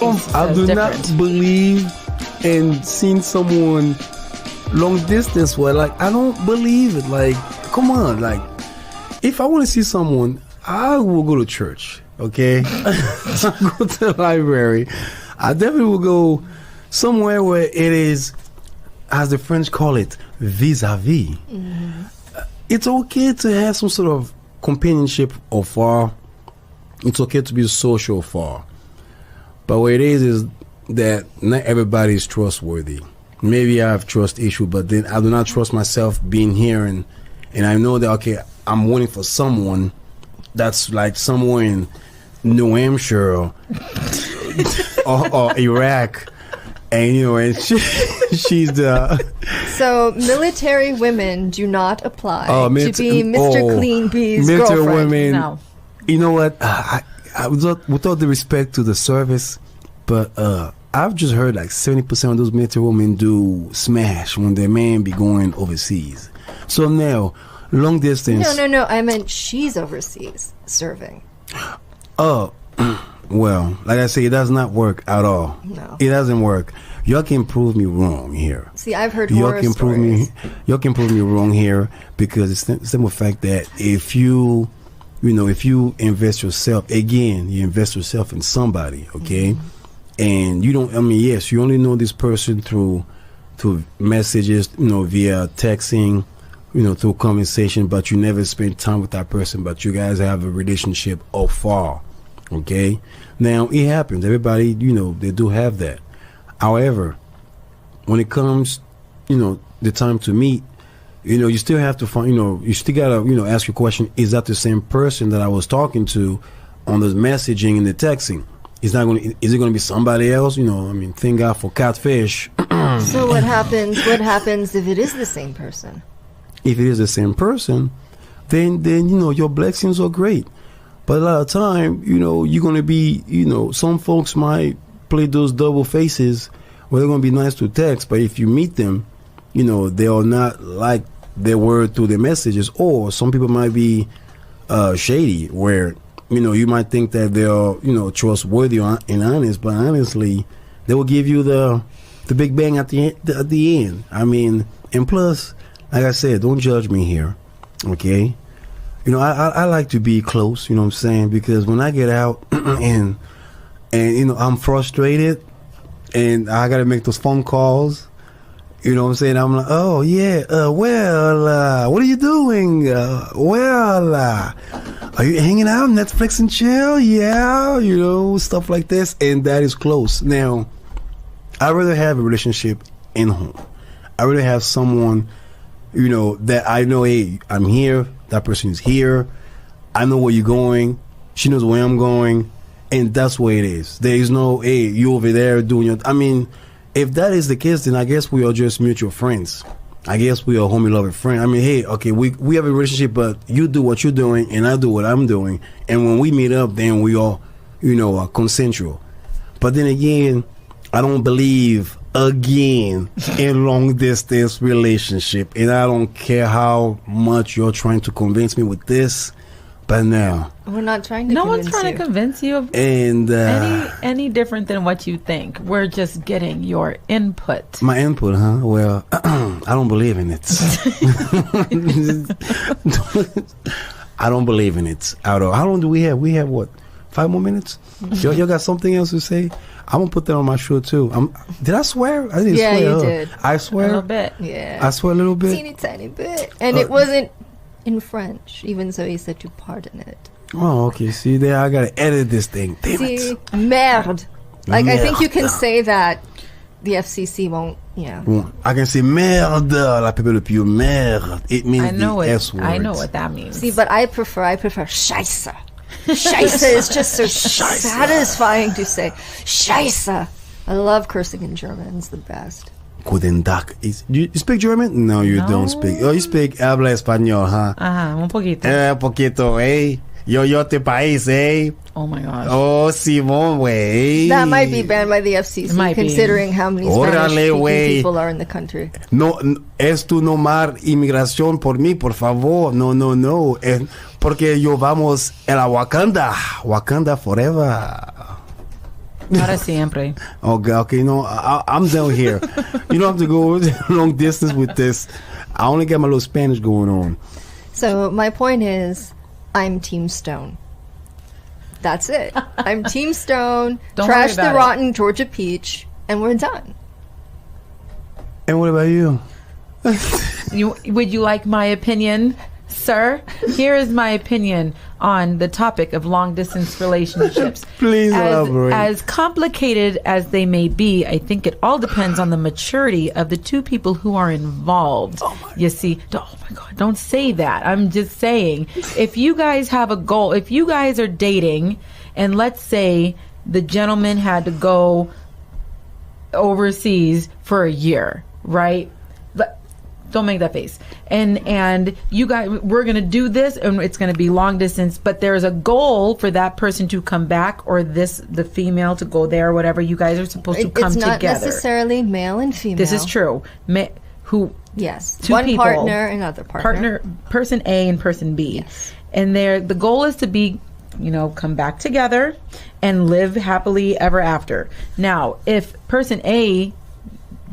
I do not believe in seeing someone long distance. Where like I don't believe it. Like, come on. Like, if I want to see someone, I will go to church. Okay, I go to the library. I definitely will go somewhere where it is, as the French call it, vis-a-vis. Mm-hmm. It's okay to have some sort of companionship afar. It's okay to be social afar. But what it is that not everybody is trustworthy. Maybe I have trust issue, but then I do not trust myself being here, and I know that, okay, I'm waiting for someone that's like somewhere in New Hampshire or Iraq, and and she's the. So military women do not apply to be Mr. Clean Bee's girlfriend. Women, no. You know what? I with all the respect to the service, but I've just heard like 70% of those military women do smash when their man be going overseas. So now, long distance. No. I meant she's overseas serving. Oh, well, like I say, it does not work at all. No. It doesn't work. Y'all can prove me wrong here. See, I've heard horror stories. Y'all can prove me wrong here, because it's the simple fact that if you invest yourself, again, you invest yourself in somebody, okay? Mm-hmm. And you don't, yes, you only know this person through messages, via texting, through conversation, but you never spend time with that person, but you guys have a relationship afar, okay? Now, it happens. Everybody, they do have that. However, when it comes, the time to meet, you still have to find, you still gotta, ask your question, is that the same person that I was talking to on the messaging and the texting? Is it gonna be somebody else? Thank God for catfish. So what happens if it is the same person? If it is the same person, then your blessings are great. But a lot of time, you're gonna be, some folks might play those double faces where they're gonna be nice to text, but if you meet them, they are not like they were through the messages. Or some people might be shady, where you might think that they're trustworthy and honest, but honestly, they will give you the big bang at the end. And plus, like I said, don't judge me here, okay? I like to be close, you know what I'm saying? Because when I get out and I'm frustrated and I got to make those phone calls, you know what I'm saying? I'm like, oh, yeah, what are you doing? Are you hanging out, Netflix and chill? Yeah, stuff like this. And that is close. Now, I'd rather have a relationship in home. I'd rather have someone, that I know, hey, I'm here, that person is here, I know where you're going, she knows where I'm going, and that's where it is. There is no, hey, you over there doing your... if that is the case, then I guess we are just mutual friends. I guess we are homie loving friends. Hey, okay, we have a relationship, but you do what you're doing and I do what I'm doing, and when we meet up, then we all, are consensual. But then again, I don't believe in long distance relationship, and I don't care how much you're trying to convince me with this. But now we're not trying to. No one's trying to convince you of any different than what you think. We're just getting your input. My input, huh? Well, I don't believe in it. I don't believe in it at all. How long do we have? We have what? 5 more minutes? Y'all got something else to say? I'm gonna put that on my show too. Did I swear? I didn't swear. Yeah, you did. I swear a little bit. Yeah, I swear a little bit. Teeny tiny bit, and it wasn't in French. Even so, he said to pardon it. Oh, okay. See there, I gotta edit this thing. Damn it. Merde. Like I think you can say that. The FCC won't. Yeah. I can say merde. La people le plus merde. It means the S word. I know what that means. See, but I prefer Scheisse. Scheisse is just so satisfying to say. Scheisse. I love cursing in German. It's the best. Guten Tag. You speak German? No, you don't speak. Oh, you speak habla español, huh? Un poquito. Un poquito, eh? Yo te país, eh? Oh my gosh. Oh, Simón, wey. That might be banned by the FCC, considering how many Spanish-speaking people are in the country. No, es tu nomar inmigración por mí, por favor. No. Porque yo vamos a la Wakanda. Wakanda forever. Para siempre. Okay, you know, I'm down here. You don't have to go long distance with this. I only got my little Spanish going on. So my point is, I'm Team Stone. That's it. I'm Team Stone. Trash the rotten Georgia peach, and we're done. And what about you? Would you like my opinion, sir? Here is my opinion on the topic of long distance relationships. Please elaborate. As complicated as they may be, I think it all depends on the maturity of the two people who are involved. You see, oh my God, don't say that. I'm just saying, if you guys have a goal, if you guys are dating, and let's say the gentleman had to go overseas for a year, right? Don't make that face. And you guys, we're going to do this, and it's going to be long distance, but there's a goal for that person to come back, or the female to go there, or whatever. You guys are supposed to come together. It's not necessarily male and female. This is true. Yes. Two one people, partner, another partner. Person A and person B. Yes. And the goal is to be, come back together and live happily ever after. Now, if person A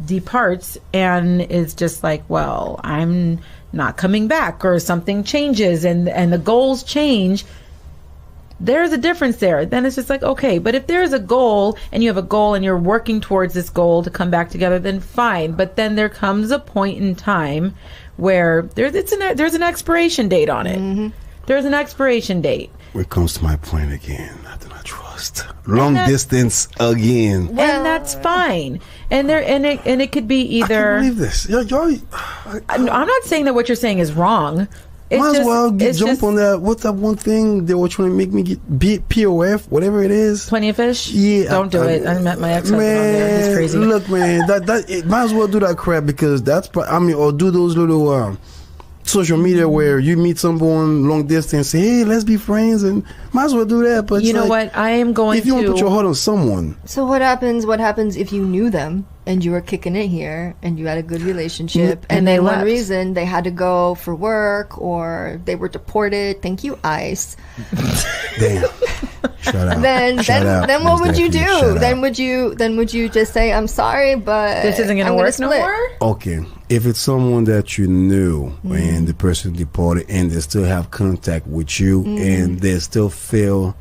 departs and is just like, well, I'm not coming back, or something changes and the goals change, there's a difference there. Then it's just like, okay, but if there's a goal and you have a goal and you're working towards this goal to come back together, then fine. But then there comes a point in time where there's an expiration date on it. Mm-hmm. There's an expiration date. It comes to my point again. I do not trust long distance again. And that's fine. And it could be either. I can't believe this. I'm not saying that what you're saying is wrong. Might as well jump on that. What's that one thing they were trying to make me get? POF, whatever it is. Plenty of fish. Yeah, don't do it. I met my ex-husband on there. He's crazy. Look, man, it might as well do that crap, because or do those little social media where you meet someone long distance, say, hey, let's be friends, and might as well do that. But you know what? I am going to. If you want to put your heart on someone. So what happens? What happens if you knew them and you were kicking it here and you had a good relationship, and then one reason they had to go for work or they were deported? Thank you, ICE. Damn. Shut up. Then what would you do? Then would you just say, I'm sorry, but this isn't going to work no more? Okay. If it's someone that you knew and the person deported and they still have contact with you and they still feel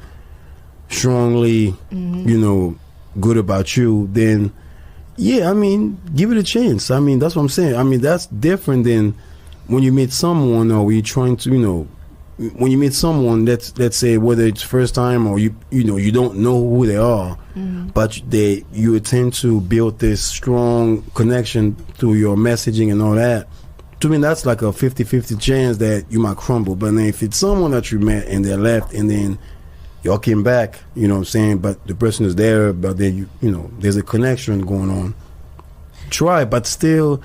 strongly, good about you, then yeah, I mean, give it a chance. I mean, that's what I'm saying. I mean, that's different than when you meet someone, or you're trying to, when you meet someone, let's say whether it's first time or you don't know who they are, but you tend to build this strong connection through your messaging and all that. To me, that's like a 50-50 chance that you might crumble. But then if it's someone that you met and they left and then y'all came back, you know what I'm saying, but the person is there, but then there's a connection going on, try. But still,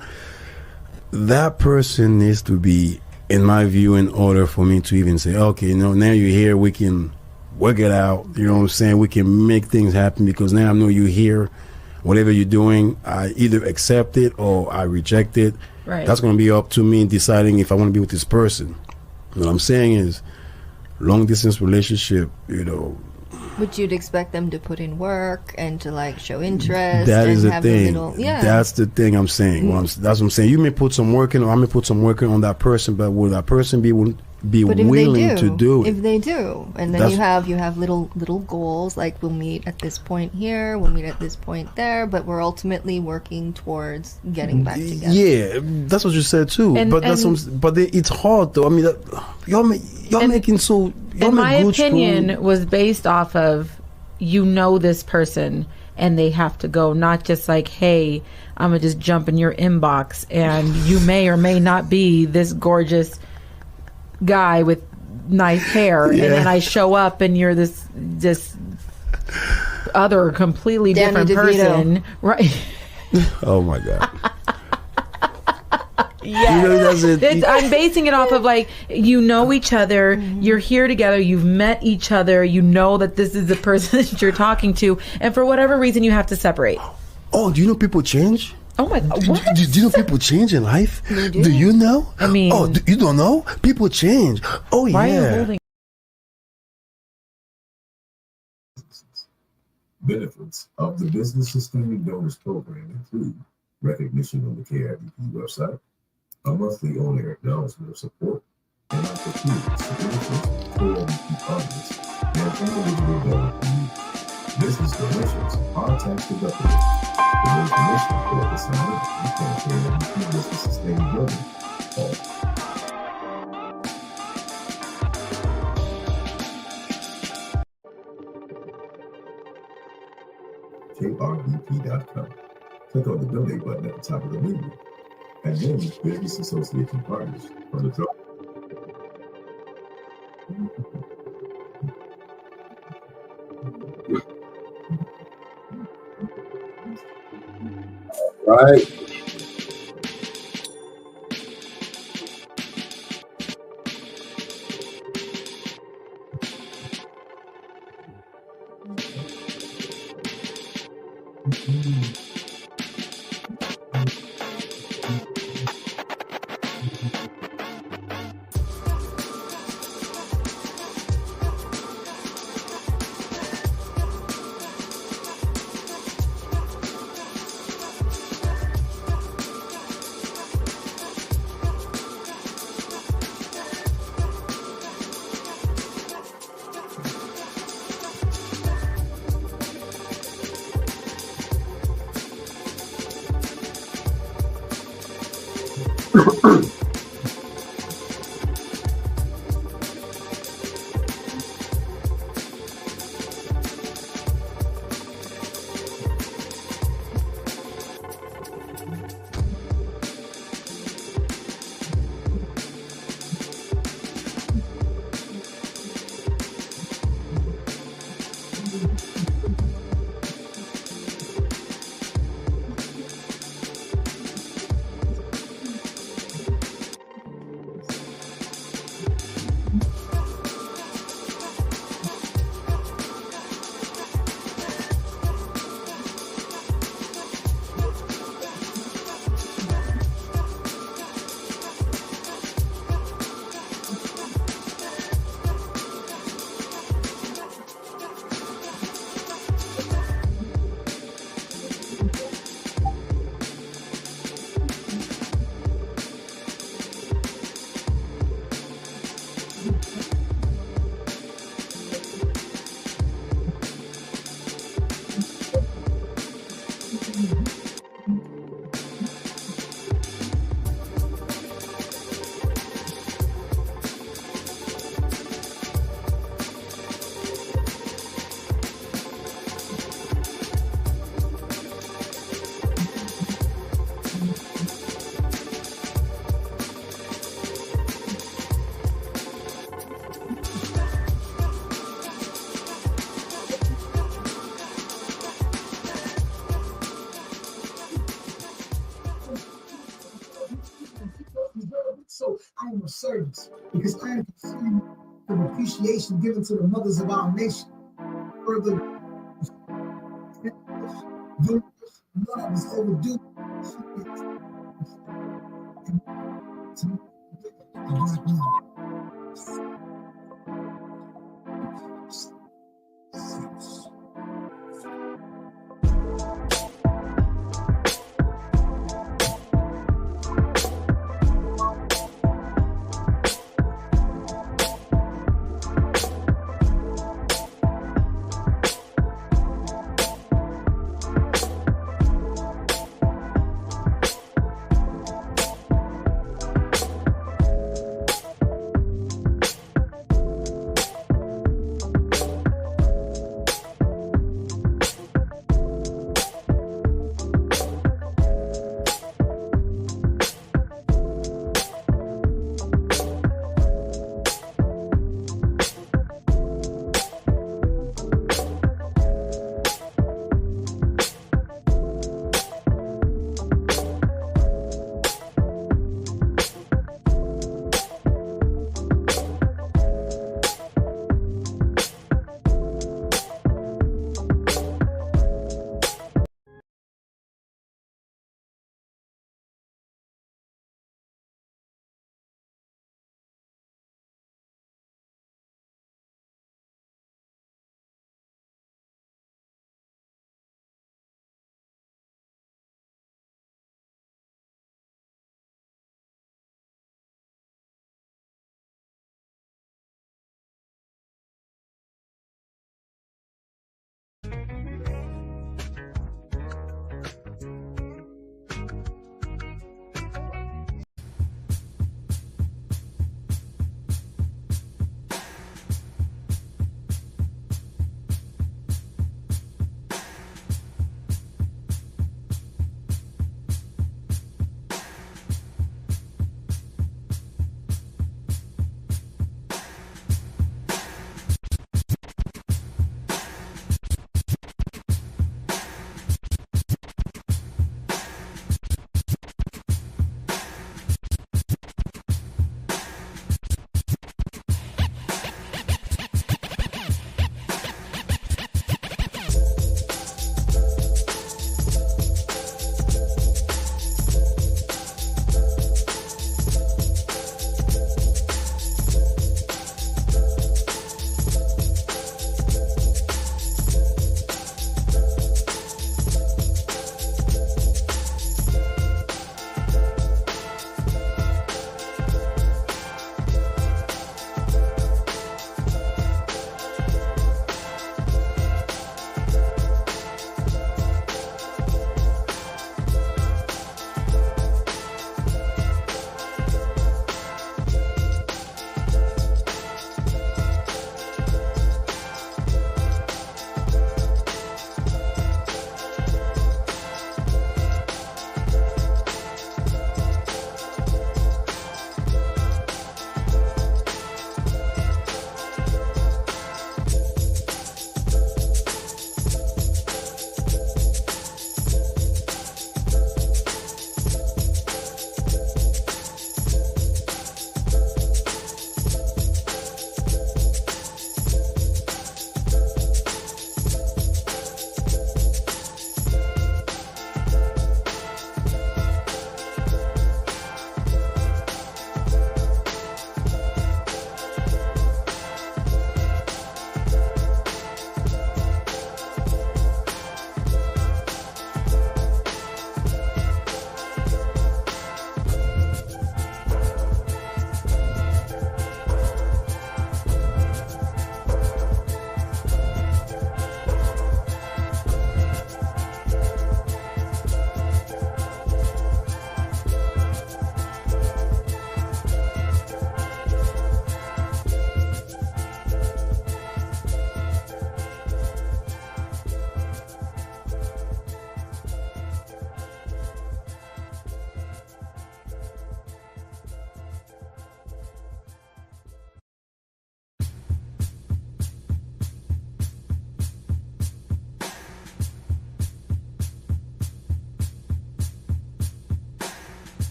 that person needs to be, in my view, in order for me to even say, okay, now you're here, we can work it out, you know what I'm saying, we can make things happen, because now I know you're here, whatever you're doing, I either accept it or I reject it. Right. That's going to be up to me deciding if I want to be with this person. What I'm saying is, long distance relationship, would you expect them to put in work and to show interest? That is and the thing. That's the thing I'm saying. That's what I'm saying. You may put some work in, or I may put some work in on that person, but will that person be willing to do it? If they do, and then you have little goals, like we'll meet at this point here, we'll meet at this point there, but we're ultimately working towards getting back together. Yeah, that's what you said too. But it's hard though. I mean, y'all making so. And my opinion was based off of this person and they have to go, not just like, hey, I'm gonna just jump in your inbox and you may or may not be this gorgeous guy with nice hair, and then I show up and you're this other completely Danny different DeVito. person, right? Oh my God. Yeah, I'm basing it off of each other, you're here together, you've met each other, that this is the person that you're talking to, and for whatever reason you have to separate. Oh, do you know people change? Oh my God! What? Do you know people change in life? Do you know? I mean, you don't know? People change. Oh yeah. Why are you holding? Benefits of the Business Sustaining Donors Program include recognition on the KRDP website, a monthly on-air acknowledgement of support, and opportunities to benefit KRDP partners and individual donor communities. Business donations are tax deductible. For more information or to sign up, you can KRDP Business Sustaining Donor call KRDP.com. Click on the donate button at the top of the menu, and then Business Association Partners from the top. Right. So I am of service because I am concerned with appreciation given to the mothers of our nation. Further, love is overdue.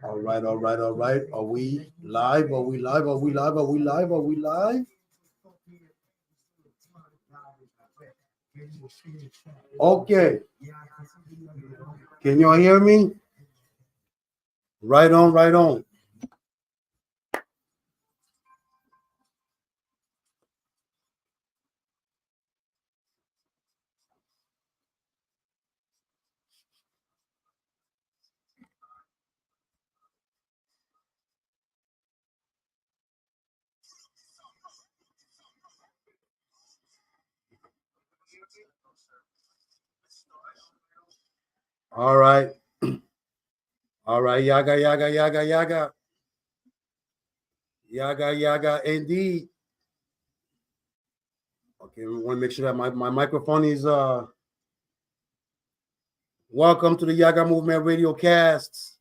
All right, all right, all right. Are we live? Are we live? Are we live? Are we live? Are we live? Okay. Can y'all hear me? Right on, right on. All right. All right. Yaggah, Yaggah, Yaggah, Yaggah. Yaggah, Yaggah, indeed. Okay, we want to make sure that my microphone is welcome to the Yaggah Movement Radiocast.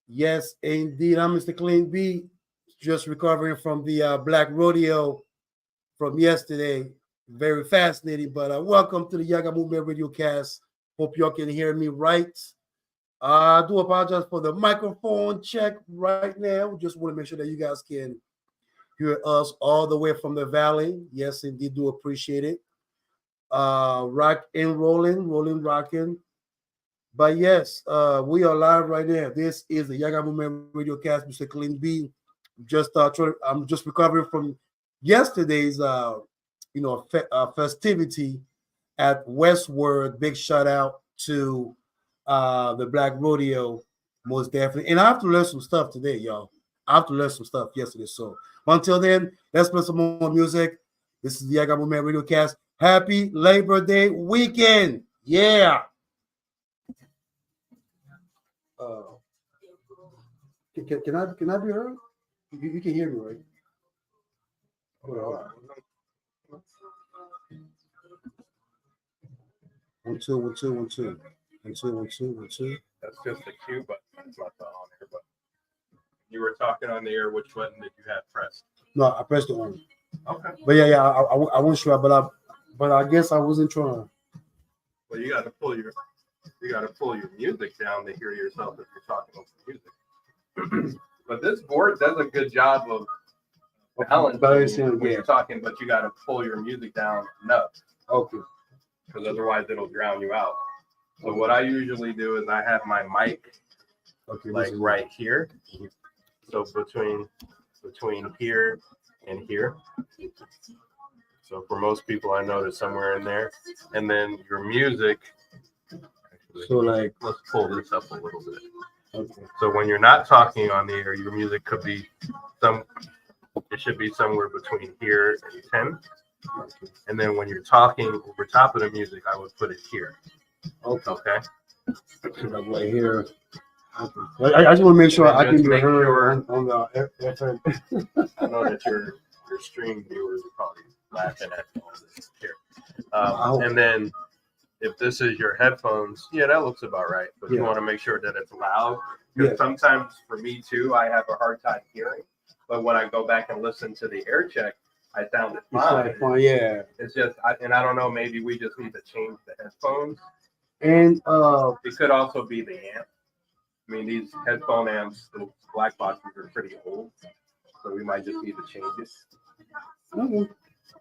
Yes, indeed. I'm Mr. Clean B, just recovering from the Black Rodeo from yesterday. Very fascinating, but welcome to the Yaggah Movement Radiocast. Hope y'all can hear me right. I do apologize for the microphone check right now. Just want to make sure that you guys can hear us all the way from the valley. Yes, indeed, do appreciate it. Rock and rolling, rocking. But yes, we are live right now. This is the Yaggah Movement Radiocast, Mr. Clean B. I'm just recovering from yesterday's festivity at Westward. Big shout out to the Black Rodeo, most definitely. And I have to learn some stuff today, y'all. I have to learn some stuff yesterday. So until then, let's play some more music. This is the Yaggah Movement Radiocast. Happy Labor Day weekend. Yeah. Can I be heard? You can hear me, right? Hold on. 1 2 1 2 1 2 1 2 1 2 1 2. That's just the cue button. That's not the on air button. You were talking on the air. Which button did you have pressed? No, I pressed the on. Okay. But yeah, I wasn't sure, but I guess I wasn't trying. Well, you got to pull your music down to hear yourself if you're talking over music. But this board does a good job of balancing when you're talking, but you got to pull your music down enough. Okay. Because otherwise it'll drown you out. So what I usually do is I have my mic like right here. So between here and here. So for most people, I notice somewhere in there. And then your music. So like, let's pull this up a little bit. Okay. So when you're not talking on the air, your music could be it should be somewhere between here and 10. And then when you're talking over top of the music, I would put it here. Okay. Right here. Okay. I just want to make sure I can be heard on the FM. I know that your stream viewers are probably laughing at all this here. And then if this is your headphones, yeah, that looks about right. But you want to make sure that it's loud. Because sometimes for me too, I have a hard time hearing. But when I go back and listen to the air check, I sound it fine. Yeah. It's just, I don't know, maybe we just need to change the headphones. And it could also be the amp. I mean, these headphone amps, the black boxes are pretty old. So we might just need to change it. Okay.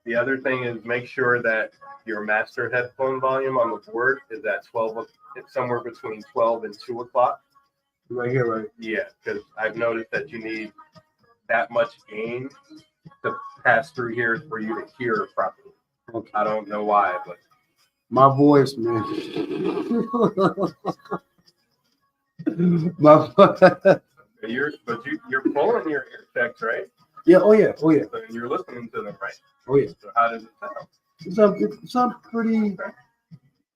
The other thing is make sure that your master headphone volume on the board is at 12. It's somewhere between 12 and 2 o'clock. Right here, right? Yeah, because I've noticed that you need that much gain to pass through here for you to hear properly. Okay. I don't know why, but my voice, man. You're pulling your ear checks, right? Yeah. Oh yeah. So you're listening to them, right? Oh yeah. So how does it sound? It's pretty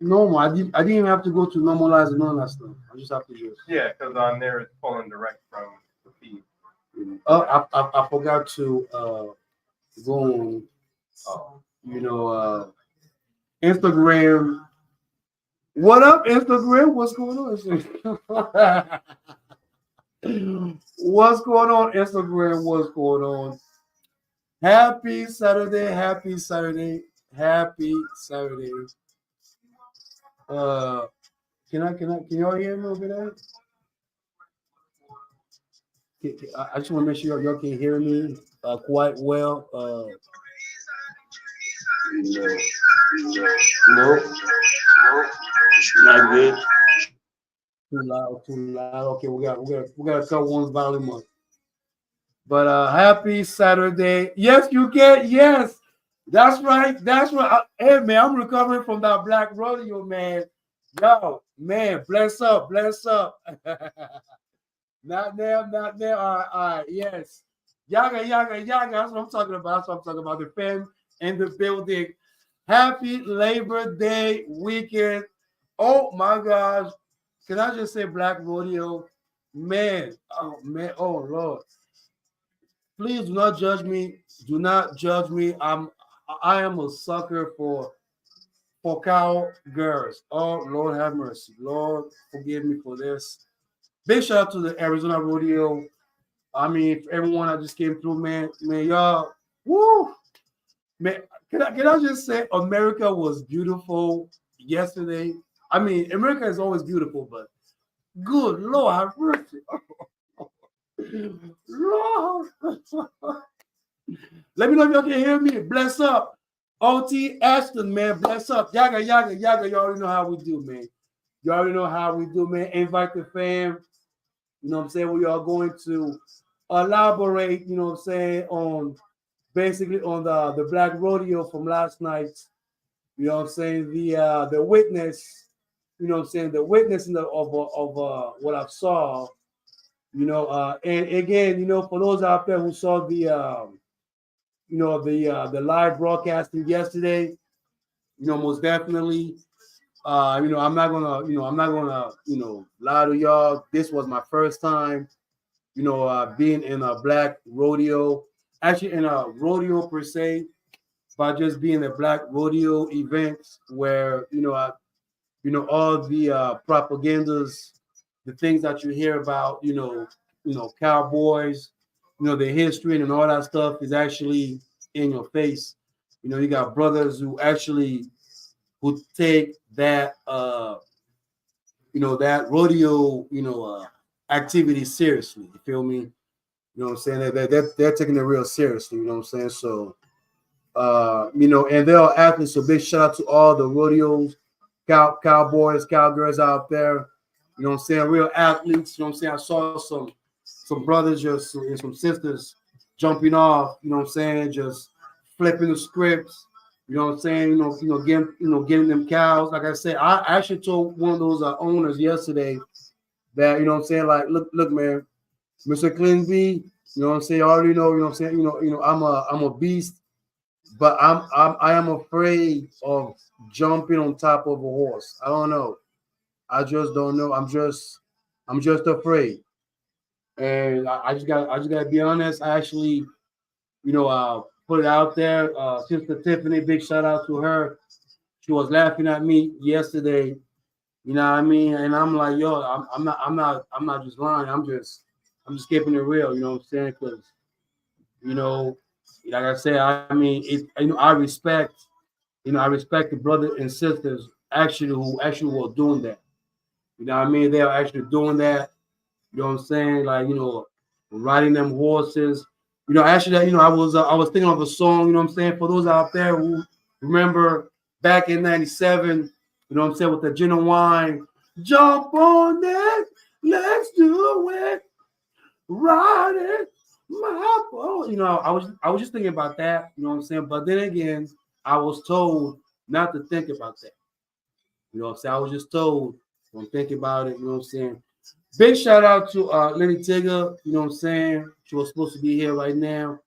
normal. I didn't even have to go to normalize and all that stuff. I just have to just. Yeah, because on there it's pulling direct from the feed. I forgot to go on, Instagram. What up, Instagram? What's going on? What's going on, Instagram? What's going on? Happy Saturday. Happy Saturday. Happy Saturday. Can y'all hear me over there? I just want to make sure y'all can hear me quite well. No, not good. Too loud, too loud. Okay, we got to cut one volume up. But happy Saturday. Yes, you can. Yes, that's right. That's right. Hey man, I'm recovering from that black rodeo, man. Yo, man, bless up, bless up. Not now, not now. All right, yes. Yaggah. That's what I'm talking about. That's what I'm talking about. The fam in the building. Happy Labor Day weekend. Oh my gosh. Can I just say black rodeo? Man, oh man, oh Lord. Please do not judge me. Do not judge me. I am a sucker for cowgirls. Oh Lord have mercy. Lord forgive me for this. Big shout out to the Arizona Rodeo. I mean, for everyone that just came through, man, y'all, woo, man. Can I just say America was beautiful yesterday? I mean, America is always beautiful, but good Lord have mercy. Lord. Let me know if y'all can hear me. Bless up. OT Ashton, man. Bless up. Yaggah. You already know how we do, man. You already know how we do, man. Invite the fam. You know what I'm saying? We are going to elaborate, you know what I'm saying, on basically on the black rodeo from last night. You know what I'm saying? The witness, you know what I'm saying, the witness of what I saw, you know, and again, you know, for those out there who saw the the live broadcasting yesterday, you know, most definitely, you know, I'm not gonna lie to y'all. This was my first time, you know, being in a black rodeo, actually in a rodeo per se, by just being a black rodeo event where, you know, all the propagandas, the things that you hear about, you know, cowboys, you know, their history and all that stuff is actually in your face. You know, you got brothers who take that you know, that rodeo, you know, activity seriously. You feel me? You know what I'm saying? They're taking it real seriously, you know what I'm saying? So you know, and they're all athletes. So big shout out to all the rodeos, cowboys, cowgirls out there. You know what I'm saying? Real athletes. You know what I'm saying? I saw some brothers just and some sisters jumping off. You know what I'm saying? Just flipping the scripts. You know what I'm saying? Getting them cows. Like I said, I actually told one of those owners yesterday that, you know what I'm saying, like, look, man, Mr. Clinby, you know what I'm saying? I already know, you know what I'm saying, I'm a beast, but I am afraid of jumping on top of a horse. I don't know. I just don't know. I'm just afraid. And I just gotta be honest. I actually, you know, put it out there. Sister Tiffany, big shout out to her. She was laughing at me yesterday. You know what I mean? And I'm like, yo, I'm not just lying. I'm just keeping it real. You know what I'm saying? Because, you know, like I said, I mean, I respect the brothers and sisters who were doing that. You know what I mean? They are actually doing that. You know what I'm saying? Like, you know, riding them horses. You know, actually, you know, I was thinking of a song, you know what I'm saying, for those out there who remember back in 97, you know what I'm saying, with the gin and wine. Jump on it, let's do it, ride it, my boy. You know, I was just thinking about that, you know what I'm saying? But then again, I was told not to think about that. You know what I'm saying? I was just told, don't think about it, you know what I'm saying? Big shout out to Lady Tigger, you know what I'm saying? She was supposed to be here right now.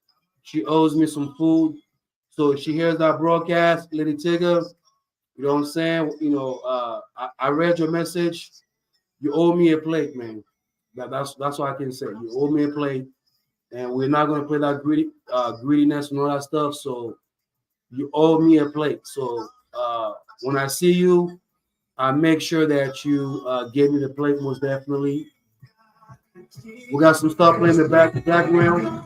She owes me some food. So if she hears that broadcast, Lady Tigger, you know what I'm saying? You know, I read your message. You owe me a plate, man. That's what I can say. You owe me a plate. And we're not gonna play that greediness and all that stuff. So you owe me a plate. So when I see you, I make sure that you give me the plate, most definitely. We got some stuff playing in the background.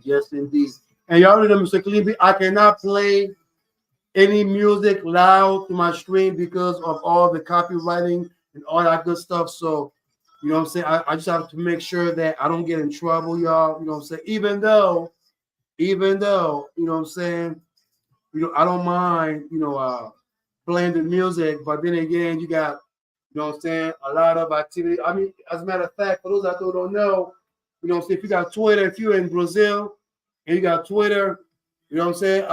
Yes, indeed. And y'all know, Mr. Cleavy, I cannot play any music loud to my stream because of all the copywriting and all that good stuff. So You know what I'm saying? I just have to make sure that I don't get in trouble, y'all. You know what I'm saying? Even though, you know what I'm saying, I don't mind, playing the music, but then again, you got, you know what I'm saying, a lot of activity. I mean, as a matter of fact, for those that don't know, you know what I'm saying, if you got Twitter, if you're in Brazil and you got Twitter, you know what I'm saying,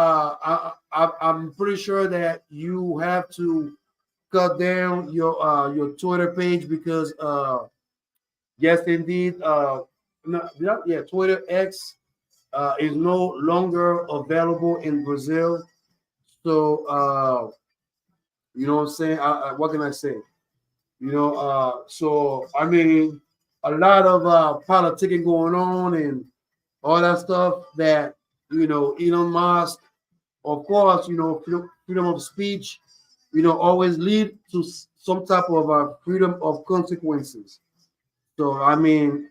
I'm pretty sure that you have to cut down your Twitter page because yes, indeed, Twitter X is no longer available in Brazil. So you know what I'm saying? What can I say? So I mean, a lot of politicking going on and all that stuff that Elon Musk, of course, freedom of speech, always lead to some type of freedom of consequences. So I mean,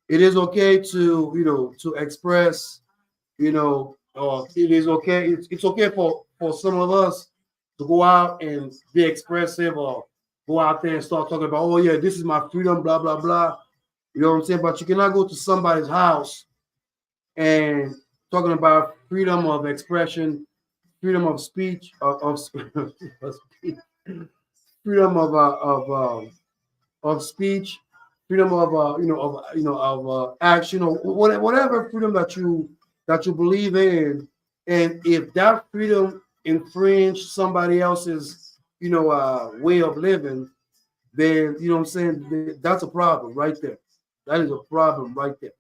it is okay to express, it is okay. It's okay for some of us to go out and be expressive or go out there and start talking about, oh yeah, this is my freedom, blah blah blah. You know what I'm saying? But you cannot go to somebody's house and talking about freedom of expression, freedom of speech, of freedom of speech, freedom of action, or whatever freedom that you believe in, and if that freedom infringe somebody else's way of living, then you know what I'm saying, that's a problem right there. That is a problem right there.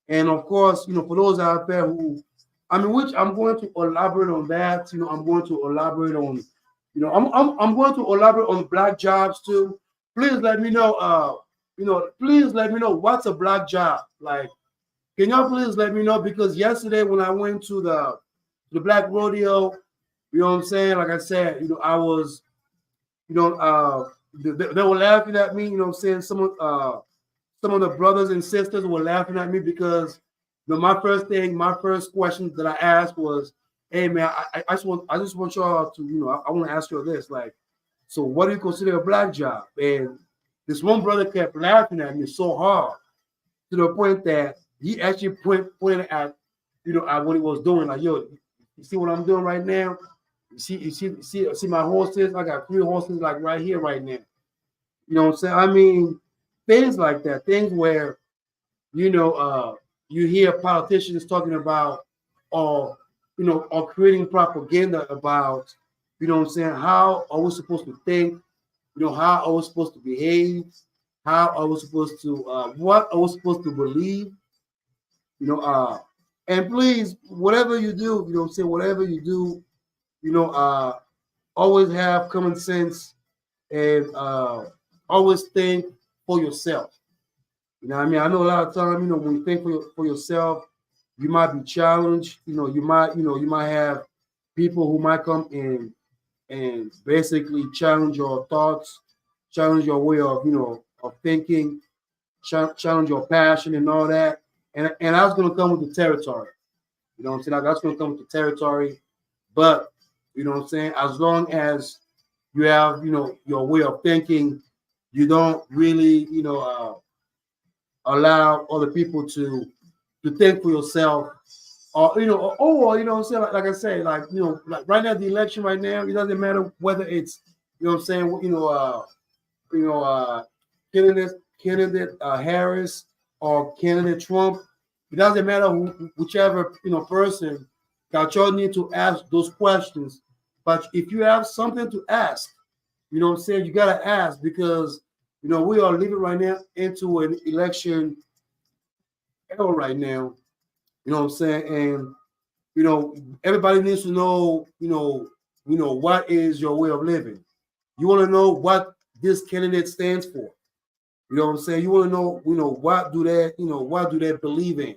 And of course, for those out there who, I mean, which I'm going to elaborate on that. I'm going to elaborate on, I'm going to elaborate on black jobs too. Please let me know. Please let me know what's a black job. Like, can y'all please let me know? Because yesterday when I went to the black rodeo, you know what I'm saying? Like I said, I was, they were laughing at me. You know what I'm saying? Some of the brothers and sisters were laughing at me because my first question that I asked was, "Hey man, I just want y'all to I want to ask you this, like, so what do you consider a black job?" And this one brother kept laughing at me so hard to the point that he actually pointed at at what he was doing, like, yo, you see what I'm doing right now? You see my horses? I got 3 horses like right here right now. You know what I'm saying? I mean, things like that, things where you hear politicians talking about, or or creating propaganda about, what I'm saying, how are we supposed to think, how are we supposed to behave, how are we supposed to, what are we supposed to believe, and please, whatever you do, what I'm saying, whatever you do, always have common sense and always think for yourself. You know what I mean? I know a lot of times, when you think for yourself, you might be challenged. You might have people who might come in and basically challenge your thoughts, challenge your way of, of thinking, challenge your passion and all that. And that's going to come with the territory. You know what I'm saying? Like, that's going to come with the territory. But, you know what I'm saying? As long as you have, your way of thinking, you don't really, allow other people to think for yourself, or or what I'm saying, like I say, like, like right now, the election right now, it doesn't matter whether it's, what I'm saying, candidate Harris or candidate Trump. It doesn't matter whichever person that y'all need to ask those questions. But if you have something to ask, what I'm saying, you gotta ask, because we are living right now into an election era right now. You know what I'm saying? And everybody needs to know, what is your way of living. You want to know what this candidate stands for. You know what I'm saying? You want to know, what do they believe in? You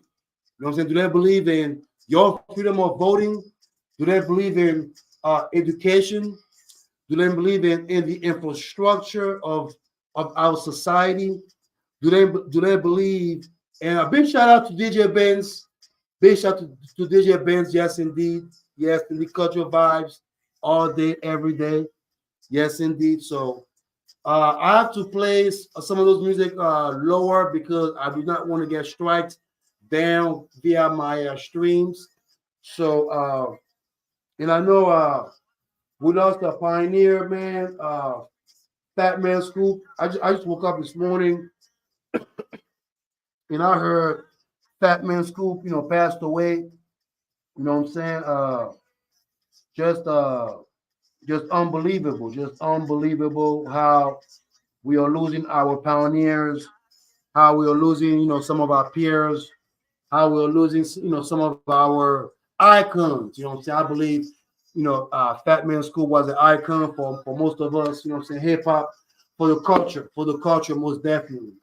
know what I'm saying? Do they believe in your freedom of voting? Do they believe in education? Do they believe in the infrastructure of our society? Do they believe? And a big shout out to DJ Benz. Big shout out to DJ Benz. Yes, indeed. Yes, indeed. Cultural vibes all day, every day. Yes, indeed. So, I have to play some of those music lower because I do not want to get striked down via my streams. So, and I know we lost a pioneer, man. Fat Man Scoop. I just woke up this morning and I heard Fat Man Scoop, passed away. You know what I'm saying? Just unbelievable. Just unbelievable how we are losing our pioneers, how we are losing, some of our peers, how we are losing, some of our icons. You know what I'm saying? I believe, Fat Man Scoop was an icon for most of us, hip hop, for the culture, most definitely.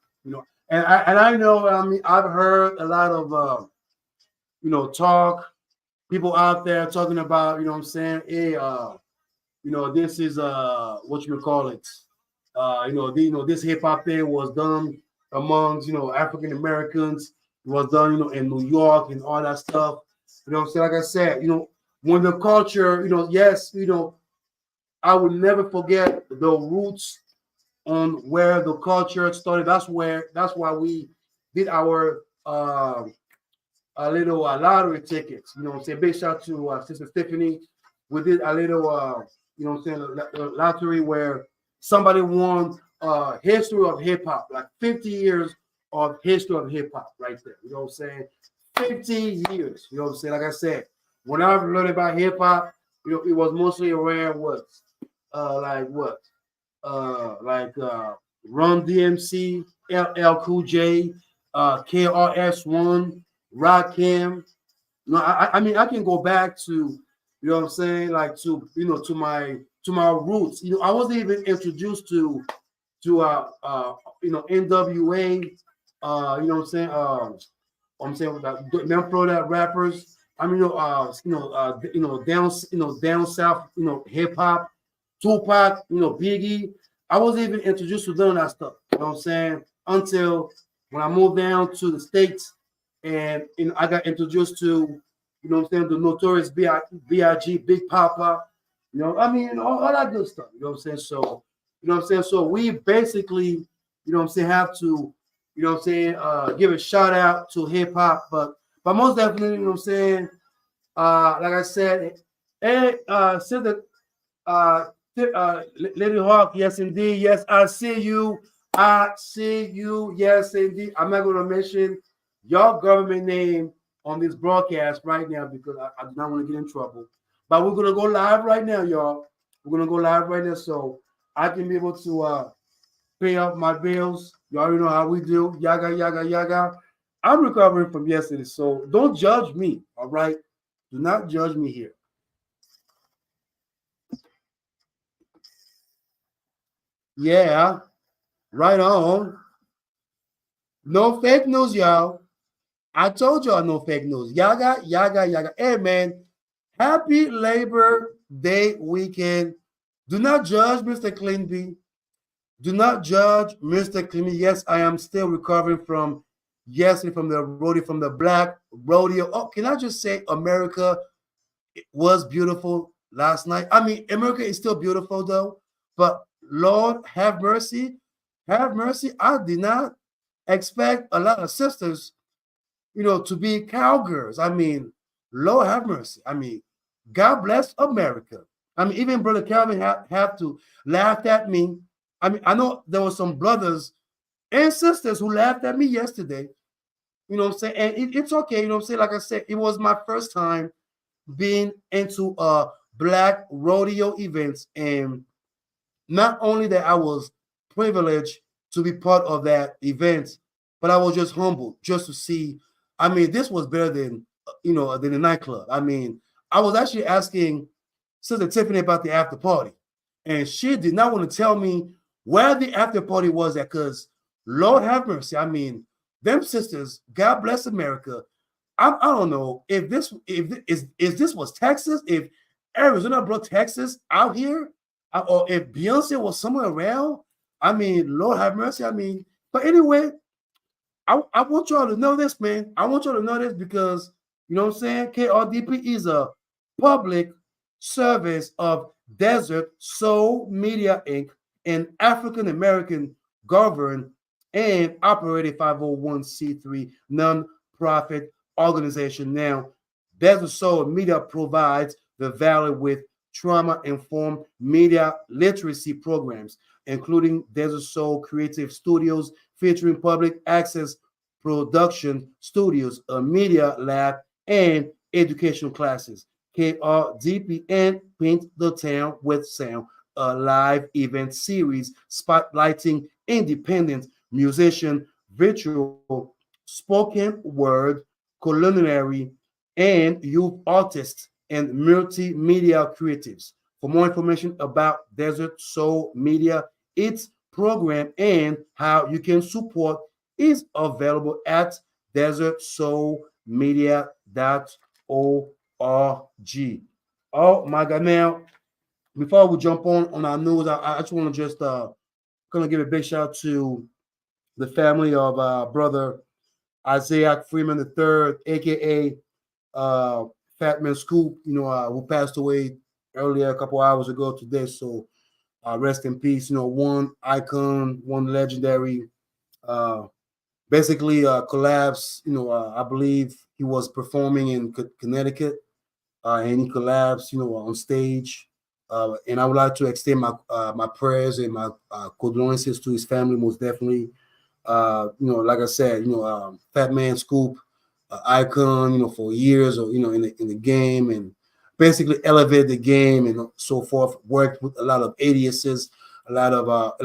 And I know, I mean, I've heard a lot of, talk, people out there talking about, hey, this is what you would call it. This hip hop thing was done amongst, African Americans. It was done, in New York and all that stuff. You know what I'm saying? Like I said, when the culture, yes, I will never forget the roots on where the culture started. That's why we did our a little lottery tickets. You know what I'm saying? Big shout to Sister Stephanie. We did a little lottery where somebody won history of hip hop, like 50 years of history of hip hop right there. You know what I'm saying? 50 years. You know what I'm saying? Like I said, when I learned about hip hop, it was mostly around Run DMC, LL Cool J, KRS-One, Rakim. I mean, I can go back to, what I'm saying, like to my roots. I wasn't even introduced to NWA. You know what I'm saying? I'm saying them Florida rappers. I mean, down south, hip hop, Tupac, Biggie. I wasn't even introduced to none of that stuff. You know what I'm saying? Until when I moved down to the States and I got introduced to, the Notorious B.I.G., Big Papa, I mean, all that good stuff. You know what I'm saying? So, So we basically, have to, give a shout out to hip hop, but most definitely, like I said, hey, Sister Lady Hawk, yes indeed, yes, I see you, yes indeed. I'm not going to mention your government name on this broadcast right now because I do not want to get in trouble. But we're going to go live right now, y'all. We're going to go live right now so I can be able to pay off my bills. You already know how we do. Yaggah. I'm recovering from yesterday, so don't judge me, all right? Do not judge me here. Yeah, right on. No fake news, y'all. I told y'all no fake news. Yaggah. Hey, man, happy Labor Day weekend. Do not judge Mr. Clinby. Do not judge Mr. Clinby. Yes, I am still recovering from yesterday from the Black Rodeo. Oh, can I just say America was beautiful last night? I mean, America is still beautiful, though, but Lord, have mercy. Have mercy. I did not expect a lot of sisters, to be cowgirls. I mean, Lord, have mercy. I mean, God bless America. I mean, even Brother Calvin have to laugh at me. I mean, I know there were some brothers and sisters who laughed at me yesterday. You know what I'm saying? And it's okay. You know what I'm saying? Like I said, it was my first time being into Black Rodeo events, and not only that I was privileged to be part of that event, but I was just humbled just to see. I mean, this was better than than the nightclub. I mean, I was actually asking Sister Tiffany about the after party, and she did not want to tell me where the after party was at, because Lord have mercy. I mean, them sisters, God bless America. I don't know if this was Texas, if Arizona brought Texas out here, or if Beyonce was somewhere around. I mean, Lord have mercy. I mean, but anyway, I want y'all to know this, man. I want y'all to know this because, you know what I'm saying? KRDP is a public service of Desert Soul Media Inc. an African American governed and operated 501c3 non-profit organization. Now, Desert Soul Media provides the valley with trauma-informed media literacy programs, including Desert Soul Creative Studios, featuring public access production studios, a media lab, and educational classes. KRDP and Paint the Town with Sound, a live event series spotlighting independent musician, virtual, spoken word, culinary, and youth artists and multimedia creatives. For more information about Desert Soul Media, its program, and how you can support is available at desertsoulmedia.org. Oh my God! Now, before we jump on our news, I just want to just gonna give a big shout out to the family of brother Isaiah Freeman III, aka Fat Man Scoop, who passed away earlier a couple hours ago today. So rest in peace. One icon, one legendary. Basically collapsed. I believe he was performing in Connecticut, and he collapsed. On stage. And I would like to extend my prayers and my condolences to his family, most definitely. Like I said, Fat Man Scoop, icon, for years, or in the game, and basically elevated the game and so forth. Worked with a lot of aliases, a lot of our,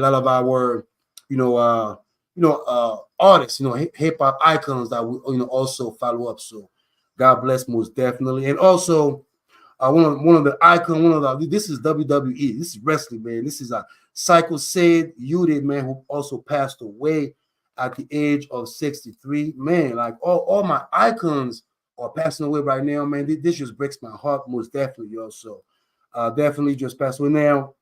artists, hip hop icons that we also follow up. So, God bless most definitely, and also. One of the icon, this is WWE, this is wrestling, man. This is a Psycho Sid Udit, man, who also passed away at the age of 63. Man, like all my icons are passing away right now, man. This just breaks my heart, most definitely, yo. So definitely just passed away now.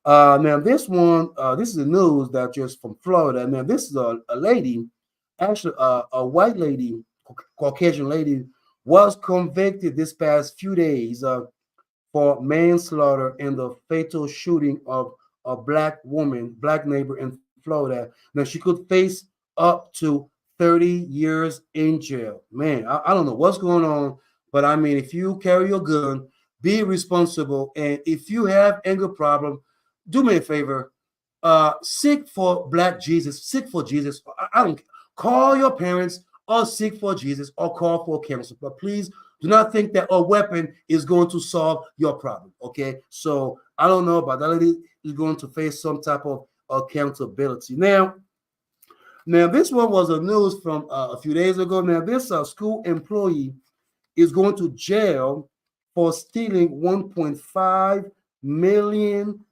Now this one, this is the news that just from Florida. Now this is a lady, actually a white lady, Caucasian lady, was convicted this past few days for manslaughter in the fatal shooting of a black neighbor in Florida. Now she could face up to 30 years in jail. Man, I don't know what's going on, but I mean, if you carry a gun, be responsible, and if you have anger problem, do me a favor, seek for Black Jesus, seek for Jesus. I don't call your parents or seek for Jesus or call for counsel. But please do not think that a weapon is going to solve your problem. Okay. So I don't know, but that lady is going to face some type of accountability. Now, this one was a news from a few days ago. Now, this school employee is going to jail for stealing $1.5 million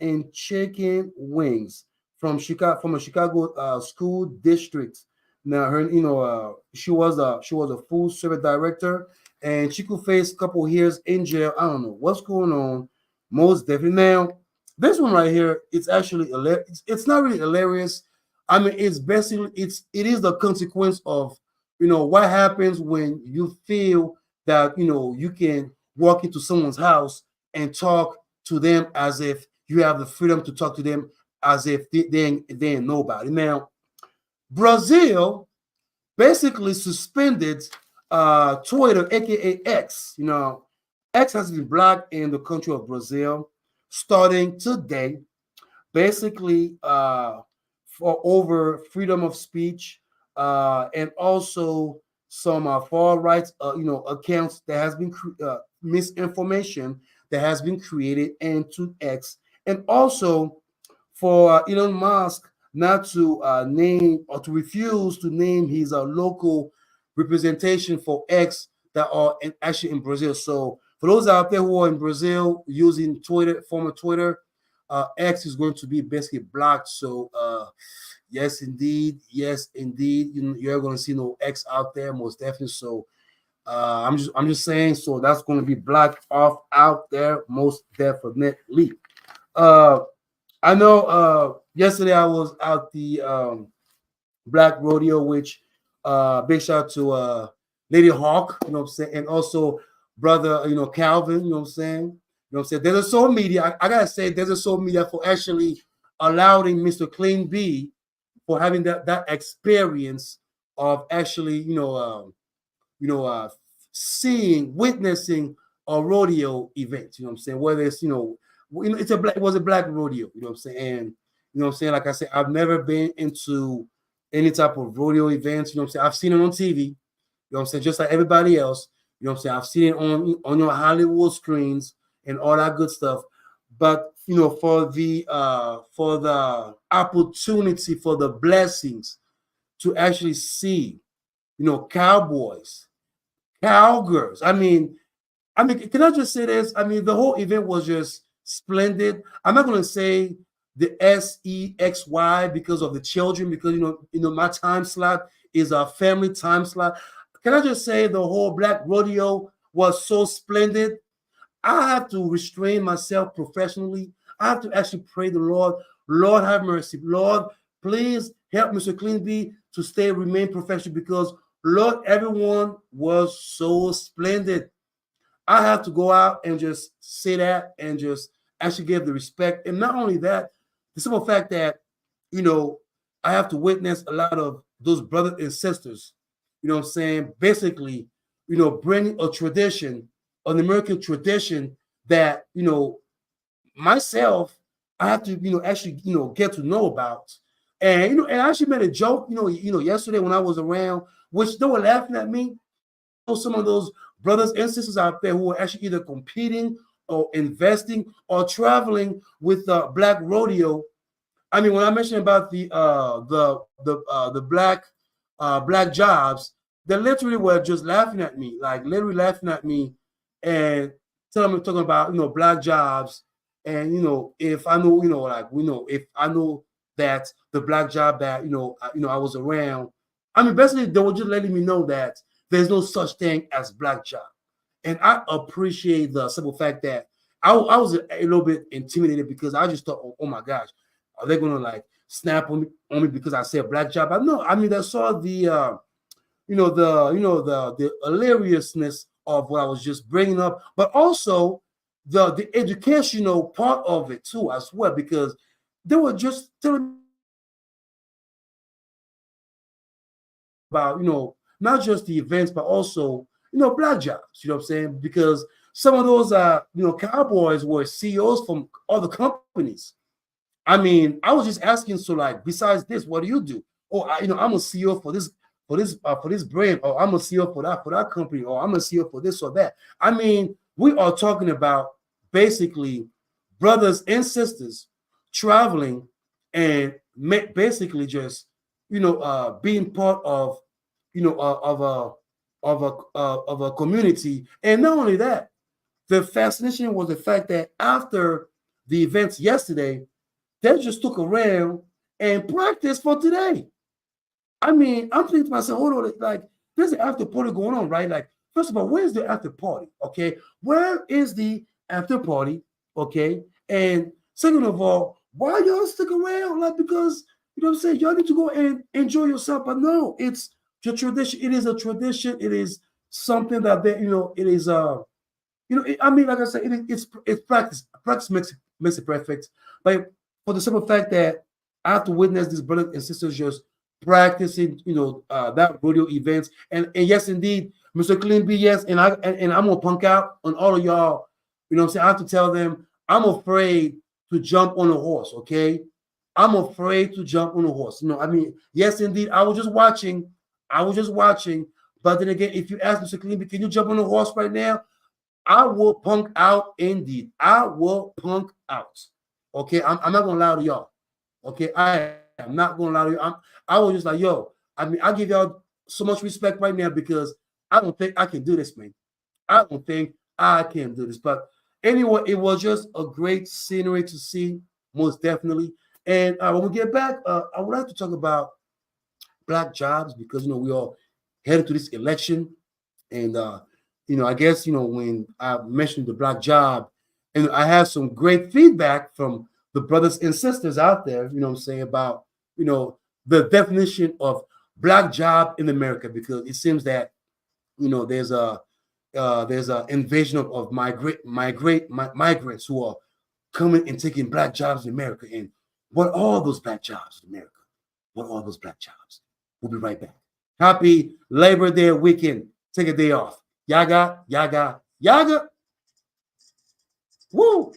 in chicken wings from a Chicago school district. Now, her, she was a food service director, and she could face a couple years in jail. I don't know what's going on. Most definitely. Now, this one right here, it's actually hilarious. It's not really hilarious. I mean, it's basically it is the consequence of what happens when you feel that you can walk into someone's house and talk to them as if you have the freedom to talk to them as if they ain't nobody. Now, Brazil basically suspended Twitter, aka X. X has been blocked in the country of Brazil starting today, basically for over freedom of speech and also some far right accounts that has been misinformation that has been created into X, and also for Elon Musk not to name or to refuse to name his local representation for X that are actually in Brazil. So for those out there who are in Brazil using Twitter, former Twitter, X is going to be basically blocked. So yes, indeed, you're going to see no X out there, most definitely. So I'm just saying. So that's going to be blocked off out there, most definitely. I know yesterday I was at the Black Rodeo, which big shout out to Lady Hawk, you know what I'm saying, and also brother, Calvin, you know what I'm saying. know what I'm saying? There's a social media. I gotta say, there's a social media for actually allowing Mr. Clean B for having that experience of actually, witnessing a rodeo event. You know what I'm saying? Whether it's it was a black rodeo. You know what I'm saying? And you know what I'm saying? Like I said, I've never been into any type of rodeo events. You know what I'm saying? I've seen it on TV. You know what I'm saying? Just like everybody else. You know what I'm saying? I've seen it on your Hollywood screens and all that good stuff. But for the opportunity, for the blessings to actually see, cowboys, cowgirls. I mean, can I just say this? I mean, the whole event was just splendid. I'm not gonna say the SEXY because of the children, because my time slot is a family time slot. Can I just say the whole black rodeo was so splendid? I have to restrain myself professionally. I have to actually pray the Lord. Lord, have mercy. Lord, please help Mr. Clean B to remain professional, because Lord, everyone was so splendid. I have to go out and just say that and just actually give the respect. And not only that, the simple fact that, I have to witness a lot of those brothers and sisters, what I'm saying, basically, bringing a tradition, an American tradition that, myself, I have to, actually, get to know about. And, and I actually made a joke, yesterday when I was around, which they were laughing at me. Some of those brothers and sisters out there who are actually either competing or investing or traveling with black rodeo. I mean, when I mentioned about the black jobs, they literally were just laughing at me, like literally laughing at me, and telling me, talking about black jobs, and if I know if I know that the black job that I was around. I mean, basically they were just letting me know that there's no such thing as black job. And I appreciate the simple fact that I was a little bit intimidated, because I just thought, oh my gosh, are they gonna like snap on me because I said black job? But no, I mean, I saw the the hilariousness of what I was just bringing up, but also the educational part of it too as well, because they were just telling me about not just the events, but also black jobs. You know what I'm saying? Because some of those cowboys were CEOs from other companies. I mean, I was just asking, so like, besides this, what do you do? Oh, I'm a CEO for this brand, or I'm a CEO for that company, or I'm a CEO for this or that. I mean, we are talking about basically brothers and sisters traveling and basically just being part of of a community. And not only that, the fascination was the fact that after the events yesterday, they just took around and practiced for today. I mean, I'm thinking to myself, hold on, like, there's an after party going on, right? Like, first of all, where's the after party? Okay, where is the after party? Okay, and second of all, why y'all stick around? Like, because what I'm saying, y'all need to go and enjoy yourself. But no, it's the tradition. It is a tradition. It is something that it is I mean, like I said, it's practice. Practice makes it perfect. But for the simple fact that I have to witness these brothers and sisters just practicing, that rodeo events, and yes, indeed, Mr. Clean B, yes, and I'm gonna punk out on all of y'all. You know what I'm saying? I have to tell them I'm afraid to jump on a horse. Okay, I'm afraid to jump on a horse. I mean, yes, indeed, I was just watching. But then again, if you ask Mr. Clean B, can you jump on a horse right now? I will punk out indeed. I will punk out. Okay, I'm not gonna lie to y'all. Okay, I am not gonna lie to you. I was just like, yo, I mean, I give y'all so much respect right now, because I don't think I can do this, man. I don't think I can do this. But anyway, it was just a great scenery to see, most definitely. And when we get back, I would like to talk about black jobs, because we all headed to this election, and I guess when I mentioned the black job, and I have some great feedback from the brothers and sisters out there, what I'm saying, about the definition of black job in America, because it seems that there's there's an invasion of migrants who are coming and taking black jobs in America. And what are all those black jobs in America? What are those black jobs? We'll be right back. Happy Labor Day weekend. Take a day off. Yaggah, yaggah, yaggah. Woo!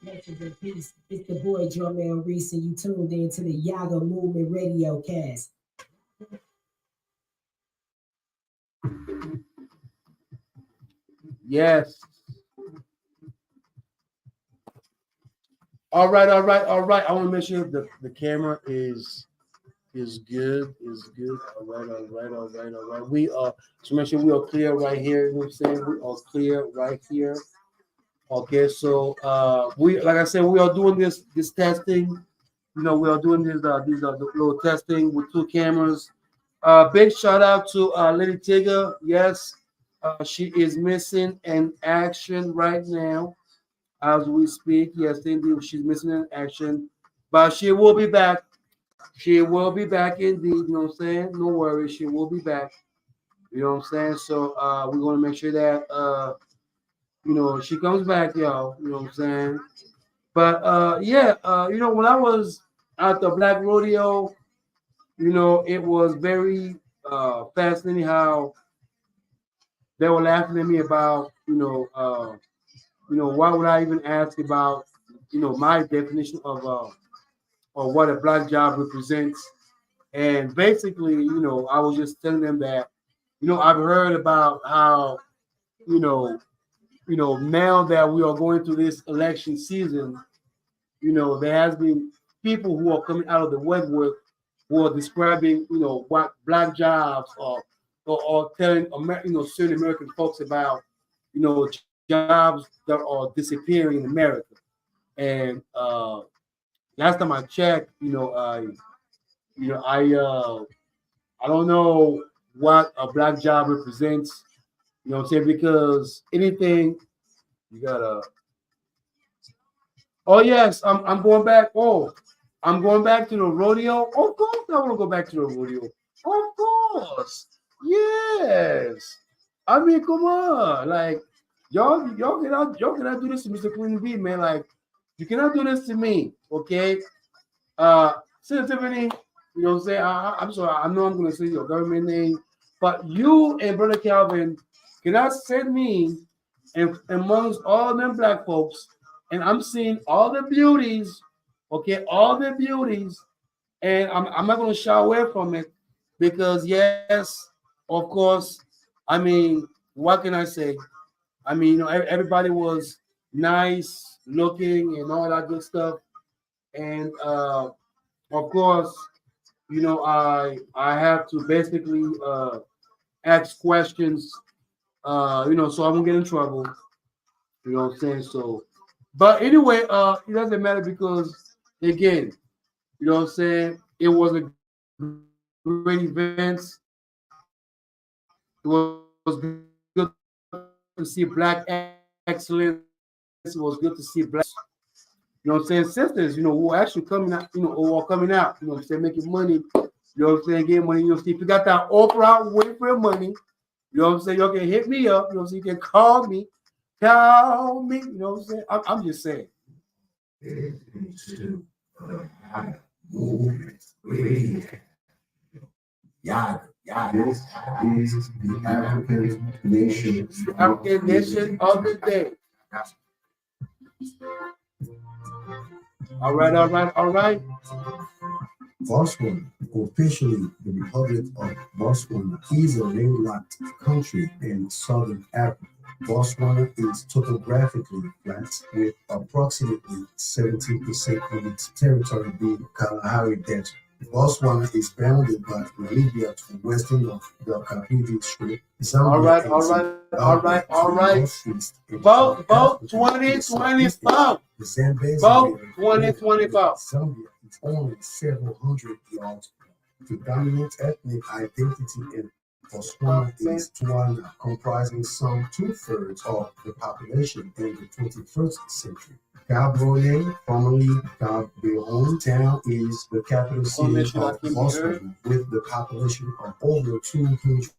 Legends and peace. It's the boy Jermaine Reese, and you tuned in to the Yaggah Movement Radiocast. Yes. All right. I want to make sure the camera is good. All right. We are to make sure we are clear right here. You know what I'm saying? We are clear right here. Okay, so we, like I said, we are doing this testing. You know, we are doing these little testing with 2 cameras. Big shout out to Lady Tigger. Yes, she is missing in action right now as we speak. Yes, indeed, she's missing in action, but she will be back. She will be back indeed. You know what I'm saying? No worries, she will be back. You know what I'm saying? So we're gonna make sure that you know, she comes back, y'all. You know what I'm saying? But you know, when I was at the Black Rodeo, you know, it was very fascinating how they were laughing at me about, why would I even ask about, my definition of what a black job represents. And basically, I was just telling them that, I've heard about how, now that we are going through this election season, there has been people who are coming out of the woodwork who are describing, what black jobs or telling certain American folks about, jobs that are disappearing in America. And last time I checked, I don't know what a black job represents. You know what I'm saying? Because anything you gotta. Oh yes, I'm going back. Oh, I'm going back to the rodeo. Of course, I want to go back to the rodeo. Of course, yes. I mean, come on, like y'all cannot do this to Mr. Queen B, man. Like you cannot do this to me, okay? Sister Tiffany, you know what I'm saying? I'm sorry, I know I'm gonna say your government name, but you and Brother Calvin cannot send me and amongst all them black folks, and I'm seeing all the beauties, okay, all the beauties, and I'm not gonna shy away from it because yes, of course, I mean, what can I say? I mean, everybody was nice looking and all that good stuff, and of course, I have to basically ask questions, so I won't get in trouble. You know what I'm saying? So, but anyway, it doesn't matter because again, you know what I'm saying? It was a great event. It was good to see black excellence. It was good to see black, sisters, who are actually coming out, who are coming out, you know what I'm saying, making money, you know what I'm saying, getting money, see, if you got that Oprah Winfrey money, you know what I'm saying, y'all can hit me up, so you can call me, you know what I'm saying, I'm just saying. This is the African nation. African nation of the day. All right. Botswana, officially the Republic of Botswana, is a landlocked country in southern Africa. Botswana is topographically flat, with approximately 17% of its territory being Kalahari Desert. Botswana is bounded by Namibia to the western of the Kapiti Strait. All right. Vote 2025. Vote 2025. Zambia is only several hundred yards. The dominant ethnic identity in Botswana is Tswana, comprising some 2/3 of the population in the 21st century. Gaborone, formerly Gaborone Town, is the capital city of Botswana with the population of over 200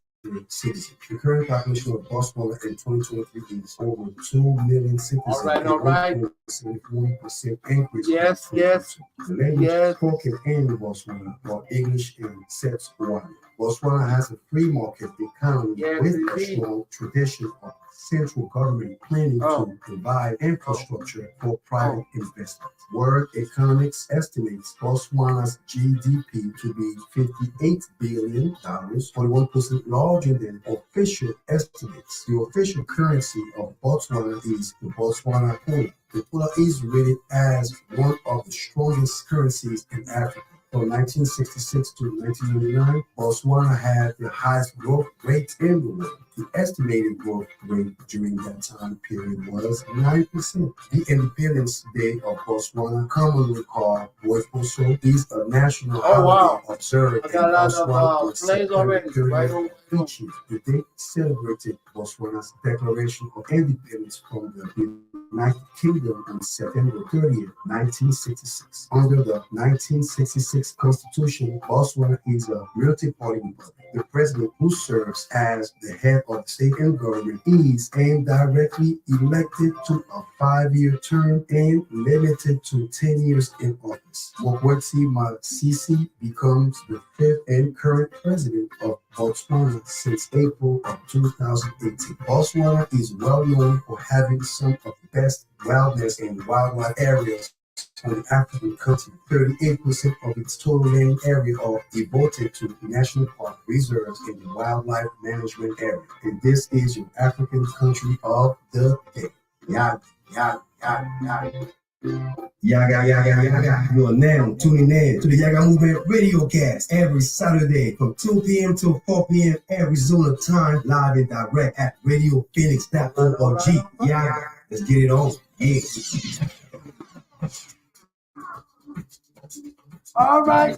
citizens. The current population of Botswana in 2023 is over 2 million citizens. All right. 1% increase. Yes. The language spoken in Botswana are English and Setswana. Botswana has a free market economy with a strong tradition of central government planning to provide infrastructure for private investment. World Economics estimates Botswana's GDP to be $58 billion, 41% larger than official estimates. The official currency of Botswana is the Botswana pula. The pula is rated as one of the strongest currencies in Africa. From 1966 to 1999, Botswana had the highest growth rate in the world. The estimated growth rate during that time period was 9%. The Independence Day of Botswana, commonly called Boifoso, is a national holiday observed in Botswana on September 30th each year. The date celebrated Botswana's declaration of independence from the United Kingdom on September 30th, 1966. Under the 1966 Constitution, Botswana is a multi-party republic. The president, who serves as the head of the state and government, is indirectly elected to a 5-year term and limited to 10 years in office. Mokwetsi Masisi becomes the 5th and current president of Botswana since April of 2018. Botswana is well known for having some of the best wildness and wildlife areas on the African continent. 38% of its total land area are devoted to national park reserves and wildlife management area. And this is your African country of the day. Yaggah, Yaggah, Yaggah, Yaggah, Yaggah, Yaggah. You are now tuning in to the Yaggah Movement Radiocast every Saturday from 2 p.m. to 4 p.m. Arizona time, live and direct at radiophoenix.org. Yaggah, let's get it on. Yeah. All right,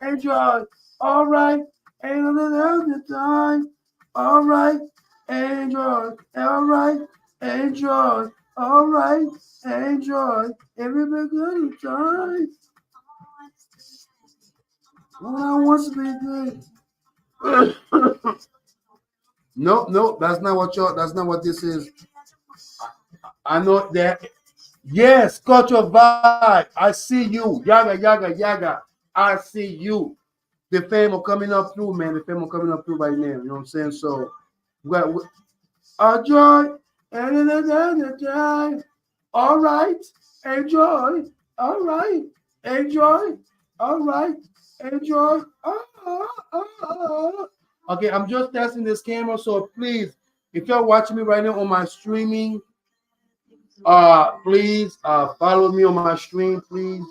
enjoy. All right, ain't another time. All right, enjoy. All right, enjoy. All right, enjoy. Everybody good time. All I want to be good. No, that's not what this is. I know that. Yes, culture vibe. I see you. Yaggah, Yaggah, Yaggah. I see you. The fame are coming up through, man. The fame are coming up through right now. You know what I'm saying? So, we got joy. All right. Enjoy. All right. Enjoy. All right. Enjoy. Okay, I'm just testing this camera. So, please, if you're watching me right now on my streaming, please follow me on my stream, please.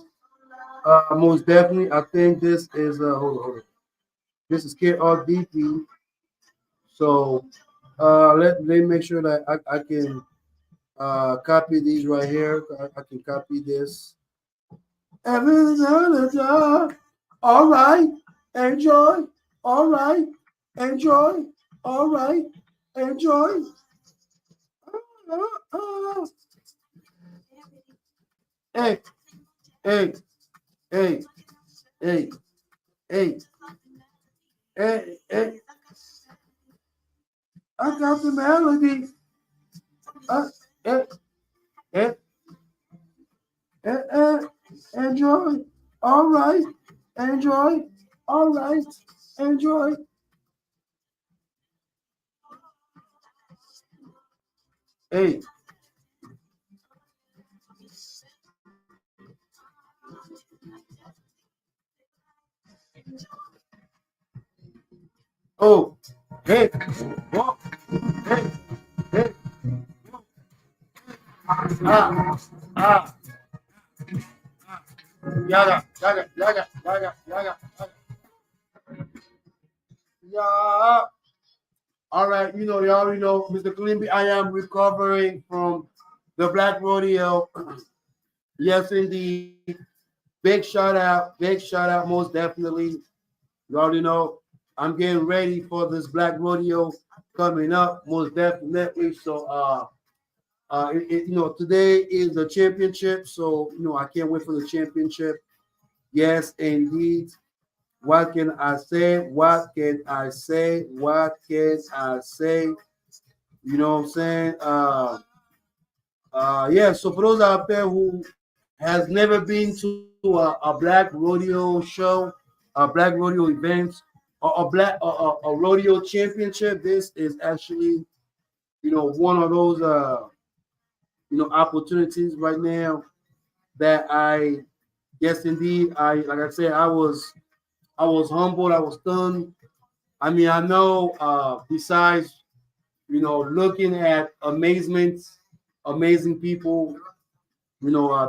Most definitely, I think this is hold on. This is KRDP. So let me make sure that I can copy these right here. I can copy this. All right, enjoy. All right, enjoy. All right, enjoy. Hey, hey, hey, hey, hey, hey. I got the melody. Enjoy. All right. Enjoy. All right. Enjoy. Hey. Oh. Hey. Whoa. Hey. Hey. Yaggah, Yaggah, Yaggah, Yaggah, Yaggah. Yeah. All right, you already know, Mr. Kalimbi, I am recovering from the Black Rodeo. Yes, indeed. Big shout out, most definitely. You already know. I'm getting ready for this Black Rodeo coming up, most definitely. So, today is the championship, so I can't wait for the championship. Yes, indeed. What can I say? What can I say? What can I say? You know what I'm saying? Yeah. So for those out there who has never been to a black rodeo show, a black rodeo event, or a rodeo championship, this is actually one of those opportunities right now that yes indeed, like I said, I was humbled, I was stunned. I mean, I know besides looking at amazing people,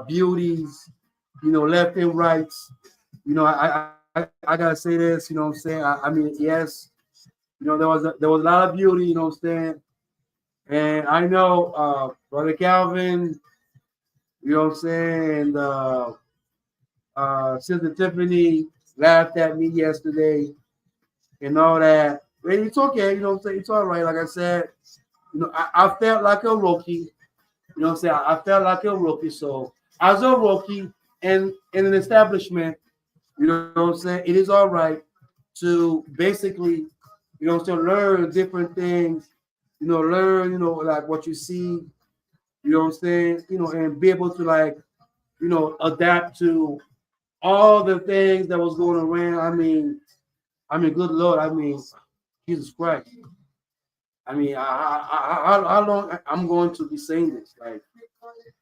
beauties, left and rights. I gotta say this. You know what I'm saying? I mean, yes, there was a lot of beauty. You know what I'm saying? And I know Brother Calvin. You know what I'm saying? And Sister Tiffany laughed at me yesterday and all that. But it's okay. You know what I'm saying? It's all right. Like I said, I felt like a rookie. You know what I'm saying? I felt like a rookie. So as a rookie in an establishment, you know what I'm saying? It is all right to basically, learn different things, learn, like what you see, you know what I'm saying? And be able to adapt to all the things that was going around. I mean, good Lord, I mean, Jesus Christ. I mean, how long I'm going to be saying this? Like,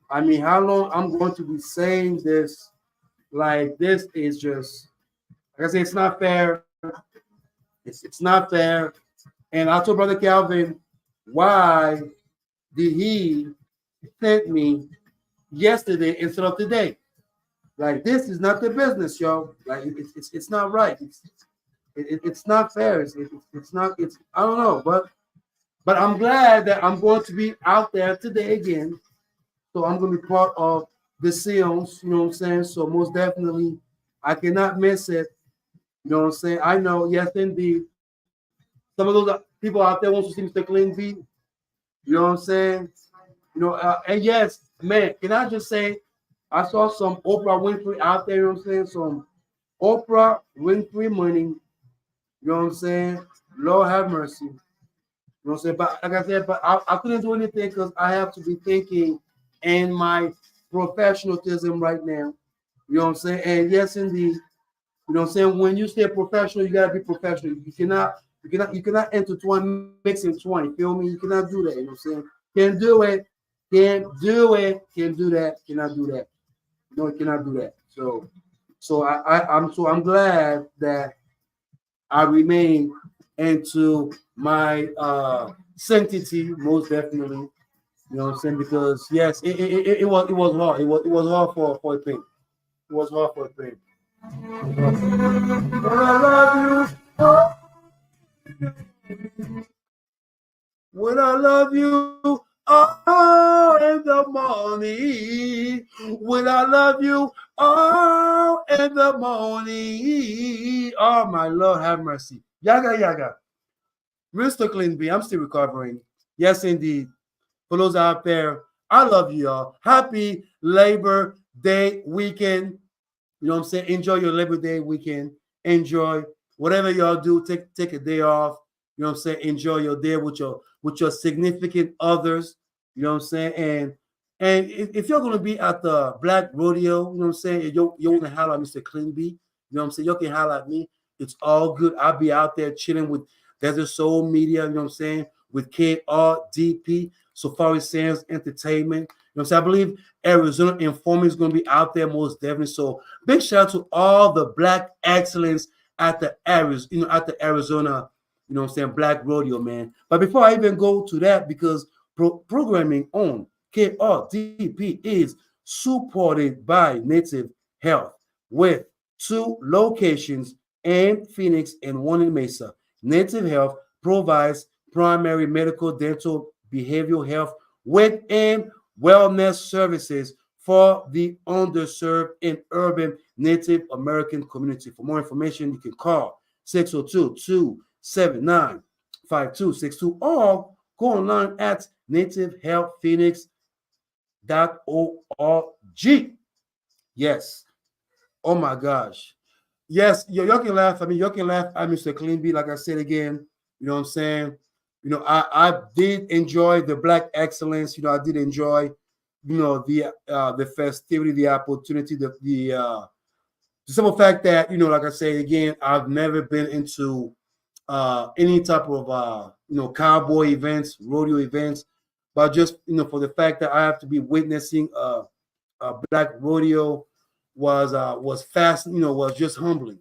I mean, how long I'm going to be saying this? Like, this is just, like I say, it's not fair. It's not fair. And I told Brother Calvin, why did he send me yesterday instead of today? Like, this is not the business, yo. Like, it's not right. It's not fair. It's not. It's I don't know, but I'm glad that I'm going to be out there today again. So I'm going to be part of the Soundz, you know what I'm saying? So most definitely, I cannot miss it. You know what I'm saying? I know, yes, indeed. Some of those people out there want to see Mr. Clean beat. You know what I'm saying? And yes, man, can I just say, I saw some Oprah Winfrey out there, you know what I'm saying? Some Oprah Winfrey money, you know what I'm saying? Lord have mercy. You know what I'm saying? But like I said, but I couldn't do anything because I have to be thinking in my professionalism right now. You know what I'm saying? And yes, indeed. You know what I'm saying? When you say professional, you gotta be professional. You cannot intertwine, mix and twine. Feel me? You cannot do that. You know what I'm saying? Can't do it. Can't do it. Can't do that. Cannot do that. No, you cannot do that. I'm glad that I remain into my sanctity, most definitely. You know what I'm saying? Because yes, it was hard. It was hard for a thing. It was hard for a thing. But I love you. When I love you, oh, in the morning. When I love you, oh, in the morning. Oh, my Lord, have mercy. Yaggah. Mr. Clean B, I'm still recovering. Yes, indeed. For those out there, I love you all. Happy Labor Day weekend. You know what I'm saying? Enjoy your Labor Day weekend. Enjoy whatever y'all do. Take a day off. You know what I'm saying? Enjoy your day with your significant others. You know what I'm saying? And if you're gonna be at the Black Rodeo, you know what I'm saying? You want to holler at Mr. Clean B. You know what I'm saying? You can holler at me. It's all good. I'll be out there chilling with Desert Soul Media. You know what I'm saying? With KRDP, Safari Sands Entertainment. You know what I'm saying? I believe Arizona Informing is going to be out there most definitely. So big shout out to all the Black excellence at the Arizona, you know what I'm saying, Black Rodeo, man. But before I even go to that, because programming on KRDP is supported by Native Health with 2 locations in Phoenix and 1 in Mesa. Native Health provides primary medical, dental, behavioral health, within wellness services for the underserved and urban Native American community. For more information, you can call 602-279-5262, or go online at nativehealthphoenix.org. Yes. Oh my gosh. Yes, y'all can laugh at me. Y'all can laugh at Mr. Clean Beat. Like I said again, you know what I'm saying? I did enjoy the Black Excellence. I did enjoy, the festivity, the opportunity, the simple fact that, like I say again, I've never been into any type of cowboy events, rodeo events, but just for the fact that I have to be witnessing a Black rodeo was fast, was just humbling.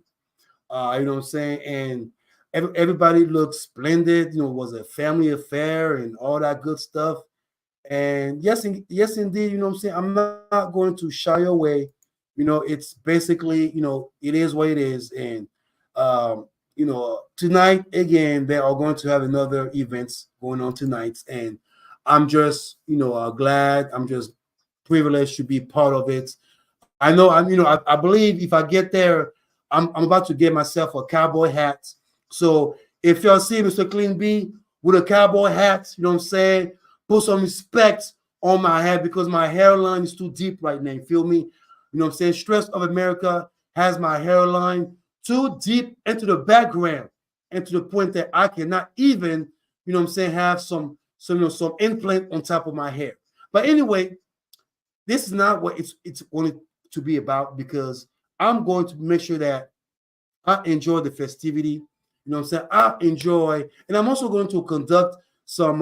You know what I'm saying? And everybody looked splendid. It was a family affair and all that good stuff. And yes, indeed, you know what I'm saying? I'm not going to shy away. It's basically, it is what it is. And, tonight, again, they are going to have another events going on tonight. And I'm just, glad, I'm just privileged to be part of it. I know, I believe if I get there, I'm about to get myself a cowboy hat. So if y'all see Mr. Clean B with a cowboy hat, you know what I'm saying? Put some respect on my head because my hairline is too deep right now. You feel me? You know what I'm saying? Stress of America has my hairline too deep into the background and to the point that I cannot even, you know what I'm saying, have some implant on top of my hair. But anyway, this is not what it's going to be about because I'm going to make sure that I enjoy the festivity. You know what I'm saying? I enjoy, and I'm also going to conduct some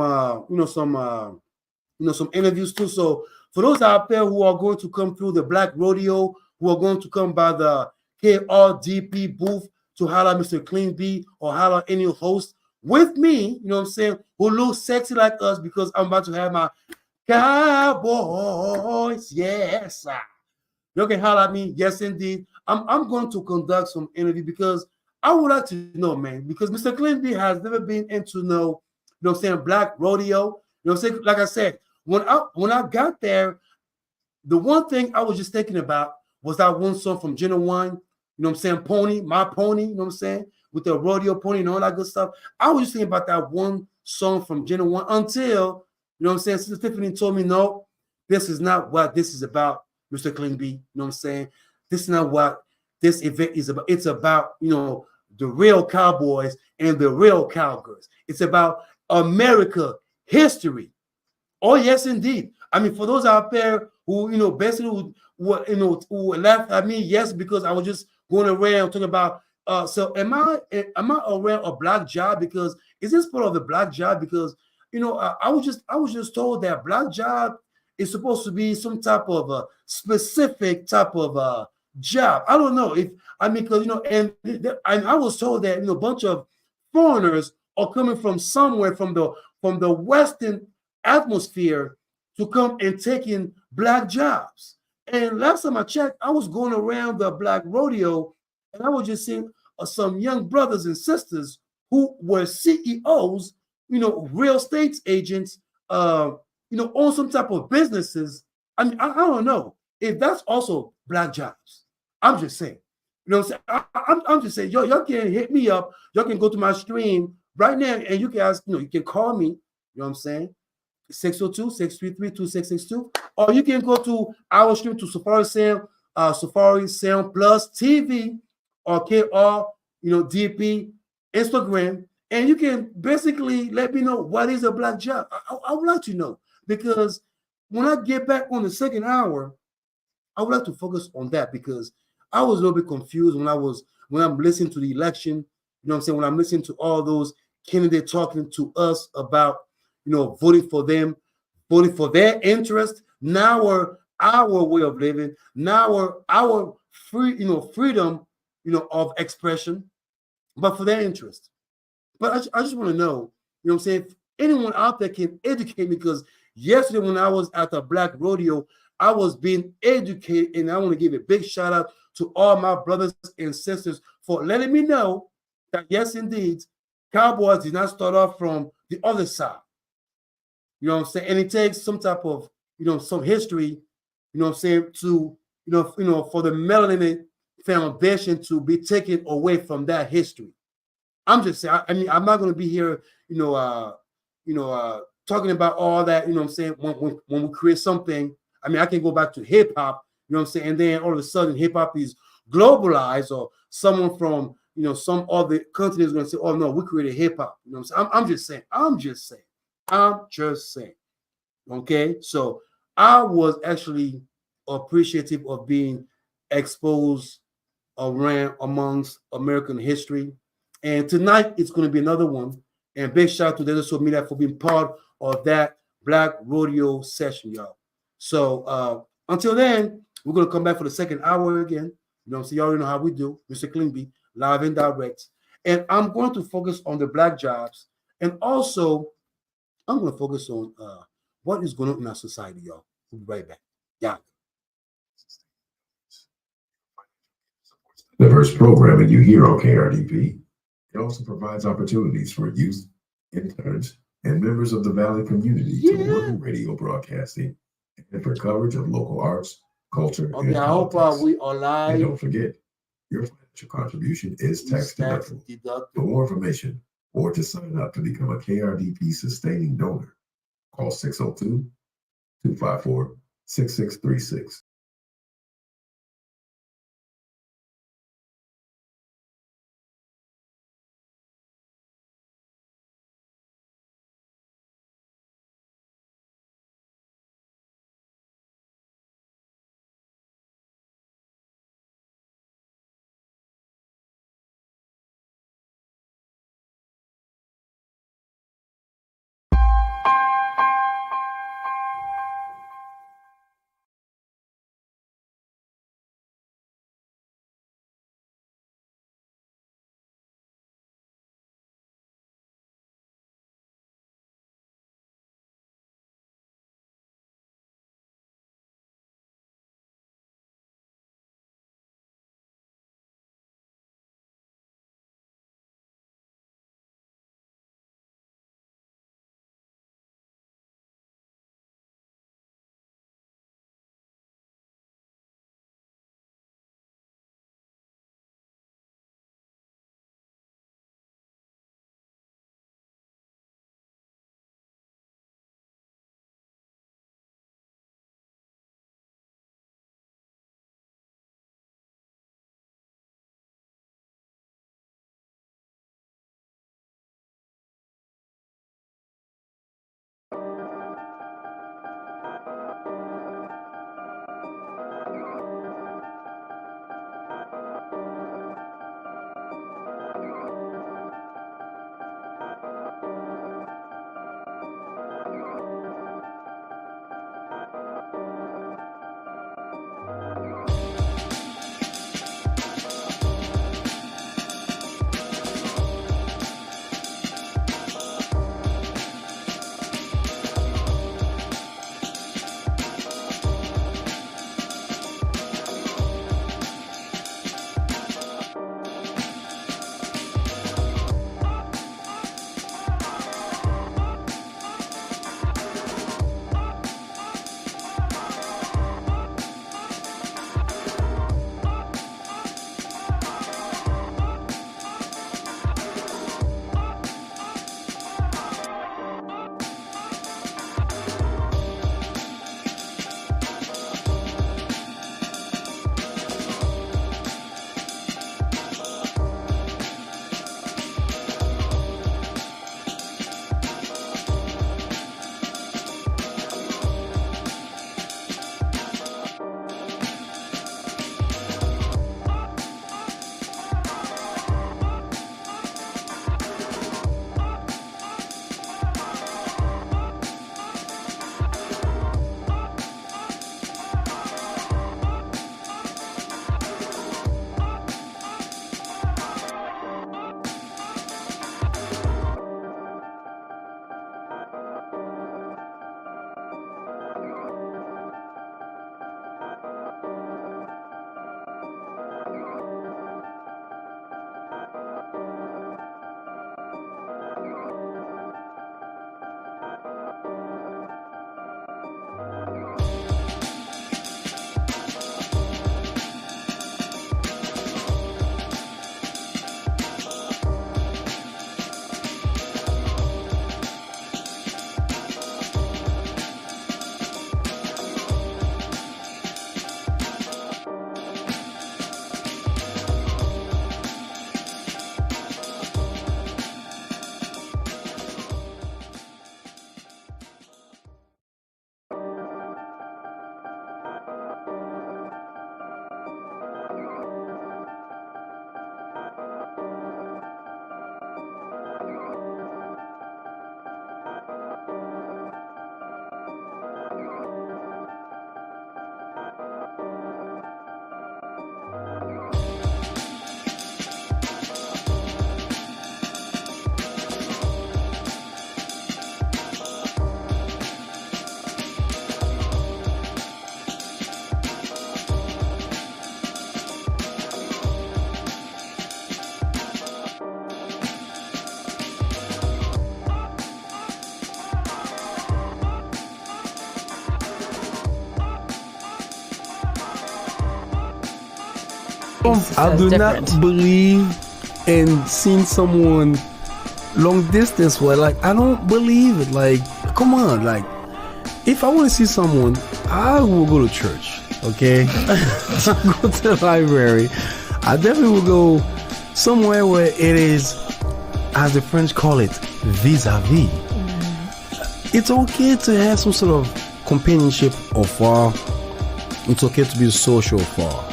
interviews too. So for those out there who are going to come through the Black Rodeo, who are going to come by the KRDP booth to holler Mr. Clean B or holler any host with me, you know what I'm saying, who look sexy like us because I'm about to have my Cowboys, yes. You can holler at me, yes, indeed. I'm going to conduct some interview because I would like to know, man, because Mr. Clean B has never been into you know what I'm saying, Black rodeo. You know what I'm saying? Like I said, when I got there, the one thing I was just thinking about was that one song from Genuine, you know what I'm saying, Pony, My Pony, you know what I'm saying, with the rodeo pony and all that good stuff. I was just thinking about that one song from Genuine until, you know what I'm saying, Sister Tiffany told me, no, this is not what this is about, Mr. Clean B. You know what I'm saying? This is not what this event is about. It's about, the real cowboys and the real cowgirls. It's about America history. Oh, yes, indeed. I mean, for those out there who, basically who laughed at me, yes, because I was just going around talking about, so am I around a Black job? Because is this part of the Black job? Because, I was just told that Black job is supposed to be some type of a specific type of job. I don't know because and I was told that a bunch of foreigners are coming from somewhere from the Western atmosphere to come and taking Black jobs. And last time I checked, I was going around the Black rodeo, and I was just seeing some young brothers and sisters who were CEOs, real estate agents, own some type of businesses. I mean, I don't know if that's also Black jobs. I'm just saying. You know what I'm saying? I'm just saying, y'all can hit me up. Y'all can go to my stream right now, and you can ask, you can call me. You know what I'm saying? 602-633-2662. Or you can go to our stream to Safari Sound Plus TV or KR, DP, Instagram, and you can basically let me know what is a Black job. I would like to know, because when I get back on the second hour, I would like to focus on that, because I was a little bit confused when I'm listening to the election. You know what I'm saying? When I'm listening to all those candidates talking to us about, voting for them, voting for their interest, now our way of living, now our freedom, of expression, but for their interest. But I just want to know, you know what I'm saying, if anyone out there can educate me, because yesterday when I was at the Black Rodeo, I was being educated, and I want to give a big shout out to all my brothers and sisters for letting me know that, yes, indeed, cowboys did not start off from the other side. You know what I'm saying? And it takes some type of, some history, you know what I'm saying, to, for the Melanin Foundation to be taken away from that history. I'm just saying. I mean, I'm not going to be here, talking about all that. You know what I'm saying? When we create something, I mean, I can go back to hip hop. You know what I'm saying? And then all of a sudden, hip hop is globalized, or someone from some other country is going to say, "Oh no, we created hip hop." You know what I'm saying? I'm just saying. I'm just saying. Okay, so I was actually appreciative of being exposed around amongst American history. And tonight it's going to be another one. And big shout out to the social media for being part of that Black Rodeo session, y'all. So until then, we're going to come back for the second hour again. You know, so you already know how we do, Mr. Klingby, live and direct. And I'm going to focus on the black jobs. And also, I'm going to focus on what is going on in our society, y'all. We'll be right back. Yeah. Diverse programming you hear on KRDP. It also provides opportunities for youth, interns, and members of the Valley community to work in radio broadcasting and for coverage of local arts, culture, and I hope politics. we are live. And don't forget, your financial contribution is tax deductible. For more information or to sign up to become a KRDP sustaining donor, call 602-254-6636. I do not believe in seeing someone long distance. Where like I don't believe it. Like, come on, like if I want to see someone, I will go to church. Okay, I go to the library. I definitely will go somewhere where it is, as the French call it, vis-a-vis. It's okay to have some sort of companionship afar. It's okay to be social afar.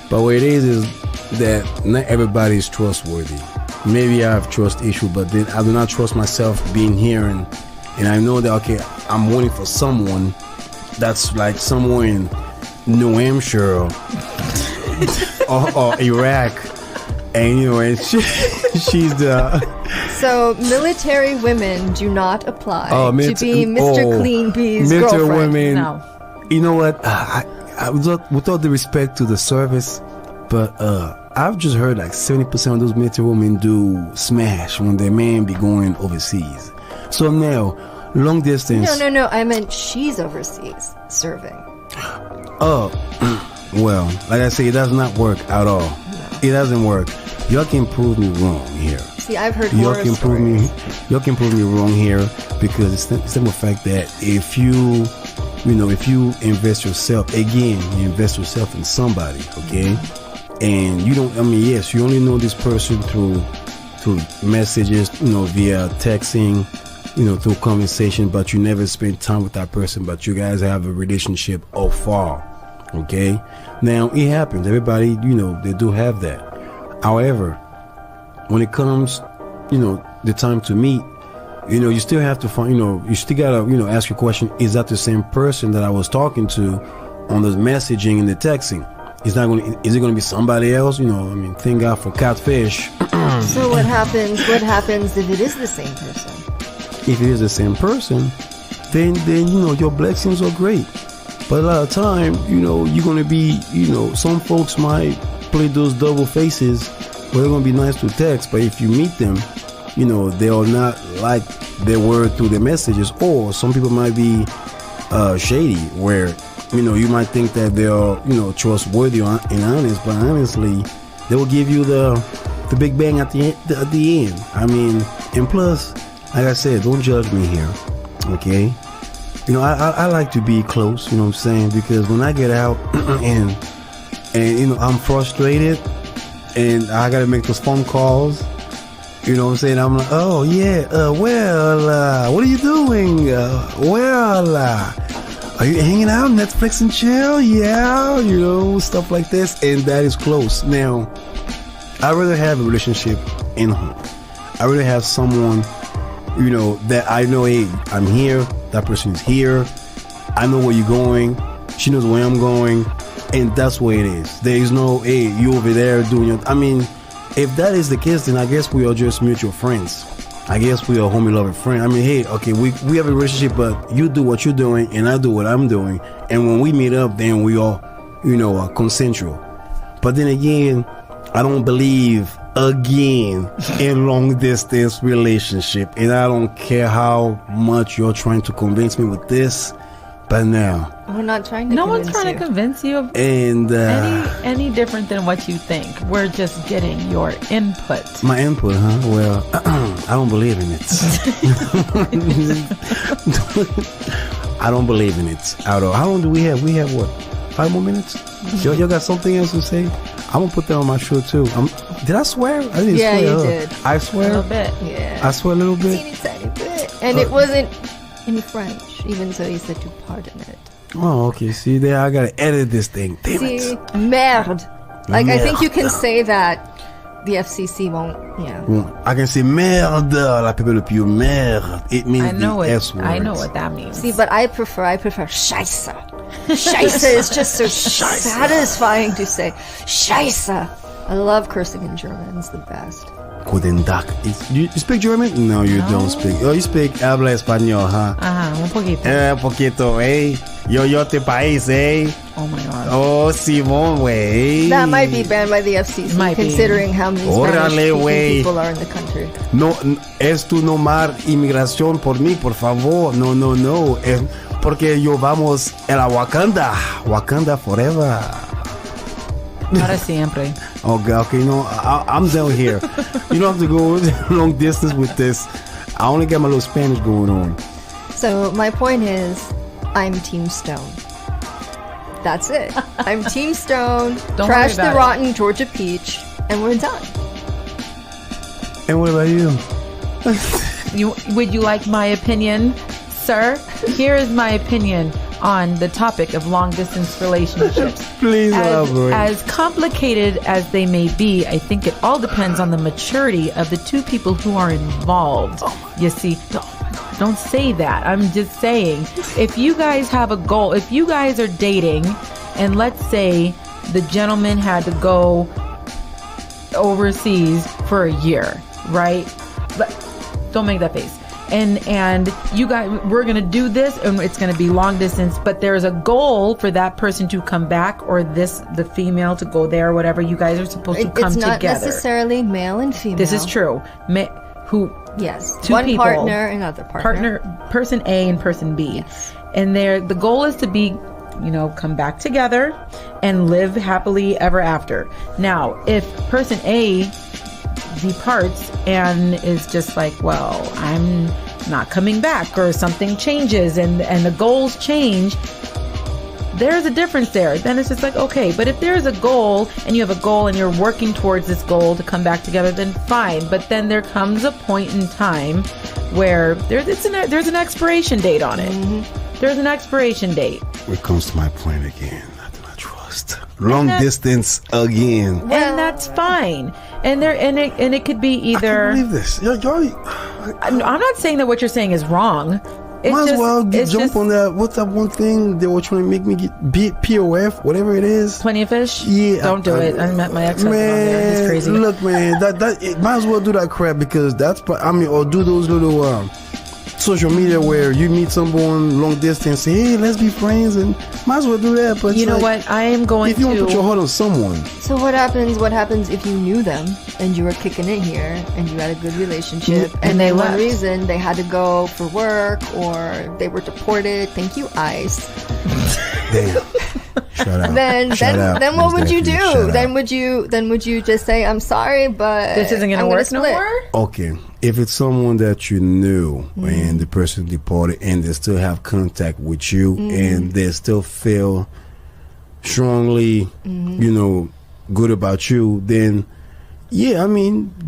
But what it is that not everybody is trustworthy. Maybe I have trust issue, but then I do not trust myself being here, and I know that okay, I'm waiting for someone that's like somewhere in New Hampshire or Iraq, and you know, and she's the. So military women do not apply to be Mr. Clean Bee's military girlfriend. Women, no. You know what? I with all the respect to the service, but I've just heard like 70% of those military women do smash when their man be going overseas. So now, long distance. No. I meant she's overseas serving. Oh, well, like I say, it does not work at all. No. It doesn't work. Y'all can prove me wrong here. See, I've heard horror stories. Y'all can prove me wrong here because it's the simple fact that if you invest yourself, again, you invest yourself in somebody, okay? And you don't, yes, you only know this person through messages, via texting, through conversation, but you never spend time with that person, but you guys have a relationship afar, okay? Now, it happens. Everybody, they do have that. However, when it comes, the time to meet, you still have to find, you still gotta, ask your question, is that the same person that I was talking to on the messaging and the texting? Is it gonna be somebody else? Thank God for catfish. So what happens if it is the same person? If it is the same person, then your blessings are great. But a lot of time, you're gonna be, some folks might play those double faces where they're gonna be nice to text, but if you meet them, they'll not like their word through the messages, or some people might be shady where you might think that they're trustworthy and honest, but honestly they will give you the big bang at the end. And plus, like I said, don't judge me here, okay? I like to be close, you know what I'm saying, because when I get out and I'm frustrated and I gotta make those phone calls, you know what I'm saying, I'm like, oh yeah, what are you doing? Are you hanging out, Netflix and chill? Yeah, stuff like this, and that is close. Now, I'd rather have a relationship in home. I'd rather have someone, that I know, hey, I'm here, that person is here, I know where you're going, she knows where I'm going, and that's where it is. There is no, hey, you over there doing your, if that is the case, then I guess we are just mutual friends. I guess we are homie loving friends. Hey, okay, we have a relationship, but you do what you're doing and I do what I'm doing. And when we meet up, then we all, are consensual. But then again, I don't believe, again, in long distance relationship. And I don't care how much you're trying to convince me with this. But now, we're not trying to. No one's trying to convince you of any different than what you think. We're just getting your input. My input, huh? Well, I don't believe in it. I don't believe in it at all. How long do we have? We have what? 5 more minutes? Y'all got something else to say? I'm gonna put that on my show too. Did I swear? I didn't swear. Yeah, you did. I swear. A little bit. Yeah. I swear a little bit. Teeny bit. And it wasn't in French, even though you said to pardon it. Oh, okay. See there, I gotta edit this thing. Damn it. Merde. Like, I think you can say that. The FCC won't. Yeah. I can say merde. La people of you merde. It means the S word. I know what that means. See, but I prefer Scheisse. Scheisse is just so satisfying to say. Scheisse. I love cursing in German. It's the best. Guten Tag. You speak German? No, you don't speak. Oh, you speak habla español, huh? Un poquito. Poquito, eh? Yo te país, eh? Oh my God. Oh, Simón, wey. That might be banned by the FCC, considering how many Spanish people are in the country. No, es tu nomar inmigración por mí, por favor. No. Porque yo vamos a la Wakanda. Wakanda forever. Para siempre. Okay, I'm down here. You don't have to go long distance with this. I only got my little Spanish going on. So my point is, I'm Team Stone. That's it. I'm Team Stone. Don't Trash worry the about rotten Georgia peach, and we're done. And what about you? Would you like my opinion, sir? Here is my opinion on the topic of long distance relationships. Please elaborate. As complicated as they may be, I think it all depends on the maturity of the two people who are involved. You see, don't say that. I'm just saying, if you guys have a goal, if you guys are dating, and let's say the gentleman had to go overseas for a year, right? But don't make that face. And you guys, we're going to do this and it's going to be long distance, but there's a goal for that person to come back, or the female to go there, whatever. You guys are supposed to come together. It's not necessarily male and female. This is true. Yes. Two one people, partner, another partner. Person A and person B. Yes. And the goal is to be, come back together and live happily ever after. Now, if person A departs and is just like, well, I'm not coming back, or something changes and the goals change, there's a difference there. Then it's just like, okay, but if there's a goal and you have a goal and you're working towards this goal to come back together, then fine. But then there comes a point in time where there's an expiration date on it. Mm-hmm. There's an expiration date. It comes to my point again. I do not trust. Long distance again. And that's fine. And it could be either. I can't believe this. I'm not saying that what you're saying is wrong. Might as well jump on that. What's that one thing they were trying to make me get? POF, whatever it is. Plenty of fish. Yeah, don't do it. I met my ex-husband on there. He's crazy. Look, man, it might as well do that crap, because or do those little social media where you meet someone long distance, say, hey, let's be friends, and might as well do that. But you know what? I am going if you want to put your heart on someone. So what happens if you knew them and you were kicking it here and you had a good relationship, and they for left. one reason they had to go for work or they were deported? Thank you, ICE. Damn. Shut up. Then what would you do? Then would you just say, I'm sorry, but this isn't gonna work no more? Okay. If it's someone that you knew and the person departed and they still have contact with you and they still feel strongly, good about you, then yeah,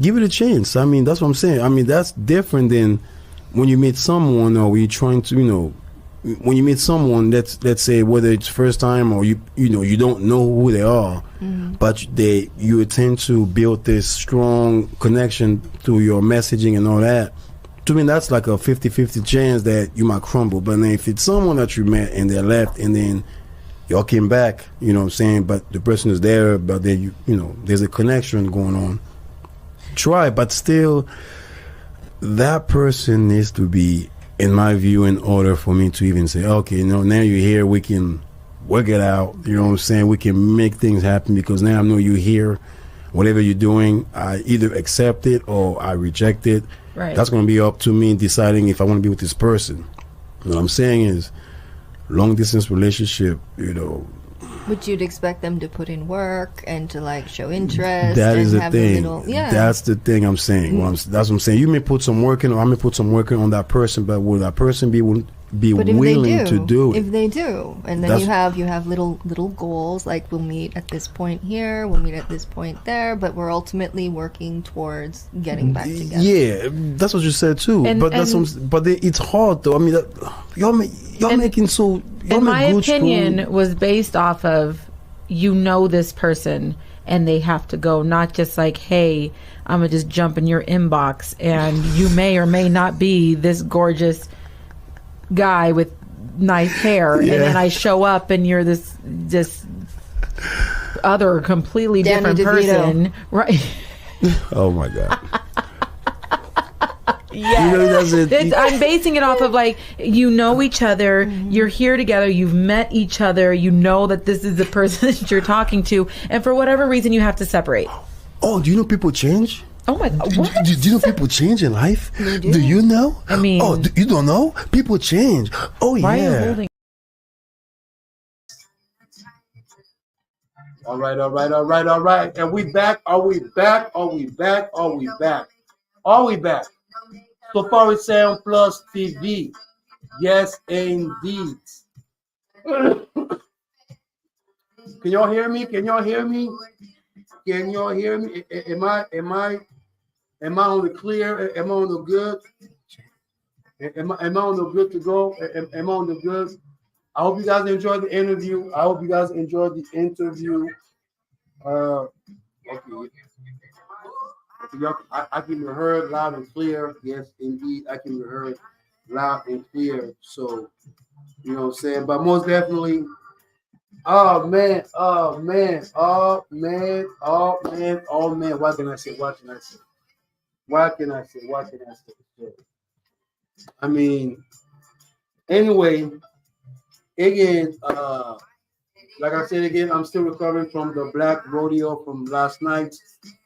give it a chance. That's what I'm saying. That's different than when you meet someone, or you're trying to, when you meet someone, let's say whether it's first time or you don't know who they are, but you tend to build this strong connection through your messaging and all that. To me, that's like a 50-50 chance that you might crumble. But then if it's someone that you met and they left and then y'all came back, you know what I'm saying, but the person is there, but then there's a connection going on. Try, but still, that person needs to be, in my view, in order for me to even say, okay, now you're here, we can work it out. You know what I'm saying? We can make things happen, because now I know you're here. Whatever you're doing, I either accept it or I reject it. Right. That's going to be up to me deciding if I want to be with this person. What I'm saying is, long distance relationship, But you'd expect them to put in work and to show interest. That is and the have thing. That's the thing I'm saying. That's what I'm saying. You may put some work in, or I may put some work in on that person, but will that person be willing to do it? If they do, and then you have little goals, like we'll meet at this point here, we'll meet at this point there, but we're ultimately working towards getting back together. Yeah, that's what you said too. But it's hard though. Y'all making so. And my opinion was based off of, this person and they have to go, not just like, hey, I'm gonna just jump in your inbox and you may or may not be this gorgeous guy with nice hair, and then I show up and you're this other completely different person, right? Oh my God. Yeah, I'm basing it off of each other, you're here together, you've met each other, you know that this is the person that you're talking to, and for whatever reason you have to separate. Oh, do you know people change? Oh my God! What? Do you know people change in life? Do you know? Oh, you don't know? People change. Oh, why yeah. are you holding? All right, all right, all right, all right. And we back. Are we back? Are we back? Are we back? Are we back? So far it's Sound Plus TV. Yes, indeed. Can y'all hear me? Can y'all hear me? Can y'all hear me? Am I on the clear? Am I on the good? Am I on the good to go? Am I on the good? I hope you guys enjoyed the interview. I hope you guys enjoyed the interview. Okay. I can be heard loud and clear. Yes, indeed, I can be heard loud and clear. So, you know what I'm saying? But most definitely, oh man, oh man, oh man, oh man, oh man. What can I say? What can I say? What can I say? What can I say? I mean, anyway, again, like I said again, I'm still recovering from the Black Rodeo from last night,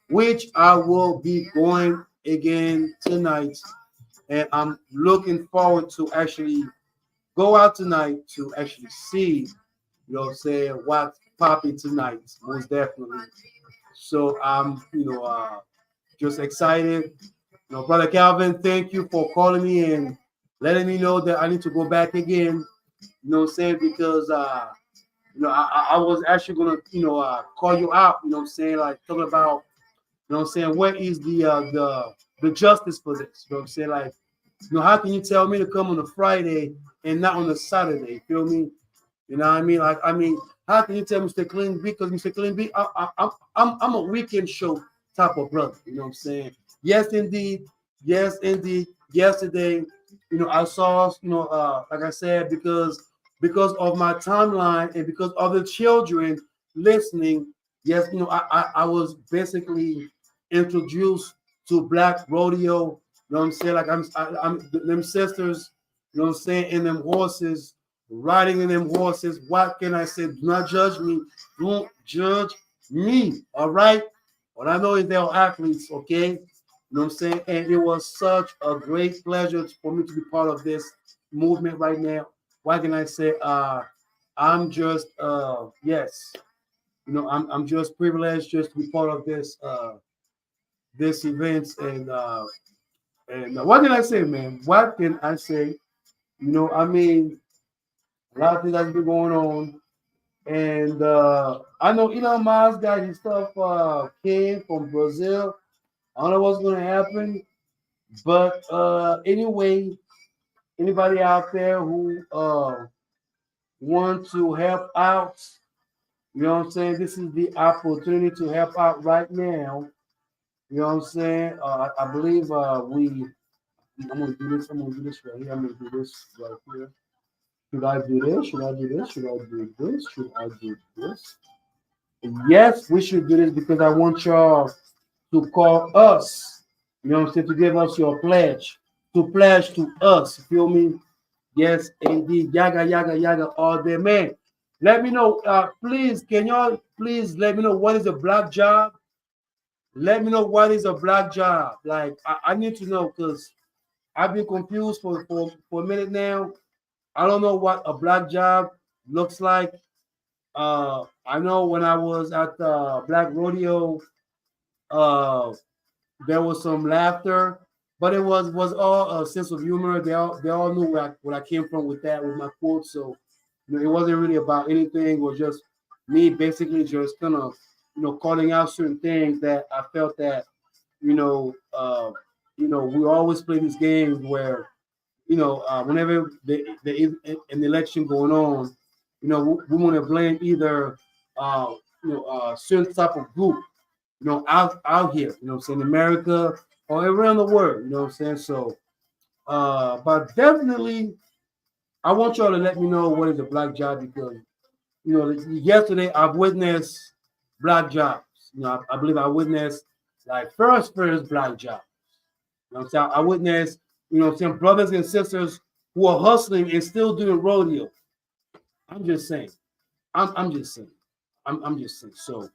which I will be going again tonight. And I'm looking forward to actually go out tonight to actually see, you know what I'm saying, what's popping tonight, most definitely. So I'm, just excited. You know, Brother Calvin, thank you for calling me and letting me know that I need to go back again. You know what I'm saying? Because I was actually gonna, call you out, you know what I'm saying, like talking about, you know what I'm saying, what is the justice for this? You know what I'm saying? Like, how can you tell me to come on a Friday and not on a Saturday? You feel me? You know what I mean? Like, how can you tell Mr. Clean B? Because Mr. Clean B, I'm a weekend show type of brother. You know what I'm saying? Yes, indeed. Yes, indeed. Yesterday, I saw, like I said, because of my timeline and because of the children listening, yes, I was basically introduced to Black Rodeo. You know what I'm saying? Like I'm them sisters, you know what I'm saying, in them horses, riding in them horses. What can I say? Do not judge me. Don't judge me. All right. What I know is they're athletes, okay? You know what I'm saying? And it was such a great pleasure for me to be part of this movement right now. What can I say? I'm just yes, I'm just privileged just to be part of this event and what can I say, man? What can I say? A lot of things that's been going on. And I know Elon Musk got his stuff came from Brazil. I don't know what's gonna happen. But anyway, anybody out there who want to help out, you know what I'm saying? This is the opportunity to help out right now. You know what I'm saying? I believe I'm gonna do this. I'm gonna do this right here. I'm gonna do this right here. Should I do this? Should I do this? Should I do this? Should I do this? Yes, we should do this because I want y'all to call us. You know what I'm saying? To give us your pledge. To pledge to us. You feel me? Yes, indeed. Yaggah, yaggah, yaggah all day. Man, let me know. Please, can y'all please let me know what is a black job? Let me know what is a black job. Like, I need to know because I've been confused for a minute now. I don't know what a black job looks like. I know when I was at the Black Rodeo, uh, there was some laughter, but it was all a sense of humor. They all knew where I came from with that with my quotes. So it wasn't really about anything. It was just me basically just kind of calling out certain things that I felt that we always play these games where whenever there is an election going on, we want to blame either certain type of group, out here, you know what I'm saying, America or around the world, you know what I'm saying? So, but definitely, I want y'all to let me know what is a black job because, yesterday I've witnessed black jobs. I believe I witnessed like first black jobs. You know what I'm saying? I witnessed, some brothers and sisters who are hustling and still doing rodeo. I'm just saying. I'm just saying. I'm just saying. So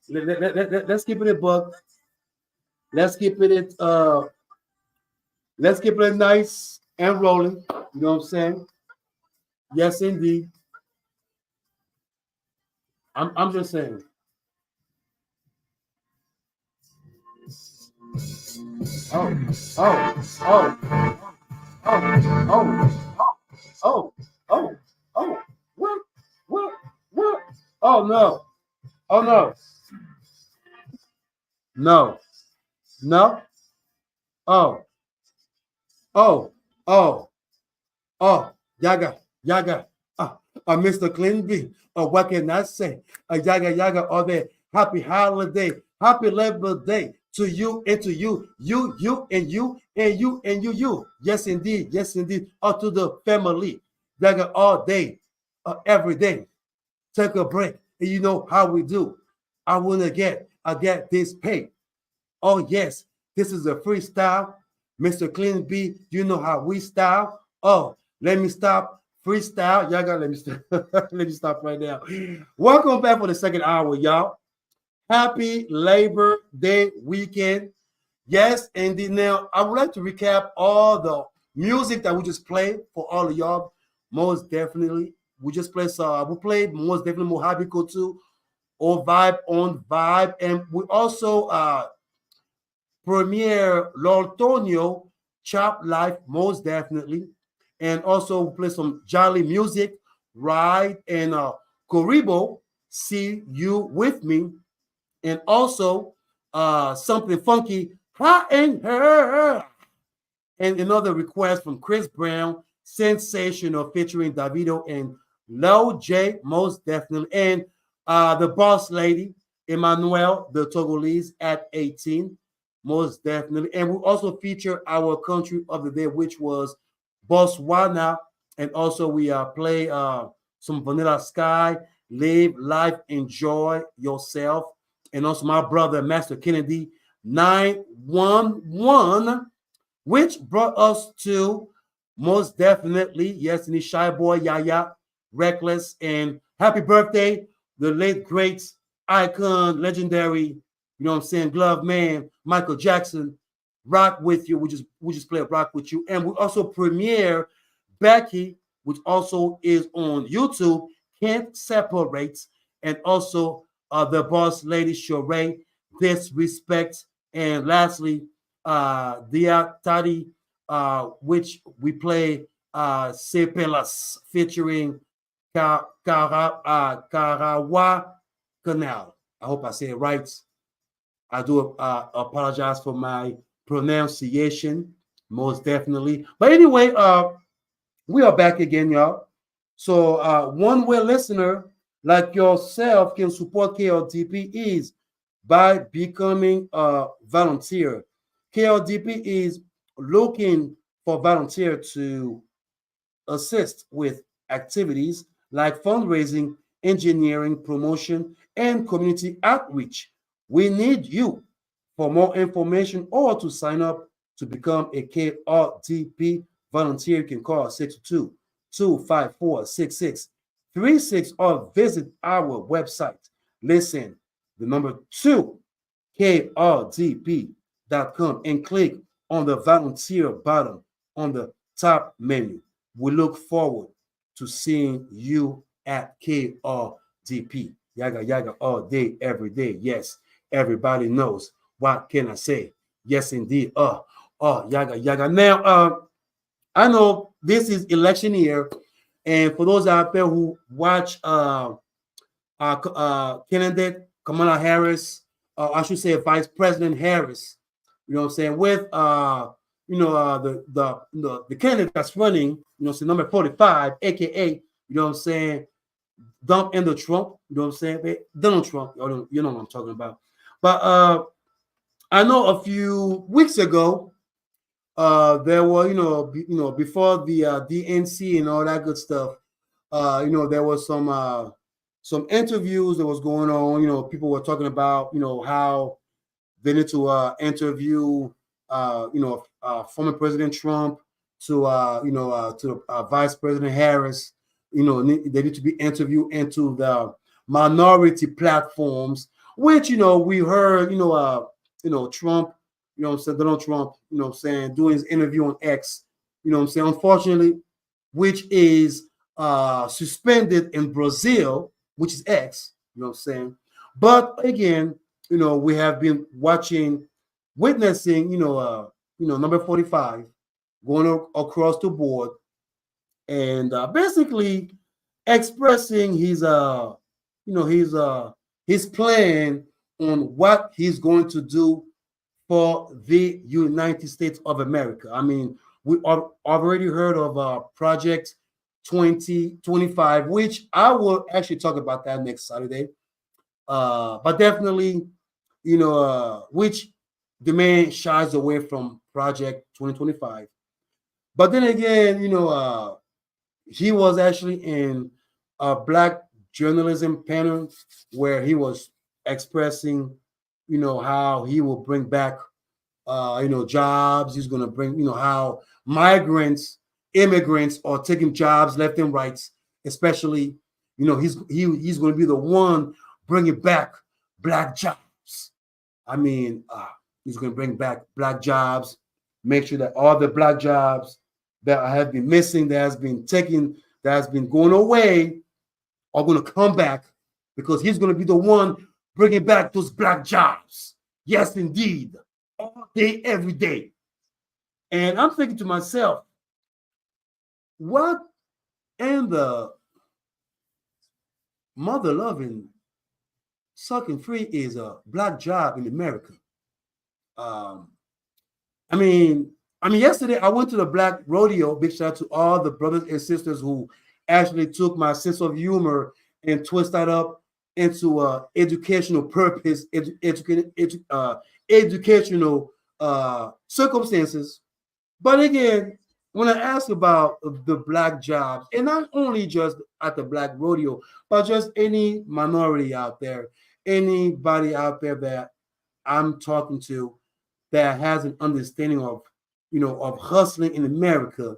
let's keep it a buck. Let's keep it nice and rolling. You know what I'm saying? Yes, indeed. I'm just saying. Oh, oh, oh, oh, oh, oh, oh, what? Oh no, oh no, no, no, oh, oh, oh, oh, Yaggah, Mr. Clinby, what can I say? Yaggah, all day, happy holiday, happy Labor Day to you and to you, you and you and you and you. Yes, indeed, all to the family. Yaggah all day, every day. Take a break, and you know how we do. I get this pay. Oh, yes, this is a freestyle. Mr. Clean B, you know how we style. Oh, let me stop. Freestyle. Y'all gotta let me stop. Let me stop right now. Welcome back for the second hour, y'all. Happy Labor Day weekend. Yes, indeed. Now, I would like to recap all the music that we just played for all of y'all. Most definitely. We just played we played most definitely Mojave too, or Vibe on Vibe. And we also premiere L'Ortonio, Chop Life, most definitely. And also play some jolly music, Ride, and Koribo, See You With Me. And also something funky, Hot and Her. And another request from Chris Brown, Sensational, featuring Davido and Lil J, most definitely. And the boss lady, Emmanuel, the Togolese, at 18, most definitely. And we also feature our country of the day, which was Botswana. And also we play some Vanilla Sky, Live Life, Enjoy Yourself. And also my brother, Master Kennedy, 911, which brought us to most definitely, yes, and the Shy Boy, Yaya, Reckless, and happy birthday, the late great icon, legendary, you know what I'm saying, glove man, Michael Jackson, Rock With You. We just play Rock With You. And we also premiere Becky, which also is on YouTube, Can't Separate, and also the boss lady Sheree, Disrespect, and lastly, Dia Tadi, which we play Sepelas featuring Karawa Canal. I hope I say it right. I do apologize for my pronunciation, most definitely. But anyway, we are back again, y'all. So one-way listener like yourself can support KRDP is by becoming a volunteer. KRDP is looking for volunteers to assist with activities like fundraising, engineering, promotion, and community outreach. We need you. For more information or to sign up to become a KRDP volunteer, you can call 622-254-6636 or visit our website. Listen, the number 2, KRDP.com, and click on the volunteer button on the top menu. We look forward to seeing you at KRDP. Yaggah all day, every day. Yes, everybody knows. What can I say? Yes, indeed. Yaggah. Now, I know this is election year, and for those out there who watch candidate Kamala Harris, I should say Vice President Harris, you know what I'm saying, with the candidate that's running, you know, so number 45, aka, you know what I'm saying, dump in the Trump, you know what I'm saying, Donald Trump, you know what I'm talking about. But I know a few weeks ago, there were, before the DNC and all that good stuff, there was some interviews that was going on. You know, people were talking about, how they need to interview, former President Trump to Vice President Harris. You know, they need to be interviewed into the minority platforms, which, we heard, Trump, Donald Trump, doing his interview on X, unfortunately, which is suspended in Brazil, which is X, You know what I'm saying? But again, we have been witnessing, number 45 going across the board and basically expressing his plan on what he's going to do for the United States of America. I mean, we already heard of Project 2025, which I will actually talk about that next Saturday. But definitely, which the man shies away from Project 2025. But then again, he was actually in a Black journalism panel where he was expressing, how he will bring back, jobs. He's going to bring, how immigrants are taking jobs left and right, especially, he's going to be the one bringing back Black jobs. I mean, he's going to bring back Black jobs, make sure that all the Black jobs that have been missing, that has been taken, that has been going away, are going to come back because he's going to be the one bringing back those Black jobs. Yes, indeed. All day, every day. And I'm thinking to myself, what in the mother loving sucking free is a Black job in America? I mean, yesterday I went to the Black Rodeo. Big shout out to all the brothers and sisters who actually took my sense of humor and twist that up into educational purpose, educational circumstances. But again, when I ask about the Black jobs, and not only just at the Black Rodeo, but just any minority out there, anybody out there that I'm talking to that has an understanding of, of hustling in America,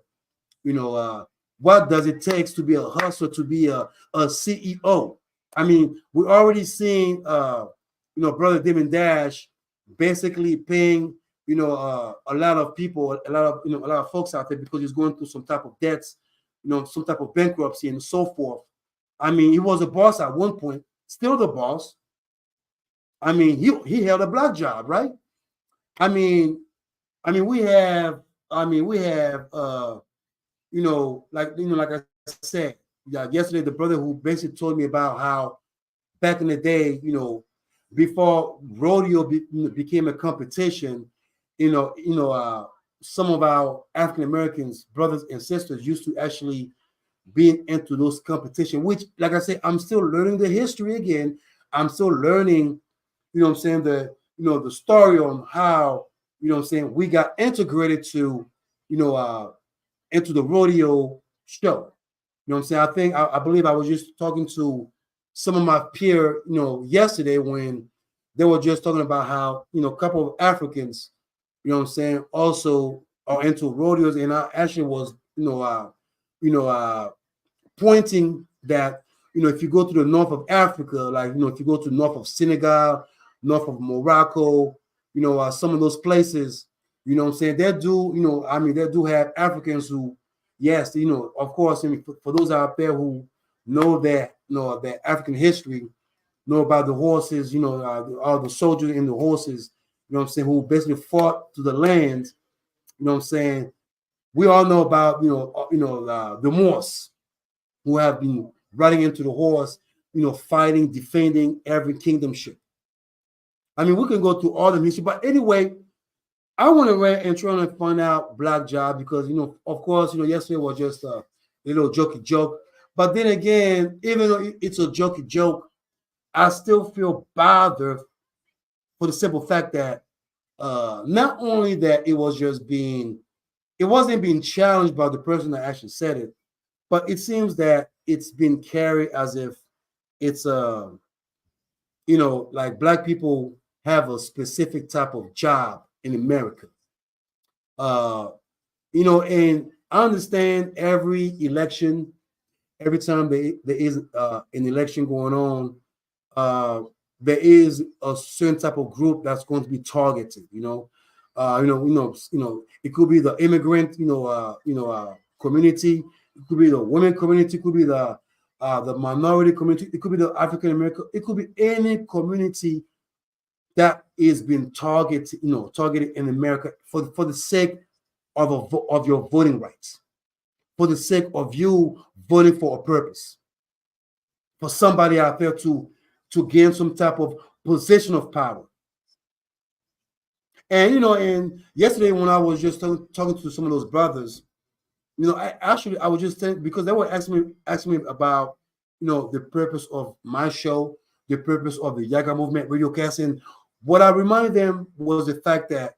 what does it take to be a hustler, to be a CEO? I mean, we're already seeing, Brother Damon Dash basically paying, a lot of people, a lot of folks out there because he's going through some type of debts, some type of bankruptcy and so forth. I mean, he was a boss at one point, still the boss. I mean, he held a Black job, right? We have, like I said, yesterday, the brother who basically told me about how back in the day, before rodeo became a competition, some of our African Americans, brothers and sisters, used to actually be into those competitions, which, like I said, I'm still learning the history again. I'm still learning, the story on how, we got integrated to, into the rodeo show. I believe I was just talking to some of my peer, yesterday when they were just talking about how, a couple of Africans, also are into rodeos. And I actually was, pointing that, if you go to the north of Africa, like, if you go to north of Senegal, north of Morocco, some of those places, they do, they do have Africans who, yes, of course, for those out there who know that, their African history, know about the horses, all the soldiers and the horses, who basically fought to the land, we all know about, the Moors who have been riding into the horse, fighting, defending every kingdomship. I mean, we can go through all the history, but anyway, I want to read and try to find out Black job because, of course, yesterday was just a little jokey joke. But then again, even though it's a jokey joke, I still feel bothered for the simple fact that not only that it wasn't being challenged by the person that actually said it, but it seems that it's been carried as if it's like Black people have a specific type of job in America. And I understand every election, every time there is an election going on, there is a certain type of group that's going to be targeted. It could be the immigrant, community. It could be the women community. It could be the the minority community. It could be the African American. It could be any community that is being targeted in America for the sake of your voting rights, for the sake of you voting for a purpose, for somebody out there to gain some type of position of power. And and yesterday when I was just talking to some of those brothers, I was just saying, because they were asking me about the purpose of my show, the purpose of the Yaggah Movement Radiocast, and what I reminded them was the fact that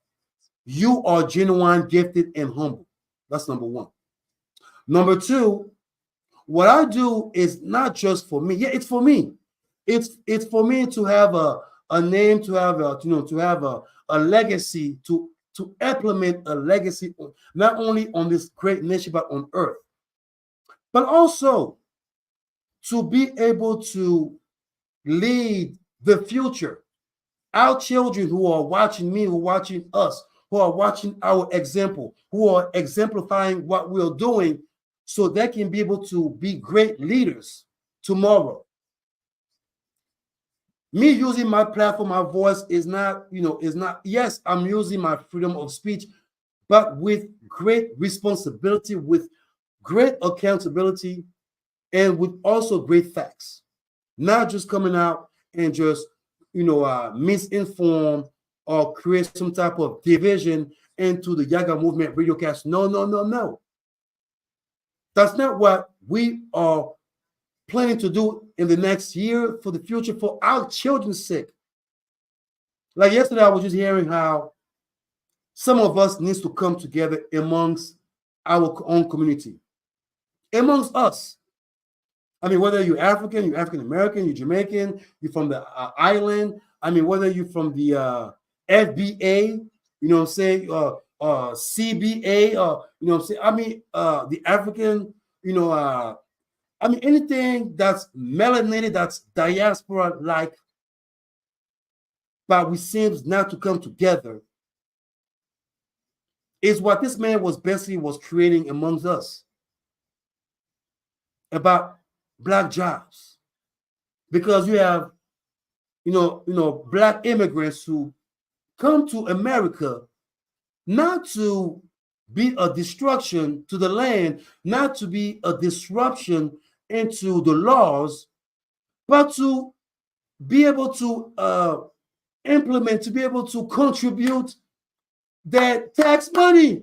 you are genuine, gifted, and humble. That's number one. Number two, what I do is not just for me. Yeah, it's for me. It's for me to have a name, to have a legacy, to implement a legacy not only on this great nation but on earth, but also to be able to lead the future. Our children who are watching me, who are watching us, who are watching our example, who are exemplifying what we're doing, so they can be able to be great leaders tomorrow. Me using my platform, my voice is not, yes, I'm using my freedom of speech, but with great responsibility, with great accountability, and with also great facts. Not just coming out and just, misinform or create some type of division into the Yaggah Movement Radiocast. No. That's not what we are planning to do in the next year, for the future, for our children's sake. Like yesterday, I was just hearing how some of us needs to come together amongst our own community, amongst us. I mean, whether you're African, you're African American, you're Jamaican, you're from the island. I mean, whether you're from the FBA, CBA, I mean, the African, I mean, anything that's melanated, that's diaspora-like, but we seems not to come together, is what this man was creating amongst us about Black jobs. Because you have, Black immigrants who come to America not to be a destruction to the land, not to be a disruption into the laws, but to be able to implement, to be able to contribute that tax money.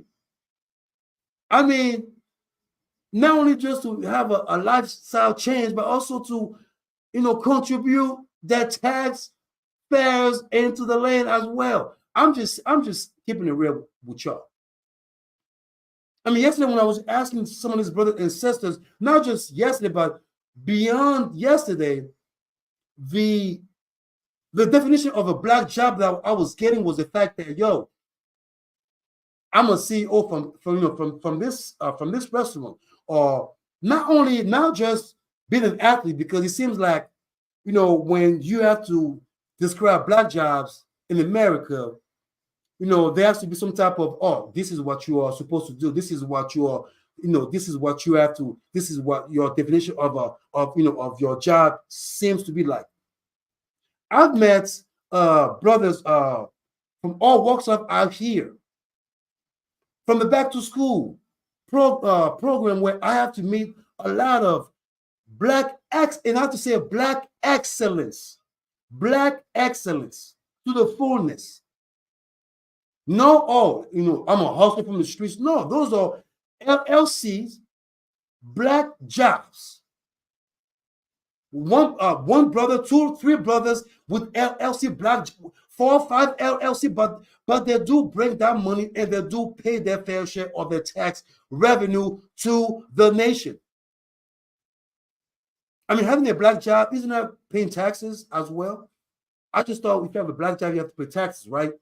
I mean, not only just to have a lifestyle change, but also to, contribute that tax fares into the land as well. I'm just keeping it real with y'all. I mean, yesterday when I was asking some of these brothers and sisters, not just yesterday, but beyond yesterday, the definition of a Black job that I was getting was the fact that, I'm a CEO from this restaurant, or not just being an athlete, because it seems like, when you have to describe Black jobs in America, there has to be some type of, this is what you are supposed to do. This is what you are, this is what you have to, this is what your definition of your job seems to be like. I've met brothers from all walks of out here, from the back to school program, where I have to meet a lot of Black and I have to say Black excellence to the fullness. No, I'm a hustler from the streets. No, those are LLCs, Black jobs. One brother, 2, 3 brothers with LLC, Black, 4 or 5 LLC, but they do bring that money and they do pay their fair share of their tax revenue to the nation. I mean, having a Black job, isn't that paying taxes as well? I just thought if you have a Black job, you have to pay taxes, right?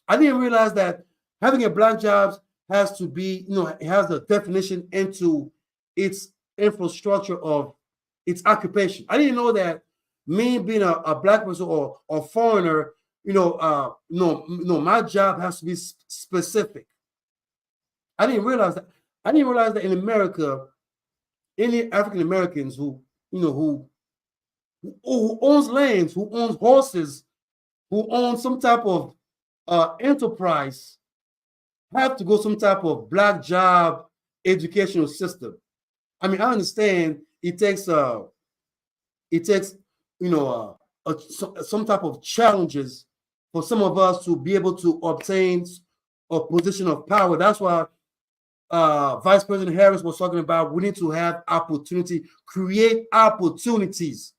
I didn't realize that having a Black job has to be, it has a definition into its infrastructure of its occupation. I didn't know that me being a Black person or foreigner, my job has to be specific. I didn't realize that in America, any African Americans who who owns lands, who owns horses, who owns some type of enterprise, have to go some type of black job educational system. I mean, I understand it takes some type of challenges for some of us to be able to obtain a position of power. That's why Vice President Harris was talking about we need to have opportunity, create opportunities,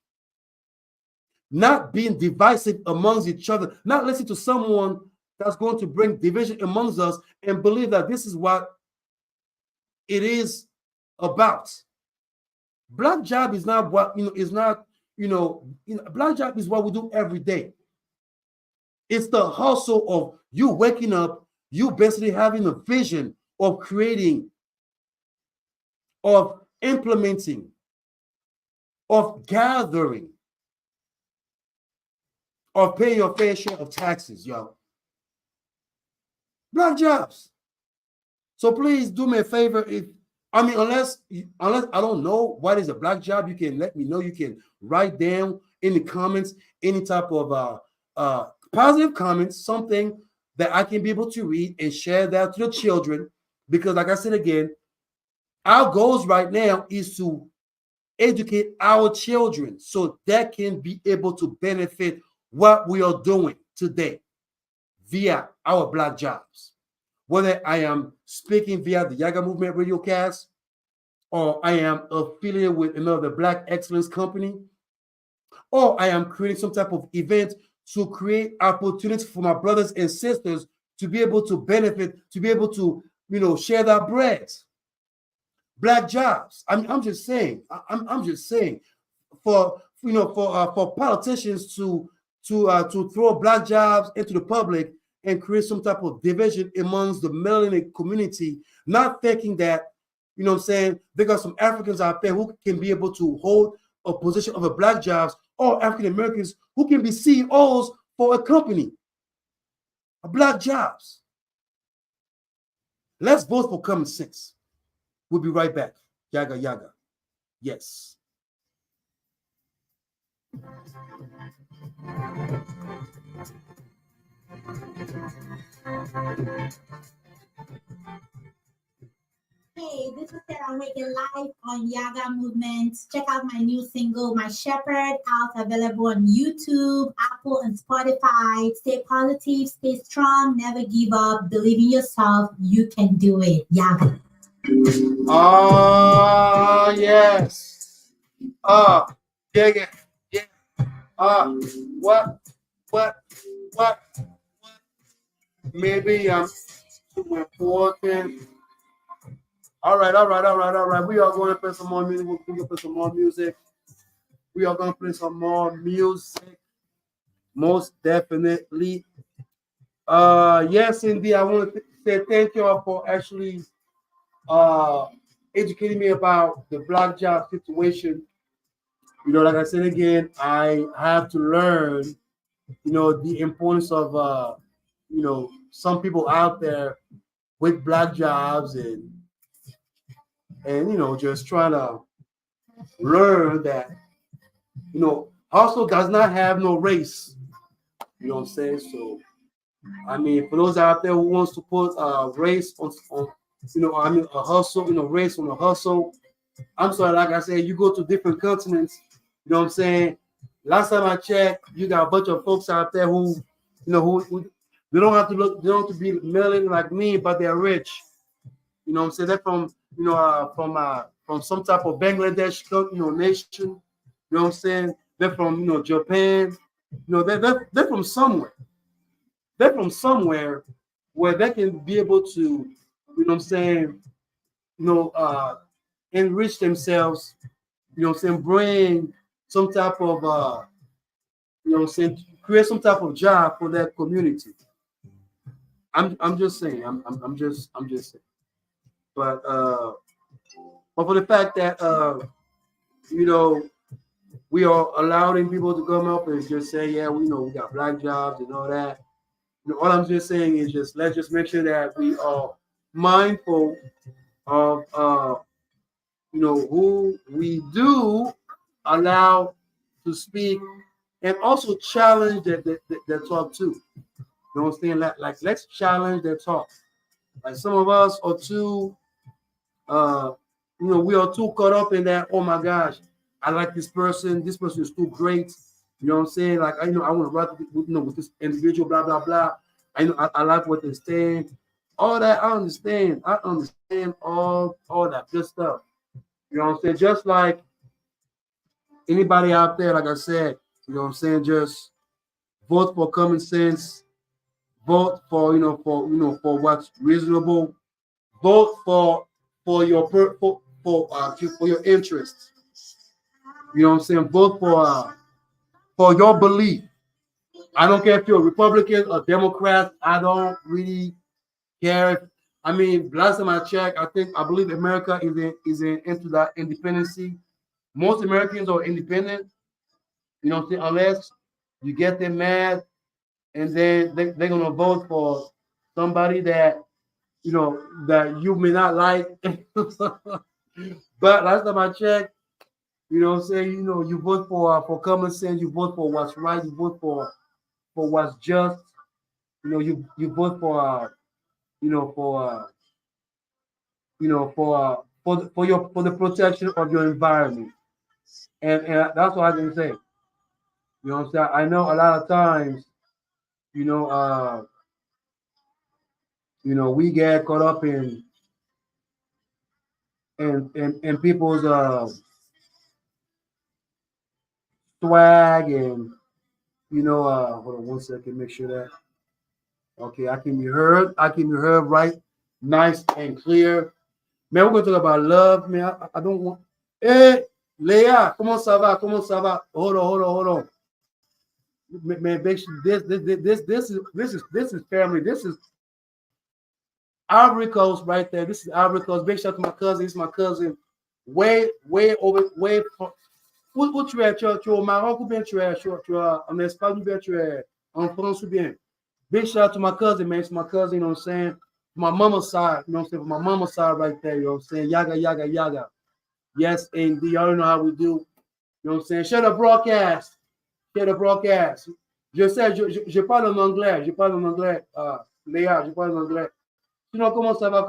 not being divisive amongst each other, not listening to someone that's going to bring division amongst us and believe that this is what it is about. Black job is not what black job is what we do every day. It's the hustle of you waking up, you basically having a vision of creating, of implementing, of gathering, of paying your fair share of taxes, yo. Black jobs. So please do me a favor. Unless I don't know what is a black job, you can let me know. You can write down in the comments any type of positive comments, something that I can be able to read and share that to the children. Because like I said again, our goals right now is to educate our children so that can be able to benefit what we are doing today via our black jobs. Whether I am speaking via the Yaggah Movement Radiocast, or I am affiliated with another Black Excellence company, or I am creating some type of event to create opportunities for my brothers and sisters to be able to benefit, to be able to, share that bread. Black jobs. I'm just saying. I'm just saying. For politicians to throw black jobs into the public and create some type of division amongst the melanin community, not thinking that, they got some Africans out there who can be able to hold a position of a black jobs, or African Americans who can be CEOs for a company. Black jobs. Let's vote for common sense. We'll be right back. Yaggah, Yaggah. Yes. Hey, this is Sarah Wiggin live on Yaggah Movement. Check out my new single, My Shepherd, out available on YouTube, Apple, and Spotify. Stay positive, stay strong, never give up, believe in yourself. You can do it. Yaggah. Yes. Yeah. What? Maybe I'm too important. All right. We are going to play some more music. We're going to play some more music. We are going to play some more music. Most definitely. Yes, indeed. I want to say thank you all for actually educating me about the black job situation. Like I said again, I have to learn, the importance of, some people out there with black jobs and just trying to learn that, hustle does not have no race. You know what I'm saying? So, for those out there who wants to put race on a hustle, race on a hustle. I'm sorry, like I said, you go to different continents, you know what I'm saying? Last time I checked, you got a bunch of folks out there who they don't have to be melanin like me, but they're rich. You know what I'm saying? They're from some type of Bangladesh, nation. You know what I'm saying? They're from, Japan. They're from somewhere. They're from somewhere where they can be able to, you know what I'm saying, enrich themselves, bring some type of, create some type of job for that community. I'm just saying. I'm just saying. But for the fact that we are allowing people to come up and just say, yeah, we got black jobs and all that. All I'm just saying is let's just make sure that we are mindful of who we do allow to speak and also challenge their talk too. You know what I'm saying? Like let's challenge their talk. Like some of us are too, we are too caught up in that. Oh my gosh, I like this person. This person is too great. You know what I'm saying? Like I want to rock with this individual. Blah blah blah. I like what they're saying. All that I understand. I understand all that good stuff. You know what I'm saying? Just like anybody out there, like I said, you know what I'm saying? Just vote for common sense. Vote for for what's reasonable. Vote for your for your interests. You know what I'm saying? Vote for your belief. I don't care if you're a Republican or Democrat. I don't really care. I mean, last time I checked, I believe America into that independency. Most Americans are independent. You know what I'm saying? Unless you get them mad, and then they're gonna vote for somebody that that you may not like. But last time I checked, you know what I'm saying, you vote for common sense, you vote for what's right, you vote for what's just, you vote for for the protection of your environment. And that's what I can say. You know what I'm saying? I know a lot of times, we get caught up in people's swag and hold on one second, make sure that okay, I can be heard. I can be heard right, nice and clear. Man, we're gonna talk about love, man. I don't want. Hey, Léa, comment ça va? Comment ça va? Hold on. Man, this is family. This is Ivory Coast right there. This is Ivory Coast. Big shout out to my cousin. This is my cousin. Way from. Où tu es? Tu es au Maroc ou bien tu es en Espagne ou bien tu es en France ou bien? Big shout out to my cousin, man. It's my cousin, you know what I'm saying? My mama's side, you know what I'm saying? My mama's side right there, you know what I'm saying? Yaggah. Yes, indeed. Y'all know how we do. You know what I'm saying? Share the broadcast. Je parle en anglais. Léa, je parle en anglais. Sinon, comment ça va?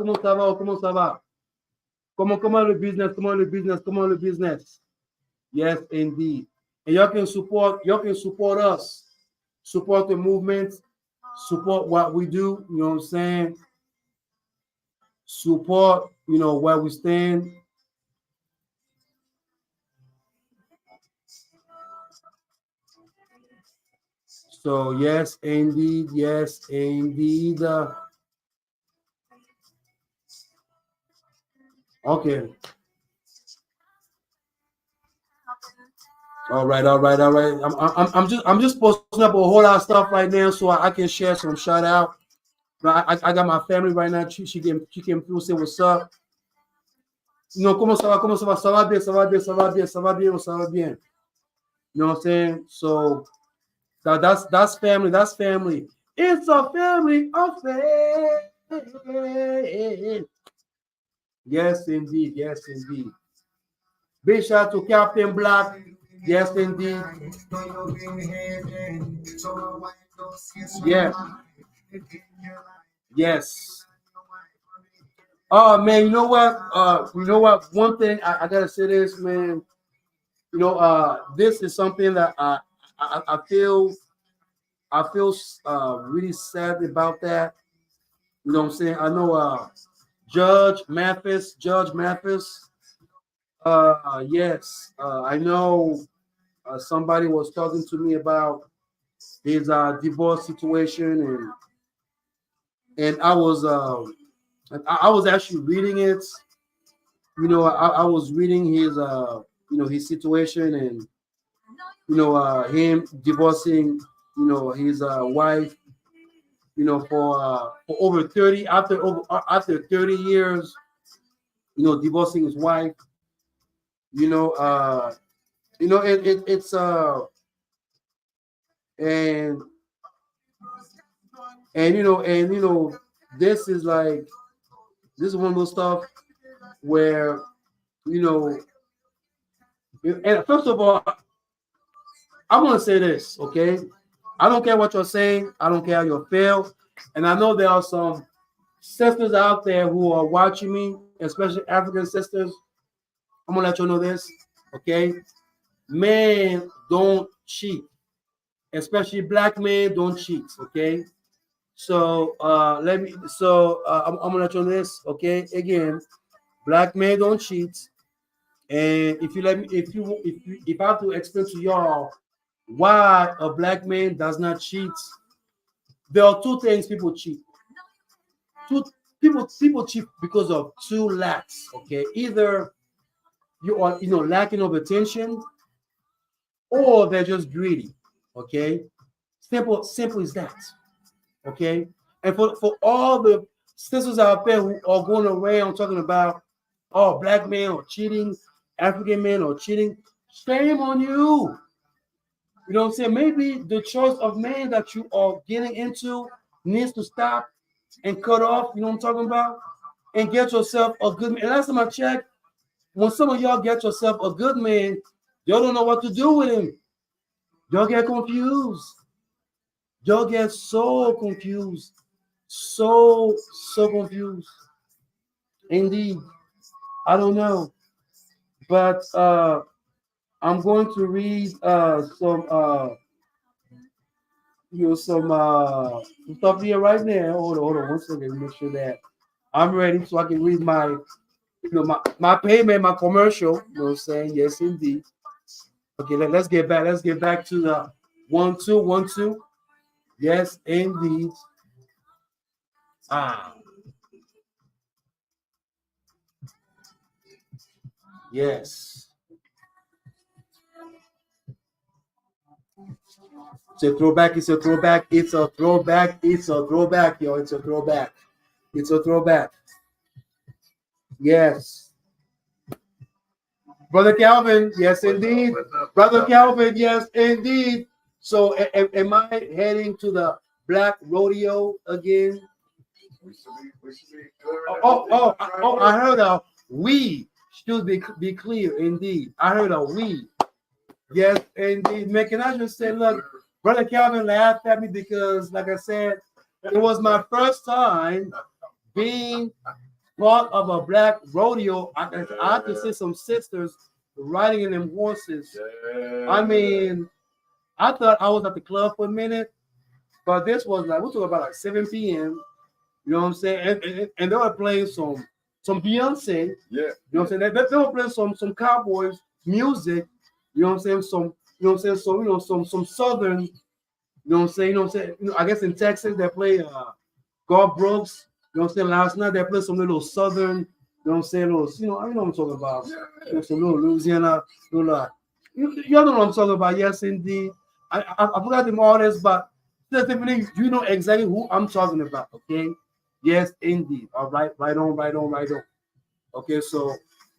Comment le business? Yes, indeed. And y'all can support us. Support the movement. Support what we do. You know what I'm saying? Support, where we stand. So yes, indeed. Okay. All right. I'm just posting up a whole lot of stuff right now so I can share some shout out. I got my family right now. She came through, say what's up. Comment ça va? Ça va bien. You know what I'm saying? So that's family. It's a family affair. Yes, indeed. Big shout out to Captain Black. Yes, indeed. Yeah. Yes. Oh man, you know what? One thing I gotta say this, man. This is something that I feel really sad about that. You know what I'm saying? I know Judge Mathis. Yes. I know somebody was talking to me about his divorce situation, and I was actually reading it. I was reading his his situation, and him divorcing his wife for over 30 after 30 years divorcing his wife. It's this is one of those stuff where you know, and first of all, I want to say this, okay? I don't care what you're saying. I don't care how you feel. And I know there are some sisters out there who are watching me, especially African sisters. I'm going to let you know this, okay? Men don't cheat, especially black men don't cheat, okay? So I'm gonna let you know this, okay? Again, black men don't cheat. And if you let me, if I have to explain to y'all why a black man does not cheat, there are two things people cheat. People cheat because of two lacks. Okay, either you are lacking of attention, or they're just greedy. Okay, simple as that. Okay, and for all the sisters out there who are going around talking about, oh, black men are cheating, African men are cheating, shame on you. You know what I'm saying? Maybe the choice of man that you are getting into needs to stop and cut off. You know what I'm talking about? And get yourself a good man. And last time I checked, when some of y'all get yourself a good man, y'all don't know what to do with him. Y'all get confused. Y'all get so confused. So confused. Indeed. I don't know. But I'm going to read some stuff here right now. Hold on 1 second. Make sure that I'm ready so I can read my my payment, my commercial. You know what I'm saying? Yes, indeed. Okay, let's get back to the 1 2 1 2. Yes, indeed. Yes. It's a throwback. It's a throwback. It's a throwback. It's a throwback, yo. It's a throwback. It's a throwback. Yes. Brother Calvin, yes, indeed. Brother Calvin, yes, indeed. So, am I heading to the Black Rodeo again? I heard a we. Should be clear, indeed. I heard a we. Yes, indeed. Man, can I just say, look, Brother Calvin laughed at me because, like I said, it was my first time being part of a black rodeo. I had to see some sisters riding in them horses. I mean, I thought I was at the club for a minute, but this was like, we're talking about like 7 p.m. You know what I'm saying? And they were playing some Beyonce. Yeah. You know what I'm saying? They were playing some Cowboys music. You know what I'm saying? Some Southern. You know what I'm saying? I guess in Texas they play God Brooks. You know what I'm saying? Last night they played some little Southern. You know what I'm saying? I know what I'm talking about. Yeah. Some little Louisiana. Y'all know what I'm talking about. Yes, indeed. I forgot them all this, but you know exactly who I'm talking about. Okay. Yes, indeed. All right, right on. Okay, so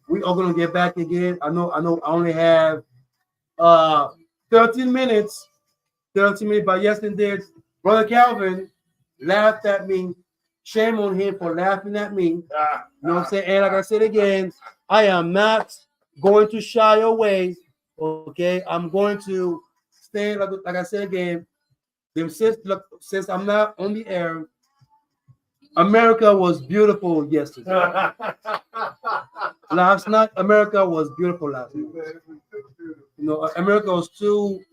we are gonna get back again. I know. I only have 13 minutes. 13 minutes, but yes, indeed, Brother Calvin laughed at me. Shame on him for laughing at me. You know what I'm saying? And like I said again, I am not going to shy away. Okay, I'm going to stay. Like I said again, since I'm not on the air. America was beautiful yesterday. Last night, America was beautiful last night. You know, America was too.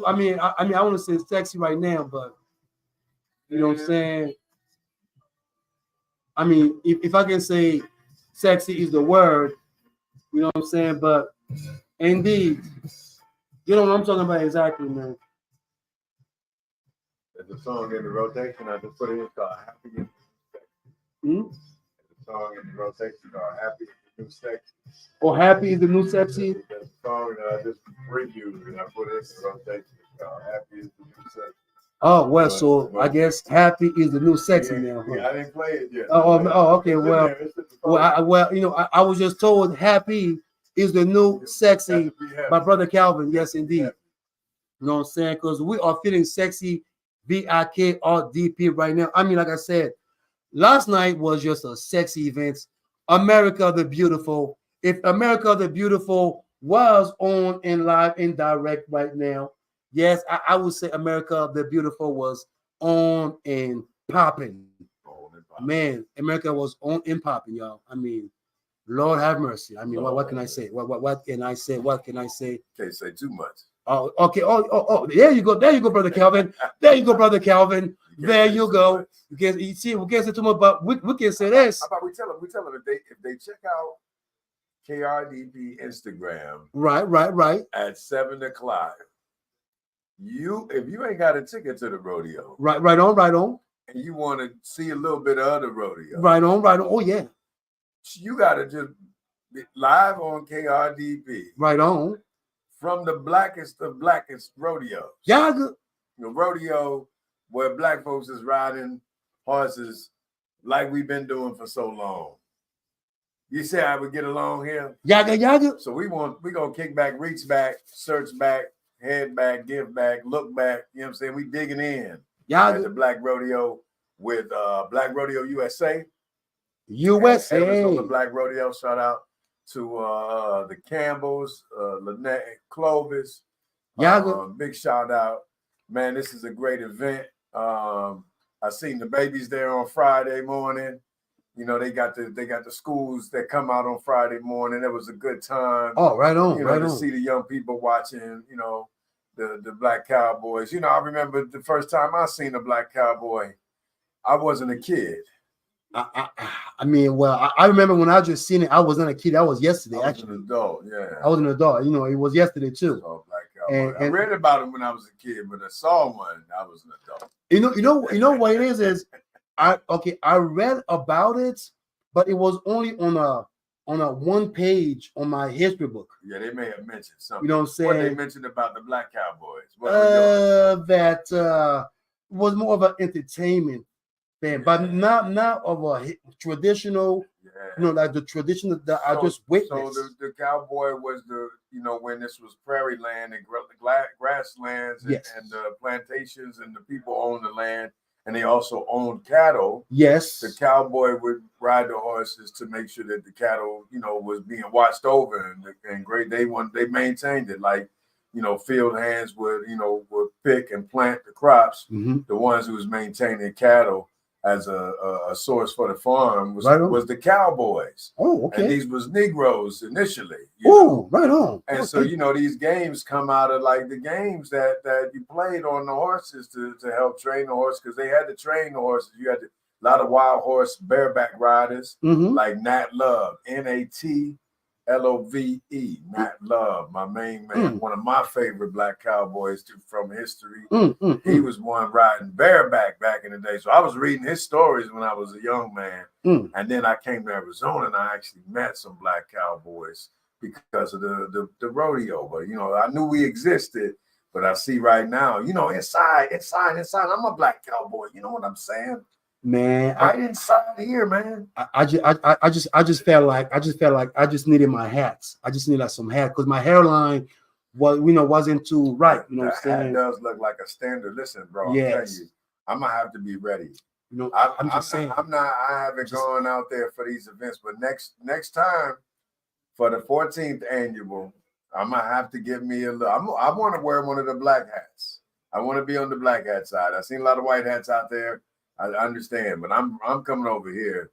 I mean, I want to say sexy right now, but you know what I'm saying. I mean, if I can say sexy is the word, you know what I'm saying. But indeed, you know what I'm talking about exactly, man. There's a song in the rotation. I just put it in called Happy. The song in the rotation called Happy is the New Sexy. Oh, Happy is the New Sexy? That song that I just reviewed and I put it in the rotation called Happy is the New Sexy. Oh, well, so I guess Happy is the new sexy now. Huh? Yeah, I didn't play it yet. Okay. Well, you know, I was just told Happy is the new sexy by Brother Calvin. Yes, indeed. Yeah. You know what I'm saying? Because we are feeling sexy, VIKRDP right now. I mean, like I said, last night was just a sexy event. America the Beautiful. if America the Beautiful was on and live and direct right now, yes, I would say America the Beautiful was on and popping. Man, America was on and popping, y'all. I mean, Lord have mercy. I mean, what can I say? What can I say? What can I say? Can't say too much. Oh, okay. Oh, there you go. There you go, brother Calvin. There you go, brother Calvin. There you go. You see, we can't say too much, but we can say this. How about we tell them if they check out KRDP Instagram, right at 7:00, if you ain't got a ticket to the rodeo, right on, and you want to see a little bit of the rodeo, right on. Oh yeah, you got to just be live on KRDP, right on, from the blackest of blackest rodeos. Yaggah, the rodeo where black folks is riding horses like we've been doing for so long. You say I would get along here? Yaggah. So we gonna kick back, reach back, search back, head back, give back, look back. You know what I'm saying? We digging in at the Black Rodeo with Black Rodeo USA. USA. Black Rodeo. Shout out to the Campbells, Lynette and Clovis. Big shout out. Man, this is a great event. I seen the babies there on Friday morning. You know, they got the schools that come out on Friday morning. It was a good time. Oh, right on, you know, right to on. see the young people watching, you know, the Black Cowboys. You know, I remember the first time I seen a Black Cowboy, I wasn't a kid. I mean, well, I remember when I just seen it, I wasn't a kid. I was yesterday, actually. An adult, yeah. I was an adult. You know, it was yesterday too. Oh, Black Cowboy. I read about him when I was a kid, but I saw one. I was an adult. You know what it is I read about it, but it was only on a one page on my history book. Yeah, they may have mentioned something. You know what I'm saying? What they mentioned about the Black Cowboys? That was more of an entertainment thing, but not of a traditional. You know, like the tradition that I just witnessed. So the cowboy was when this was prairie land and grasslands and the plantations, and the people owned the land, and they also owned cattle. Yes. The cowboy would ride the horses to make sure that the cattle, was being watched over, and great. They maintained it, like, field hands would pick and plant the crops. Mm-hmm. The ones who was maintaining cattle as a source for the farm was the cowboys. Oh, okay. And these was Negroes initially. Oh, right on. And so, these games come out of like the games that you played on the horses to help train the horse, because they had to train the horses. You had a lot of wild horse bareback riders, like Nat Love, NATLOVE, Nat Love, my main man, one of my favorite Black cowboys from history. He was one riding bareback back in the day. So I was reading his stories when I was a young man. And then I came to Arizona and I actually met some Black cowboys because of the rodeo. But, I knew we existed, but I see right now, inside, I'm a Black cowboy. You know what I'm saying? Man, right inside here, man. I just felt like I just needed my hats. I just needed some hat because my hairline wasn't too right. You know what I'm saying? It does look like a standard. Listen, bro, yes. I'm telling you, I'm gonna have to be ready. I'm just saying. I haven't gone out there for these events, but next time for the 14th annual, I'm gonna have to give me a look. I want to wear one of the Black hats. I want to be on the Black hat side. I've seen a lot of white hats out there. I understand, but I'm coming over here.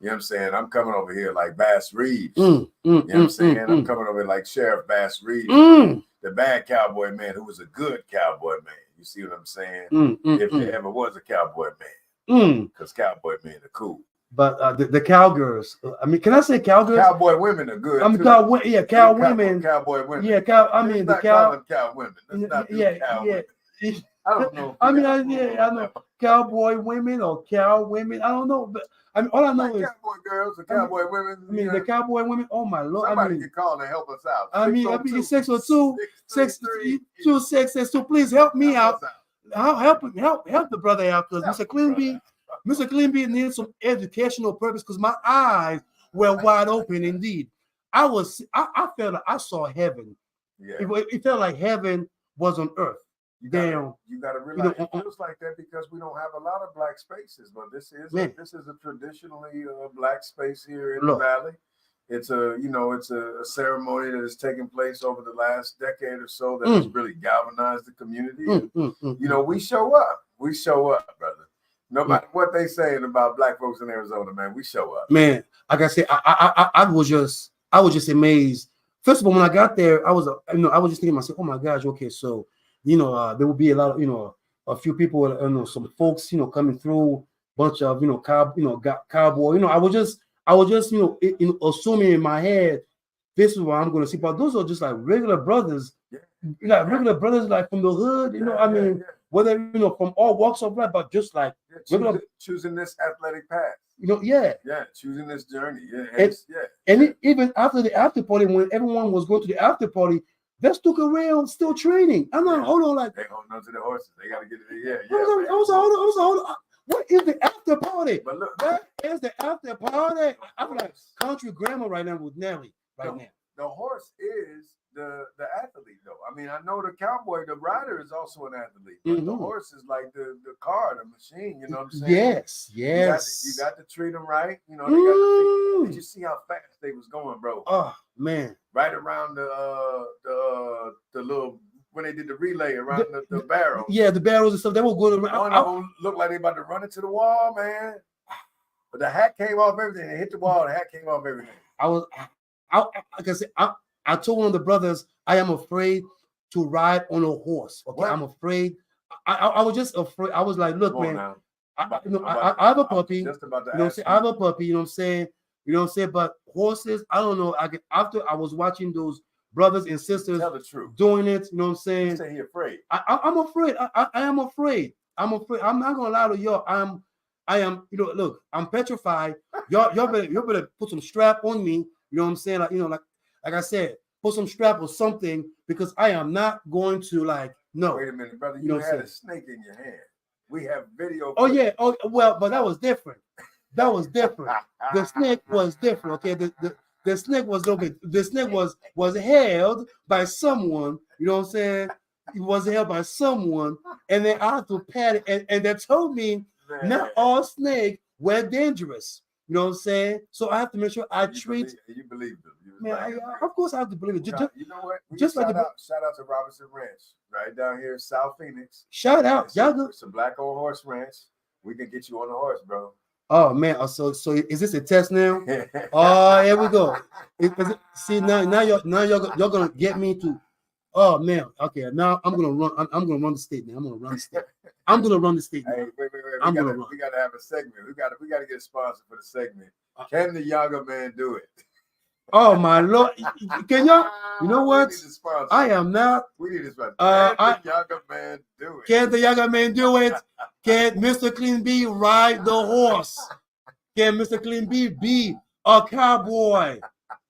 You know what I'm saying? I'm coming over here like Bass Reeves. You know what I'm saying? I'm coming over here like Sheriff Bass Reeves, the bad cowboy man who was a good cowboy man. You see what I'm saying? If there ever was a cowboy man, because cowboy men are cool. But the cowgirls, I mean, can I say cowgirls? Cowboy women are good. Women. Cowboy women. Yeah, the cow women. cow women. I don't know. I know cowboy women or cow women. I don't know, but I mean, all I know is cowboy girls or cowboy women. I mean, the cowboy women. Oh my Lord! Somebody can call and help us out. I mean, 602-632. Please help me out. Help the brother out, because Mr. Cleanbeat needs some educational purpose, because my eyes were wide open indeed. I felt like I saw heaven. Yeah. It felt like heaven was on earth. You gotta realize it feels like that because we don't have a lot of Black spaces, but this is a traditionally Black space here in the Valley. it's a ceremony that has taken place over the last decade or so that has really galvanized the community. We show up. We show up, brother. No matter what they saying about black folks in Arizona, man, we show up. Man, like I said, I was just amazed. First of all, when I got there, I was just thinking to myself, oh my gosh, okay, so there will be a lot of a few people, some folks, coming through, bunch of cowboy. I was just assuming in my head this is what I'm going to see, but those are just like regular brothers, regular brothers like from the hood. Whether from all walks of life, but just like choosing this athletic path. Choosing this journey. Even after the after party, when everyone was going to the after party, they stuck around still training. I'm like, hold on, like they holding on to the horses. They got to get it. Hold on. What is the after party? But look, what is the after party? I'm like country grammar right now with Nelly now. The horse is the athlete, though. I mean, I know the cowboy, the rider is also an athlete, but the horse is like the car, the machine. You know what I'm saying? Yes. You got to treat them right. They got to. Did you see how fast they was going, bro? Oh man! Right around the little. When they did the relay around the barrels. Yeah, the barrels and stuff. They were good. One of them looked like they about to run into the wall, man. But the hat came off everything. They hit the wall. The hat came off everything. Like I said, I told one of the brothers, I am afraid to ride on a horse. Okay, what? I'm afraid. I was just afraid. I was like, look, man, I have a puppy. Just about to I have a puppy. You know what I'm saying? But horses, I don't know. After I was watching those brothers and sisters tell the truth doing it, you know what I'm saying? You say you're afraid. I'm afraid. I am afraid. I'm afraid. I'm not gonna lie to y'all. I am. Look, I'm petrified. Y'all better put some strap on me. You know what I'm saying? Like I said, put some strap or something because I am not going to no. Wait a minute, brother. You had a snake in your hand. We have video. Oh yeah. Oh well, but that was different. The snake was different. Okay. The snake was the snake was held by someone, you know what I'm saying? It was held by someone, and then I had to pat it, and they told me not all snakes were dangerous. You know what I'm saying? So I have to make sure I treat. You believe them. Man, of course I have to believe it. You know what? Shout out to Robinson Ranch, right down here in South Phoenix. Shout out, Yaggah. It's a black-owned horse ranch. We can get you on the horse, bro. Oh man, so is this a test now? Oh, here we go. See now you're gonna get me to. Oh man, okay. Now I'm gonna run the state now. I'm gonna run the state. Hey, wait. We gotta have a segment. We gotta get a sponsor for the segment. Can the Yaggah man do it? Oh my Lord! Can y'all? You know what? I am not. We need a sponsor. Can the Yaggah man do it? Can the Yaggah man do it? Can Mr. Clean B ride the horse? Can Mr. Clean B be a cowboy?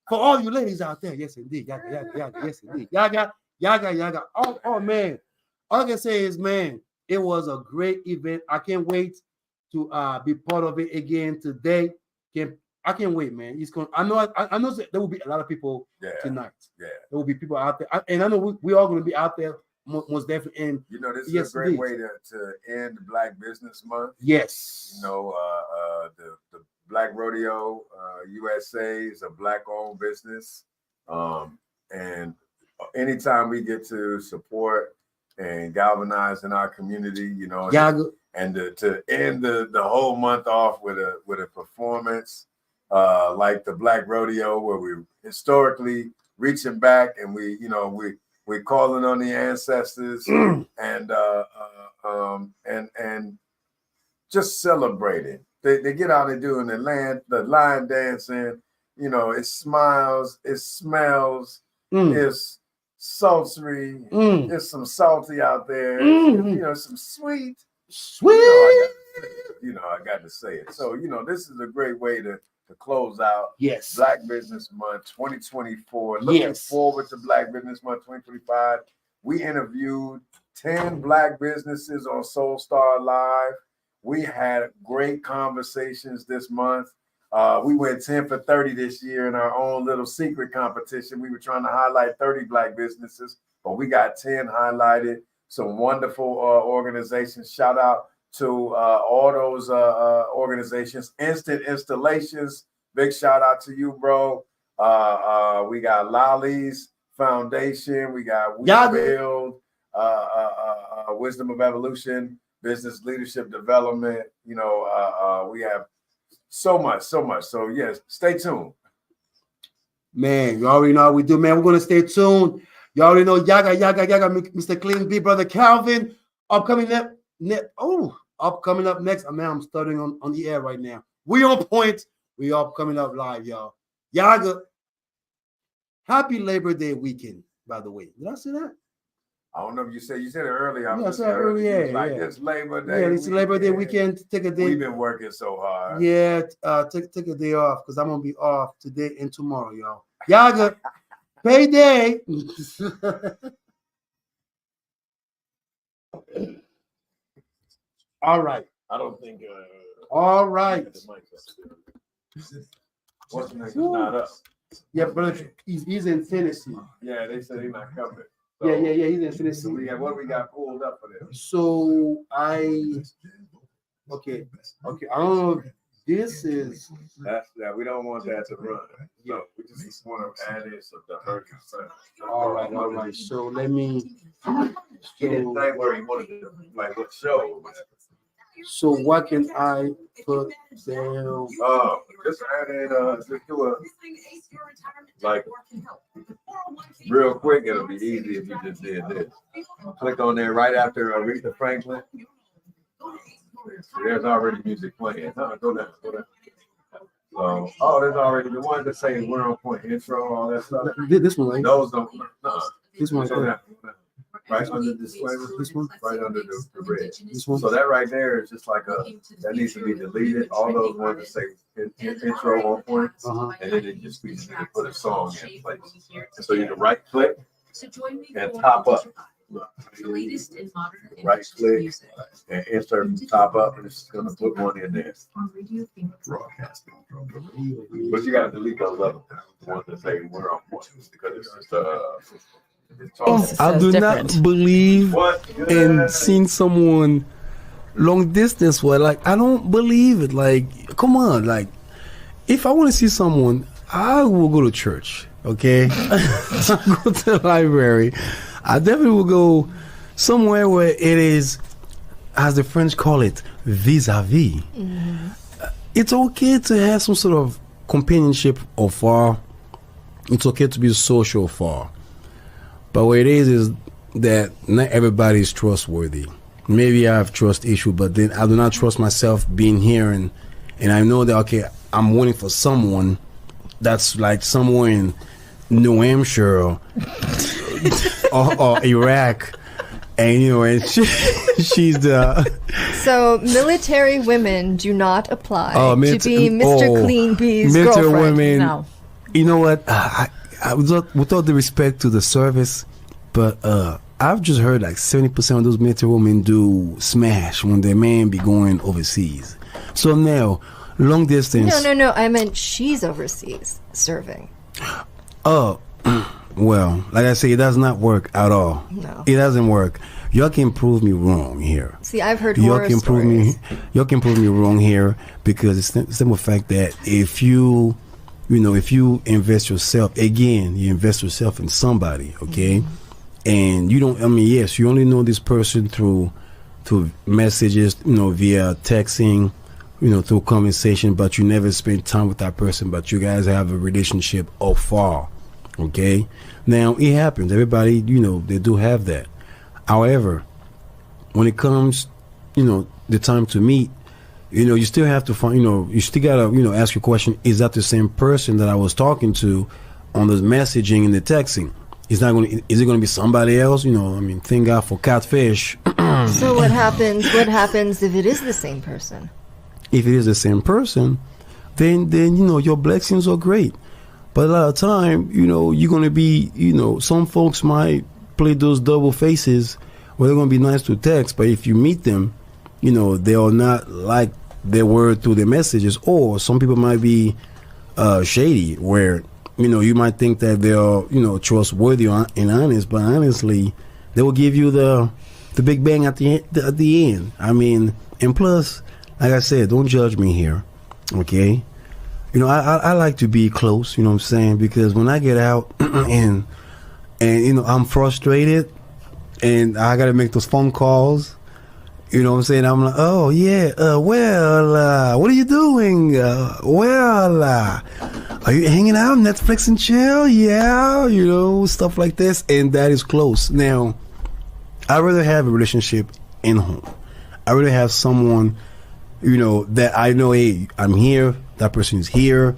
For all you ladies out there, yes indeed. Yaggah, yes indeed. Yaggah. Oh man. All I can say is, man, it was a great event. I can't wait to be part of it again today. I can't wait, man. I know there will be a lot of people tonight. Yeah. There will be people out there. And I know we are going to be out there most definitely. And this is a great way to end Black Business Month. Yes. The Black Rodeo USA is a Black-owned business. And anytime we get to support and galvanize in our community, and to end the whole month off with a performance like the Black Rodeo, where we're historically reaching back and we're calling on the ancestors and just celebrating. They get out and doing the line dancing. It smiles, it smells, it's sultry, there's some salty out there, some sweet. I got to say it. So this is a great way to close out Black Business Month 2024. Looking forward to Black Business Month 2025. We interviewed 10 Black businesses on Soul Star Live. We had great conversations this month. We went 10 for 30 this year in our own little secret competition. We were trying to highlight 30 Black businesses, but we got 10 highlighted. Some wonderful organizations. Shout out to all those organizations. Instant Installations, big shout out to you, bro. We got Lolly's Foundation. We got We Build, Wisdom of Evolution, Business Leadership Development. You know, we have so much. So yes, stay tuned. Man, you already know how we do, man. We're gonna stay tuned. You already know Yaggah, Mr. Clean B, brother Calvin. Upcoming up next. Man, I'm stuttering on the air right now. We on point. We all coming up live, y'all. Yaggah, happy Labor Day weekend, by the way. Did I say that? I don't know if you said it earlier. I said it earlier. It's Labor Day. Yeah, it's Labor Day weekend. Take a day. We've been working so hard. Yeah, take a day off because I'm gonna be off today and tomorrow, y'all. Yaggah, payday. All right. I don't think. All right. What's the next? Not up. Yeah, brother, he's in Tennessee. Yeah, they said he's not coming. So, yeah, he's in Tennessee. So what we got pulled up for them? So okay. I don't know if this is we don't want that to run. No, we just want to add in some diversion. All right. So let me. He didn't say where he wanted to, like what show. So what can I put down? Just add in, just do a, like, real quick, it'll be easy if you just did this. Click on there right after Aretha Franklin. There's already music playing. Go down. So, there's already the one that say we're on point intro, all that stuff. This one, right? Those don't. This one. Right under the disclaimer, this one, right under the red. This one. So that right there is just like that needs to be deleted. All those ones that say intro on point, and then it just needs to put a song in place. And so you can right click and top up. Right click and insert top up, and it's gonna put one in there. Broadcasting. But you gotta delete those other ones that say we're on point because it's just I do not believe in seeing someone long distance where, like, I don't believe it. Like, come on, like, if I want to see someone, I will go to church, okay? I go to the library. I definitely will go somewhere where it is, as the French call it, vis-a-vis. Mm-hmm. It's okay to have some sort of companionship afar. It's okay to be social afar. But what it is that not everybody is trustworthy. Maybe I have trust issue, but then I do not trust myself being here, and I know that, okay, I'm waiting for someone that's like somewhere in New Hampshire or Iraq, and and she's the. So military women do not apply to be Mr. Clean B's military girlfriend. Women, no. You know what? With all the respect to the service, but I've just heard like 70% of those military women do smash when their man be going overseas. So now, long distance. No. I meant she's overseas serving. Oh, well, like I say, it does not work at all. No. It doesn't work. Y'all can prove me wrong here. See, I've heard horror stories. Y'all can prove me wrong here because it's the simple fact that if you invest yourself, again, you invest yourself in somebody, okay? Mm-hmm. And you don't, yes, you only know this person through messages, via texting, through conversation, but you never spend time with that person, but you guys have a relationship afar, okay? Now, it happens. Everybody, they do have that. However, when it comes, the time to meet, you still have to find, you still gotta, ask your question, is that the same person that I was talking to on the messaging and the texting? Is it going to be somebody else? Thank God for catfish. So what happens if it is the same person? If it is the same person, then your blessings are great. But a lot of time, you're going to be, some folks might play those double faces where they're going to be nice to text, but if you meet them, they are not like they were through the messages. Or some people might be shady where, you might think that they're, trustworthy and honest, but honestly, they will give you the big bang at the end. And plus, like I said, don't judge me here, okay? I like to be close, you know what I'm saying? Because when I get out and I'm frustrated and I got to make those phone calls, you know what I'm saying? I'm like, oh, yeah, what are you doing? Are you hanging out, Netflix and chill? Yeah, stuff like this. And that is close. Now, I'd rather have a relationship in home. I'd rather have someone, that I know, hey, I'm here, that person is here.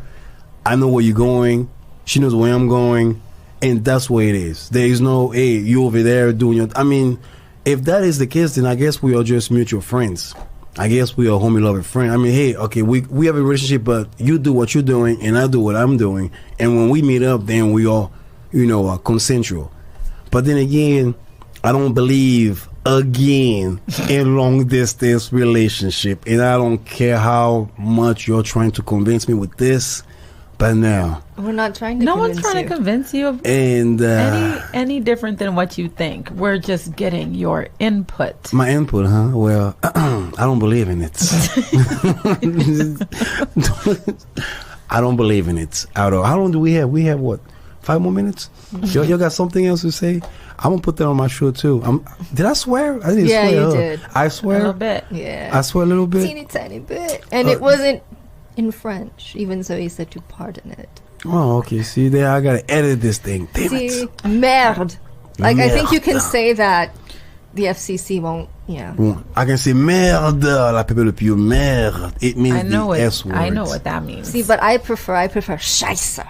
I know where you're going. She knows where I'm going. And that's where it is. There is no, hey, you over there doing your... I mean, if that is the case, then I guess we are just mutual friends. I guess we are homie loving friends. I mean, hey, okay, we have a relationship, but you do what you're doing and I do what I'm doing. And when we meet up, then we all, are consensual. But then again, I don't believe, again, in long distance relationship. And I don't care how much you're trying to convince me with this. But now, we're not trying to. No one's trying to convince you of any different than what you think. We're just getting your input. My input, huh? Well, I don't believe in it. I don't believe in it at all. How long do we have? We have what? 5 more minutes? You got something else to say? I'm gonna put that on my show too. Did I swear? I didn't swear. Yeah, you did. I swear a little bit. Yeah, I swear a little bit. Teeny tiny bit, and it wasn't in French, even so he said to pardon it. Oh, okay. See there, I gotta edit this thing. Damn it. Merde. Like, I think you can say that. The FCC won't. Yeah. I can say merde. La people le plus merde. It means the S word. I know what that means. See, but I prefer Scheisse.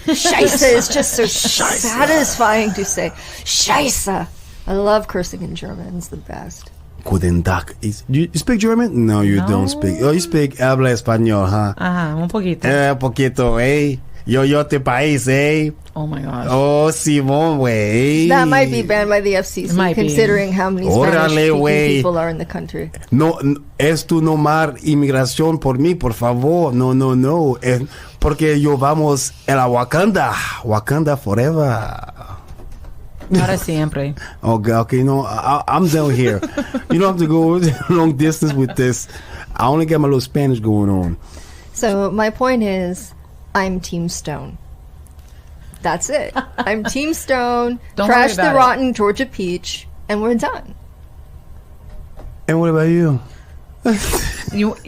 Scheisse is just so satisfying to say. Scheisse. I love cursing in German. It's the best. Guten Tag. You speak German? No, you don't speak. Oh, you speak habla español, huh? Un poquito. Poquito, eh? Yo te país, eh? Oh my gosh. Oh, Simón, wey. That might be banned by the FCC, considering how many Spanish people are in the country. No, esto no mar inmigración por mí, por favor. No. Porque yo vamos a la Wakanda forever. Para siempre. Okay, no, I'm down here. You don't have to go long distance with this. I only got my little Spanish going on. So my point is, I'm Team Stone. That's it. I'm Team Stone. Trash the rotten Georgia peach, and we're done. And what about you?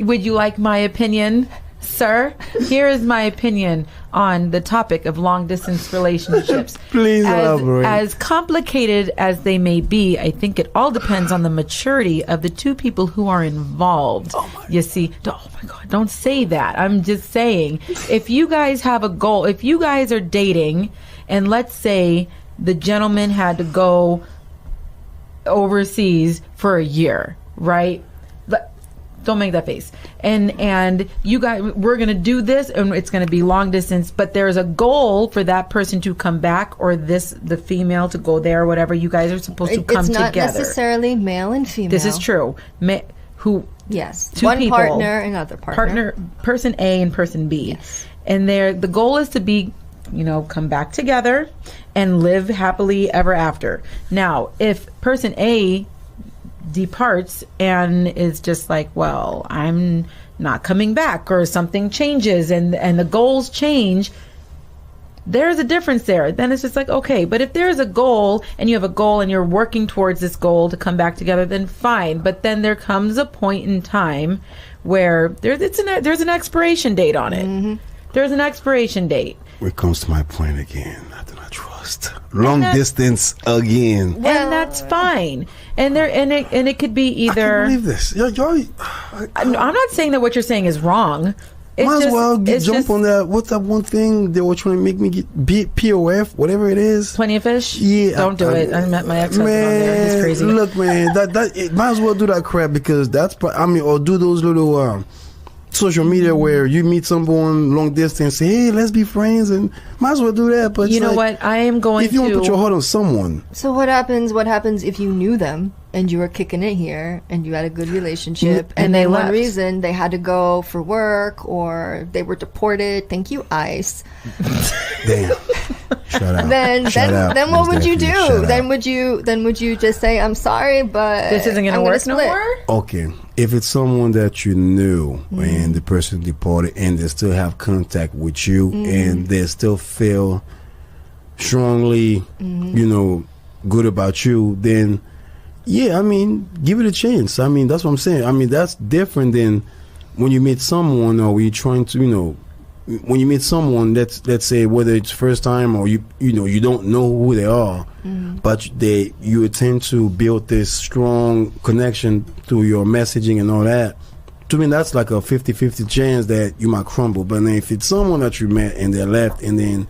Would you like my opinion, sir? Here is my opinion on the topic of long distance relationships. Please elaborate. As complicated as they may be, I think it all depends on the maturity of the two people who are involved. You see, oh my God, don't say that. I'm just saying, if you guys have a goal, if you guys are dating, and let's say the gentleman had to go overseas for a year, right? Don't make that face. And you guys, we're going to do this, and it's going to be long distance, but there's a goal for that person to come back, or the female to go there, or whatever. You guys are supposed to come together. It's not necessarily male and female. This is true. Yes. Two one people, partner, another partner. Person A and person B. Yes. And the goal is to be, come back together and live happily ever after. Now, if person A departs and is just like, well, I'm not coming back, or something changes and the goals change, there's a difference there. Then it's just like, okay, but if there's a goal and you have a goal and you're working towards this goal to come back together, then fine. But then there comes a point in time where there's an expiration date on it. Mm-hmm. There's an expiration date. It comes to my point again. I do not trust long distance again. And that's fine. And it could be either. I can't believe this. I'm not saying that what you're saying is wrong. Might as well jump on that. What's that one thing they were trying to make me get? POF, whatever it is. Plenty of fish. Yeah, don't do it. I met my ex-husband on there. He's crazy. Look, man, it might as well do that crap, because or do those little social media where you meet someone long distance, say, hey, let's be friends, and might as well do that. But you know what? I am going to. If you don't put your heart on someone. So what happens if you knew them and you were kicking it here and you had a good relationship, and then one reason they had to go for work or they were deported? Thank you, ICE. Damn. Shut up. Then what would you do? Then would you just say, I'm sorry, but this isn't going to work no more? Okay. if it's someone that you knew and the person departed and they still have contact with you and they still feel strongly, you know, good about you, then yeah, I mean, give it a chance. I mean, that's what I'm saying. I mean, that's different than when you meet someone or you're trying to, you know, when you meet someone, let's say whether it's first time or you know you don't know who they are, but you tend to build this strong connection through your messaging and all that. To me, that's like a 50-50 chance that you might crumble. But then if it's someone that you met and they left and then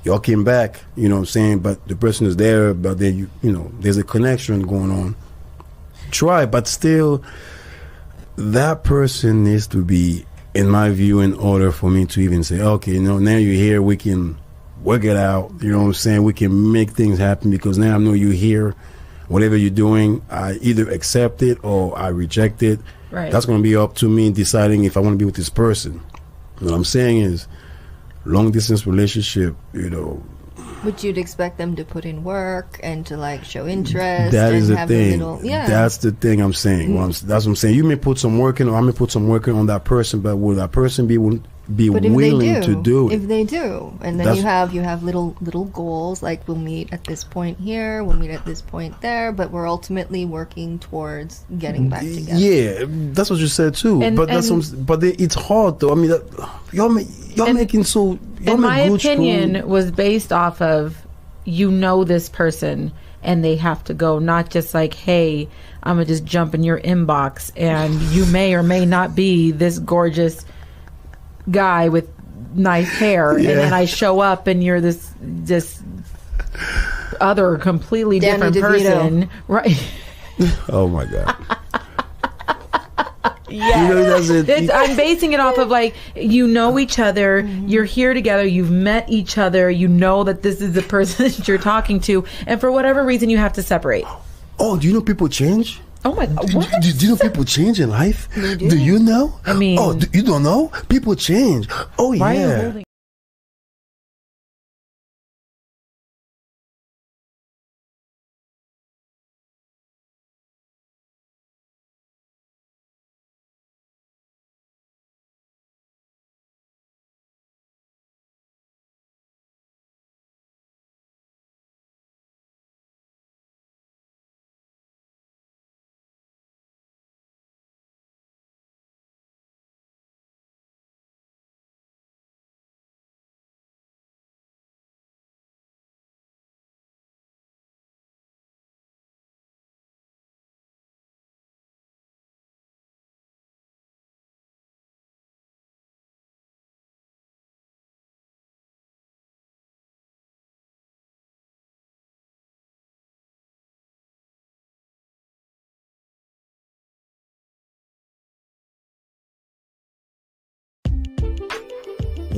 y'all came back, you know what I'm saying, but the person is there, but then you know there's a connection going on. Try, but still, that person needs to be, in my view, in order for me to even say, okay, you know, now you're here, we can work it out. You know what I'm saying? We can make things happen because now I know you're here. Whatever you're doing, I either accept it or I reject it. Right. That's going to be up to me deciding if I want to be with this person. What I'm saying is, long distance relationship, you know. But you'd expect them to put in work and to like show interest. That is and the have thing. A little, That's the thing I'm saying. That's what I'm saying. You may put some work in, or I may put some work in on that person, but will that person be willing to do it? If they do, and then you have little goals like we'll meet at this point here, we'll meet at this point there, but we're ultimately working towards getting back together. Yeah, that's what you said too. But it's hard though. I mean, y'all making so. In my opinion, was based off of you know this person and they have to go, not just like, hey, I'm gonna just jump in your inbox and you may or may not be this gorgeous guy with nice hair, and then I show up and you're this other completely Danny different DeVito. person, right? Oh my God. Yeah, you know, I'm basing it off of like, you know each other, you're here together, you've met each other, you know that this is the person that you're talking to, and for whatever reason you have to separate. Oh, do you know people change? Oh my God! What? Do you know people change in life? Do you know? I mean, you don't know? People change. Oh why yeah. are you holding?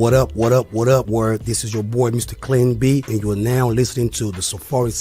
What up, word? This is your boy, Mr. Clean B, and you are now listening to the Safari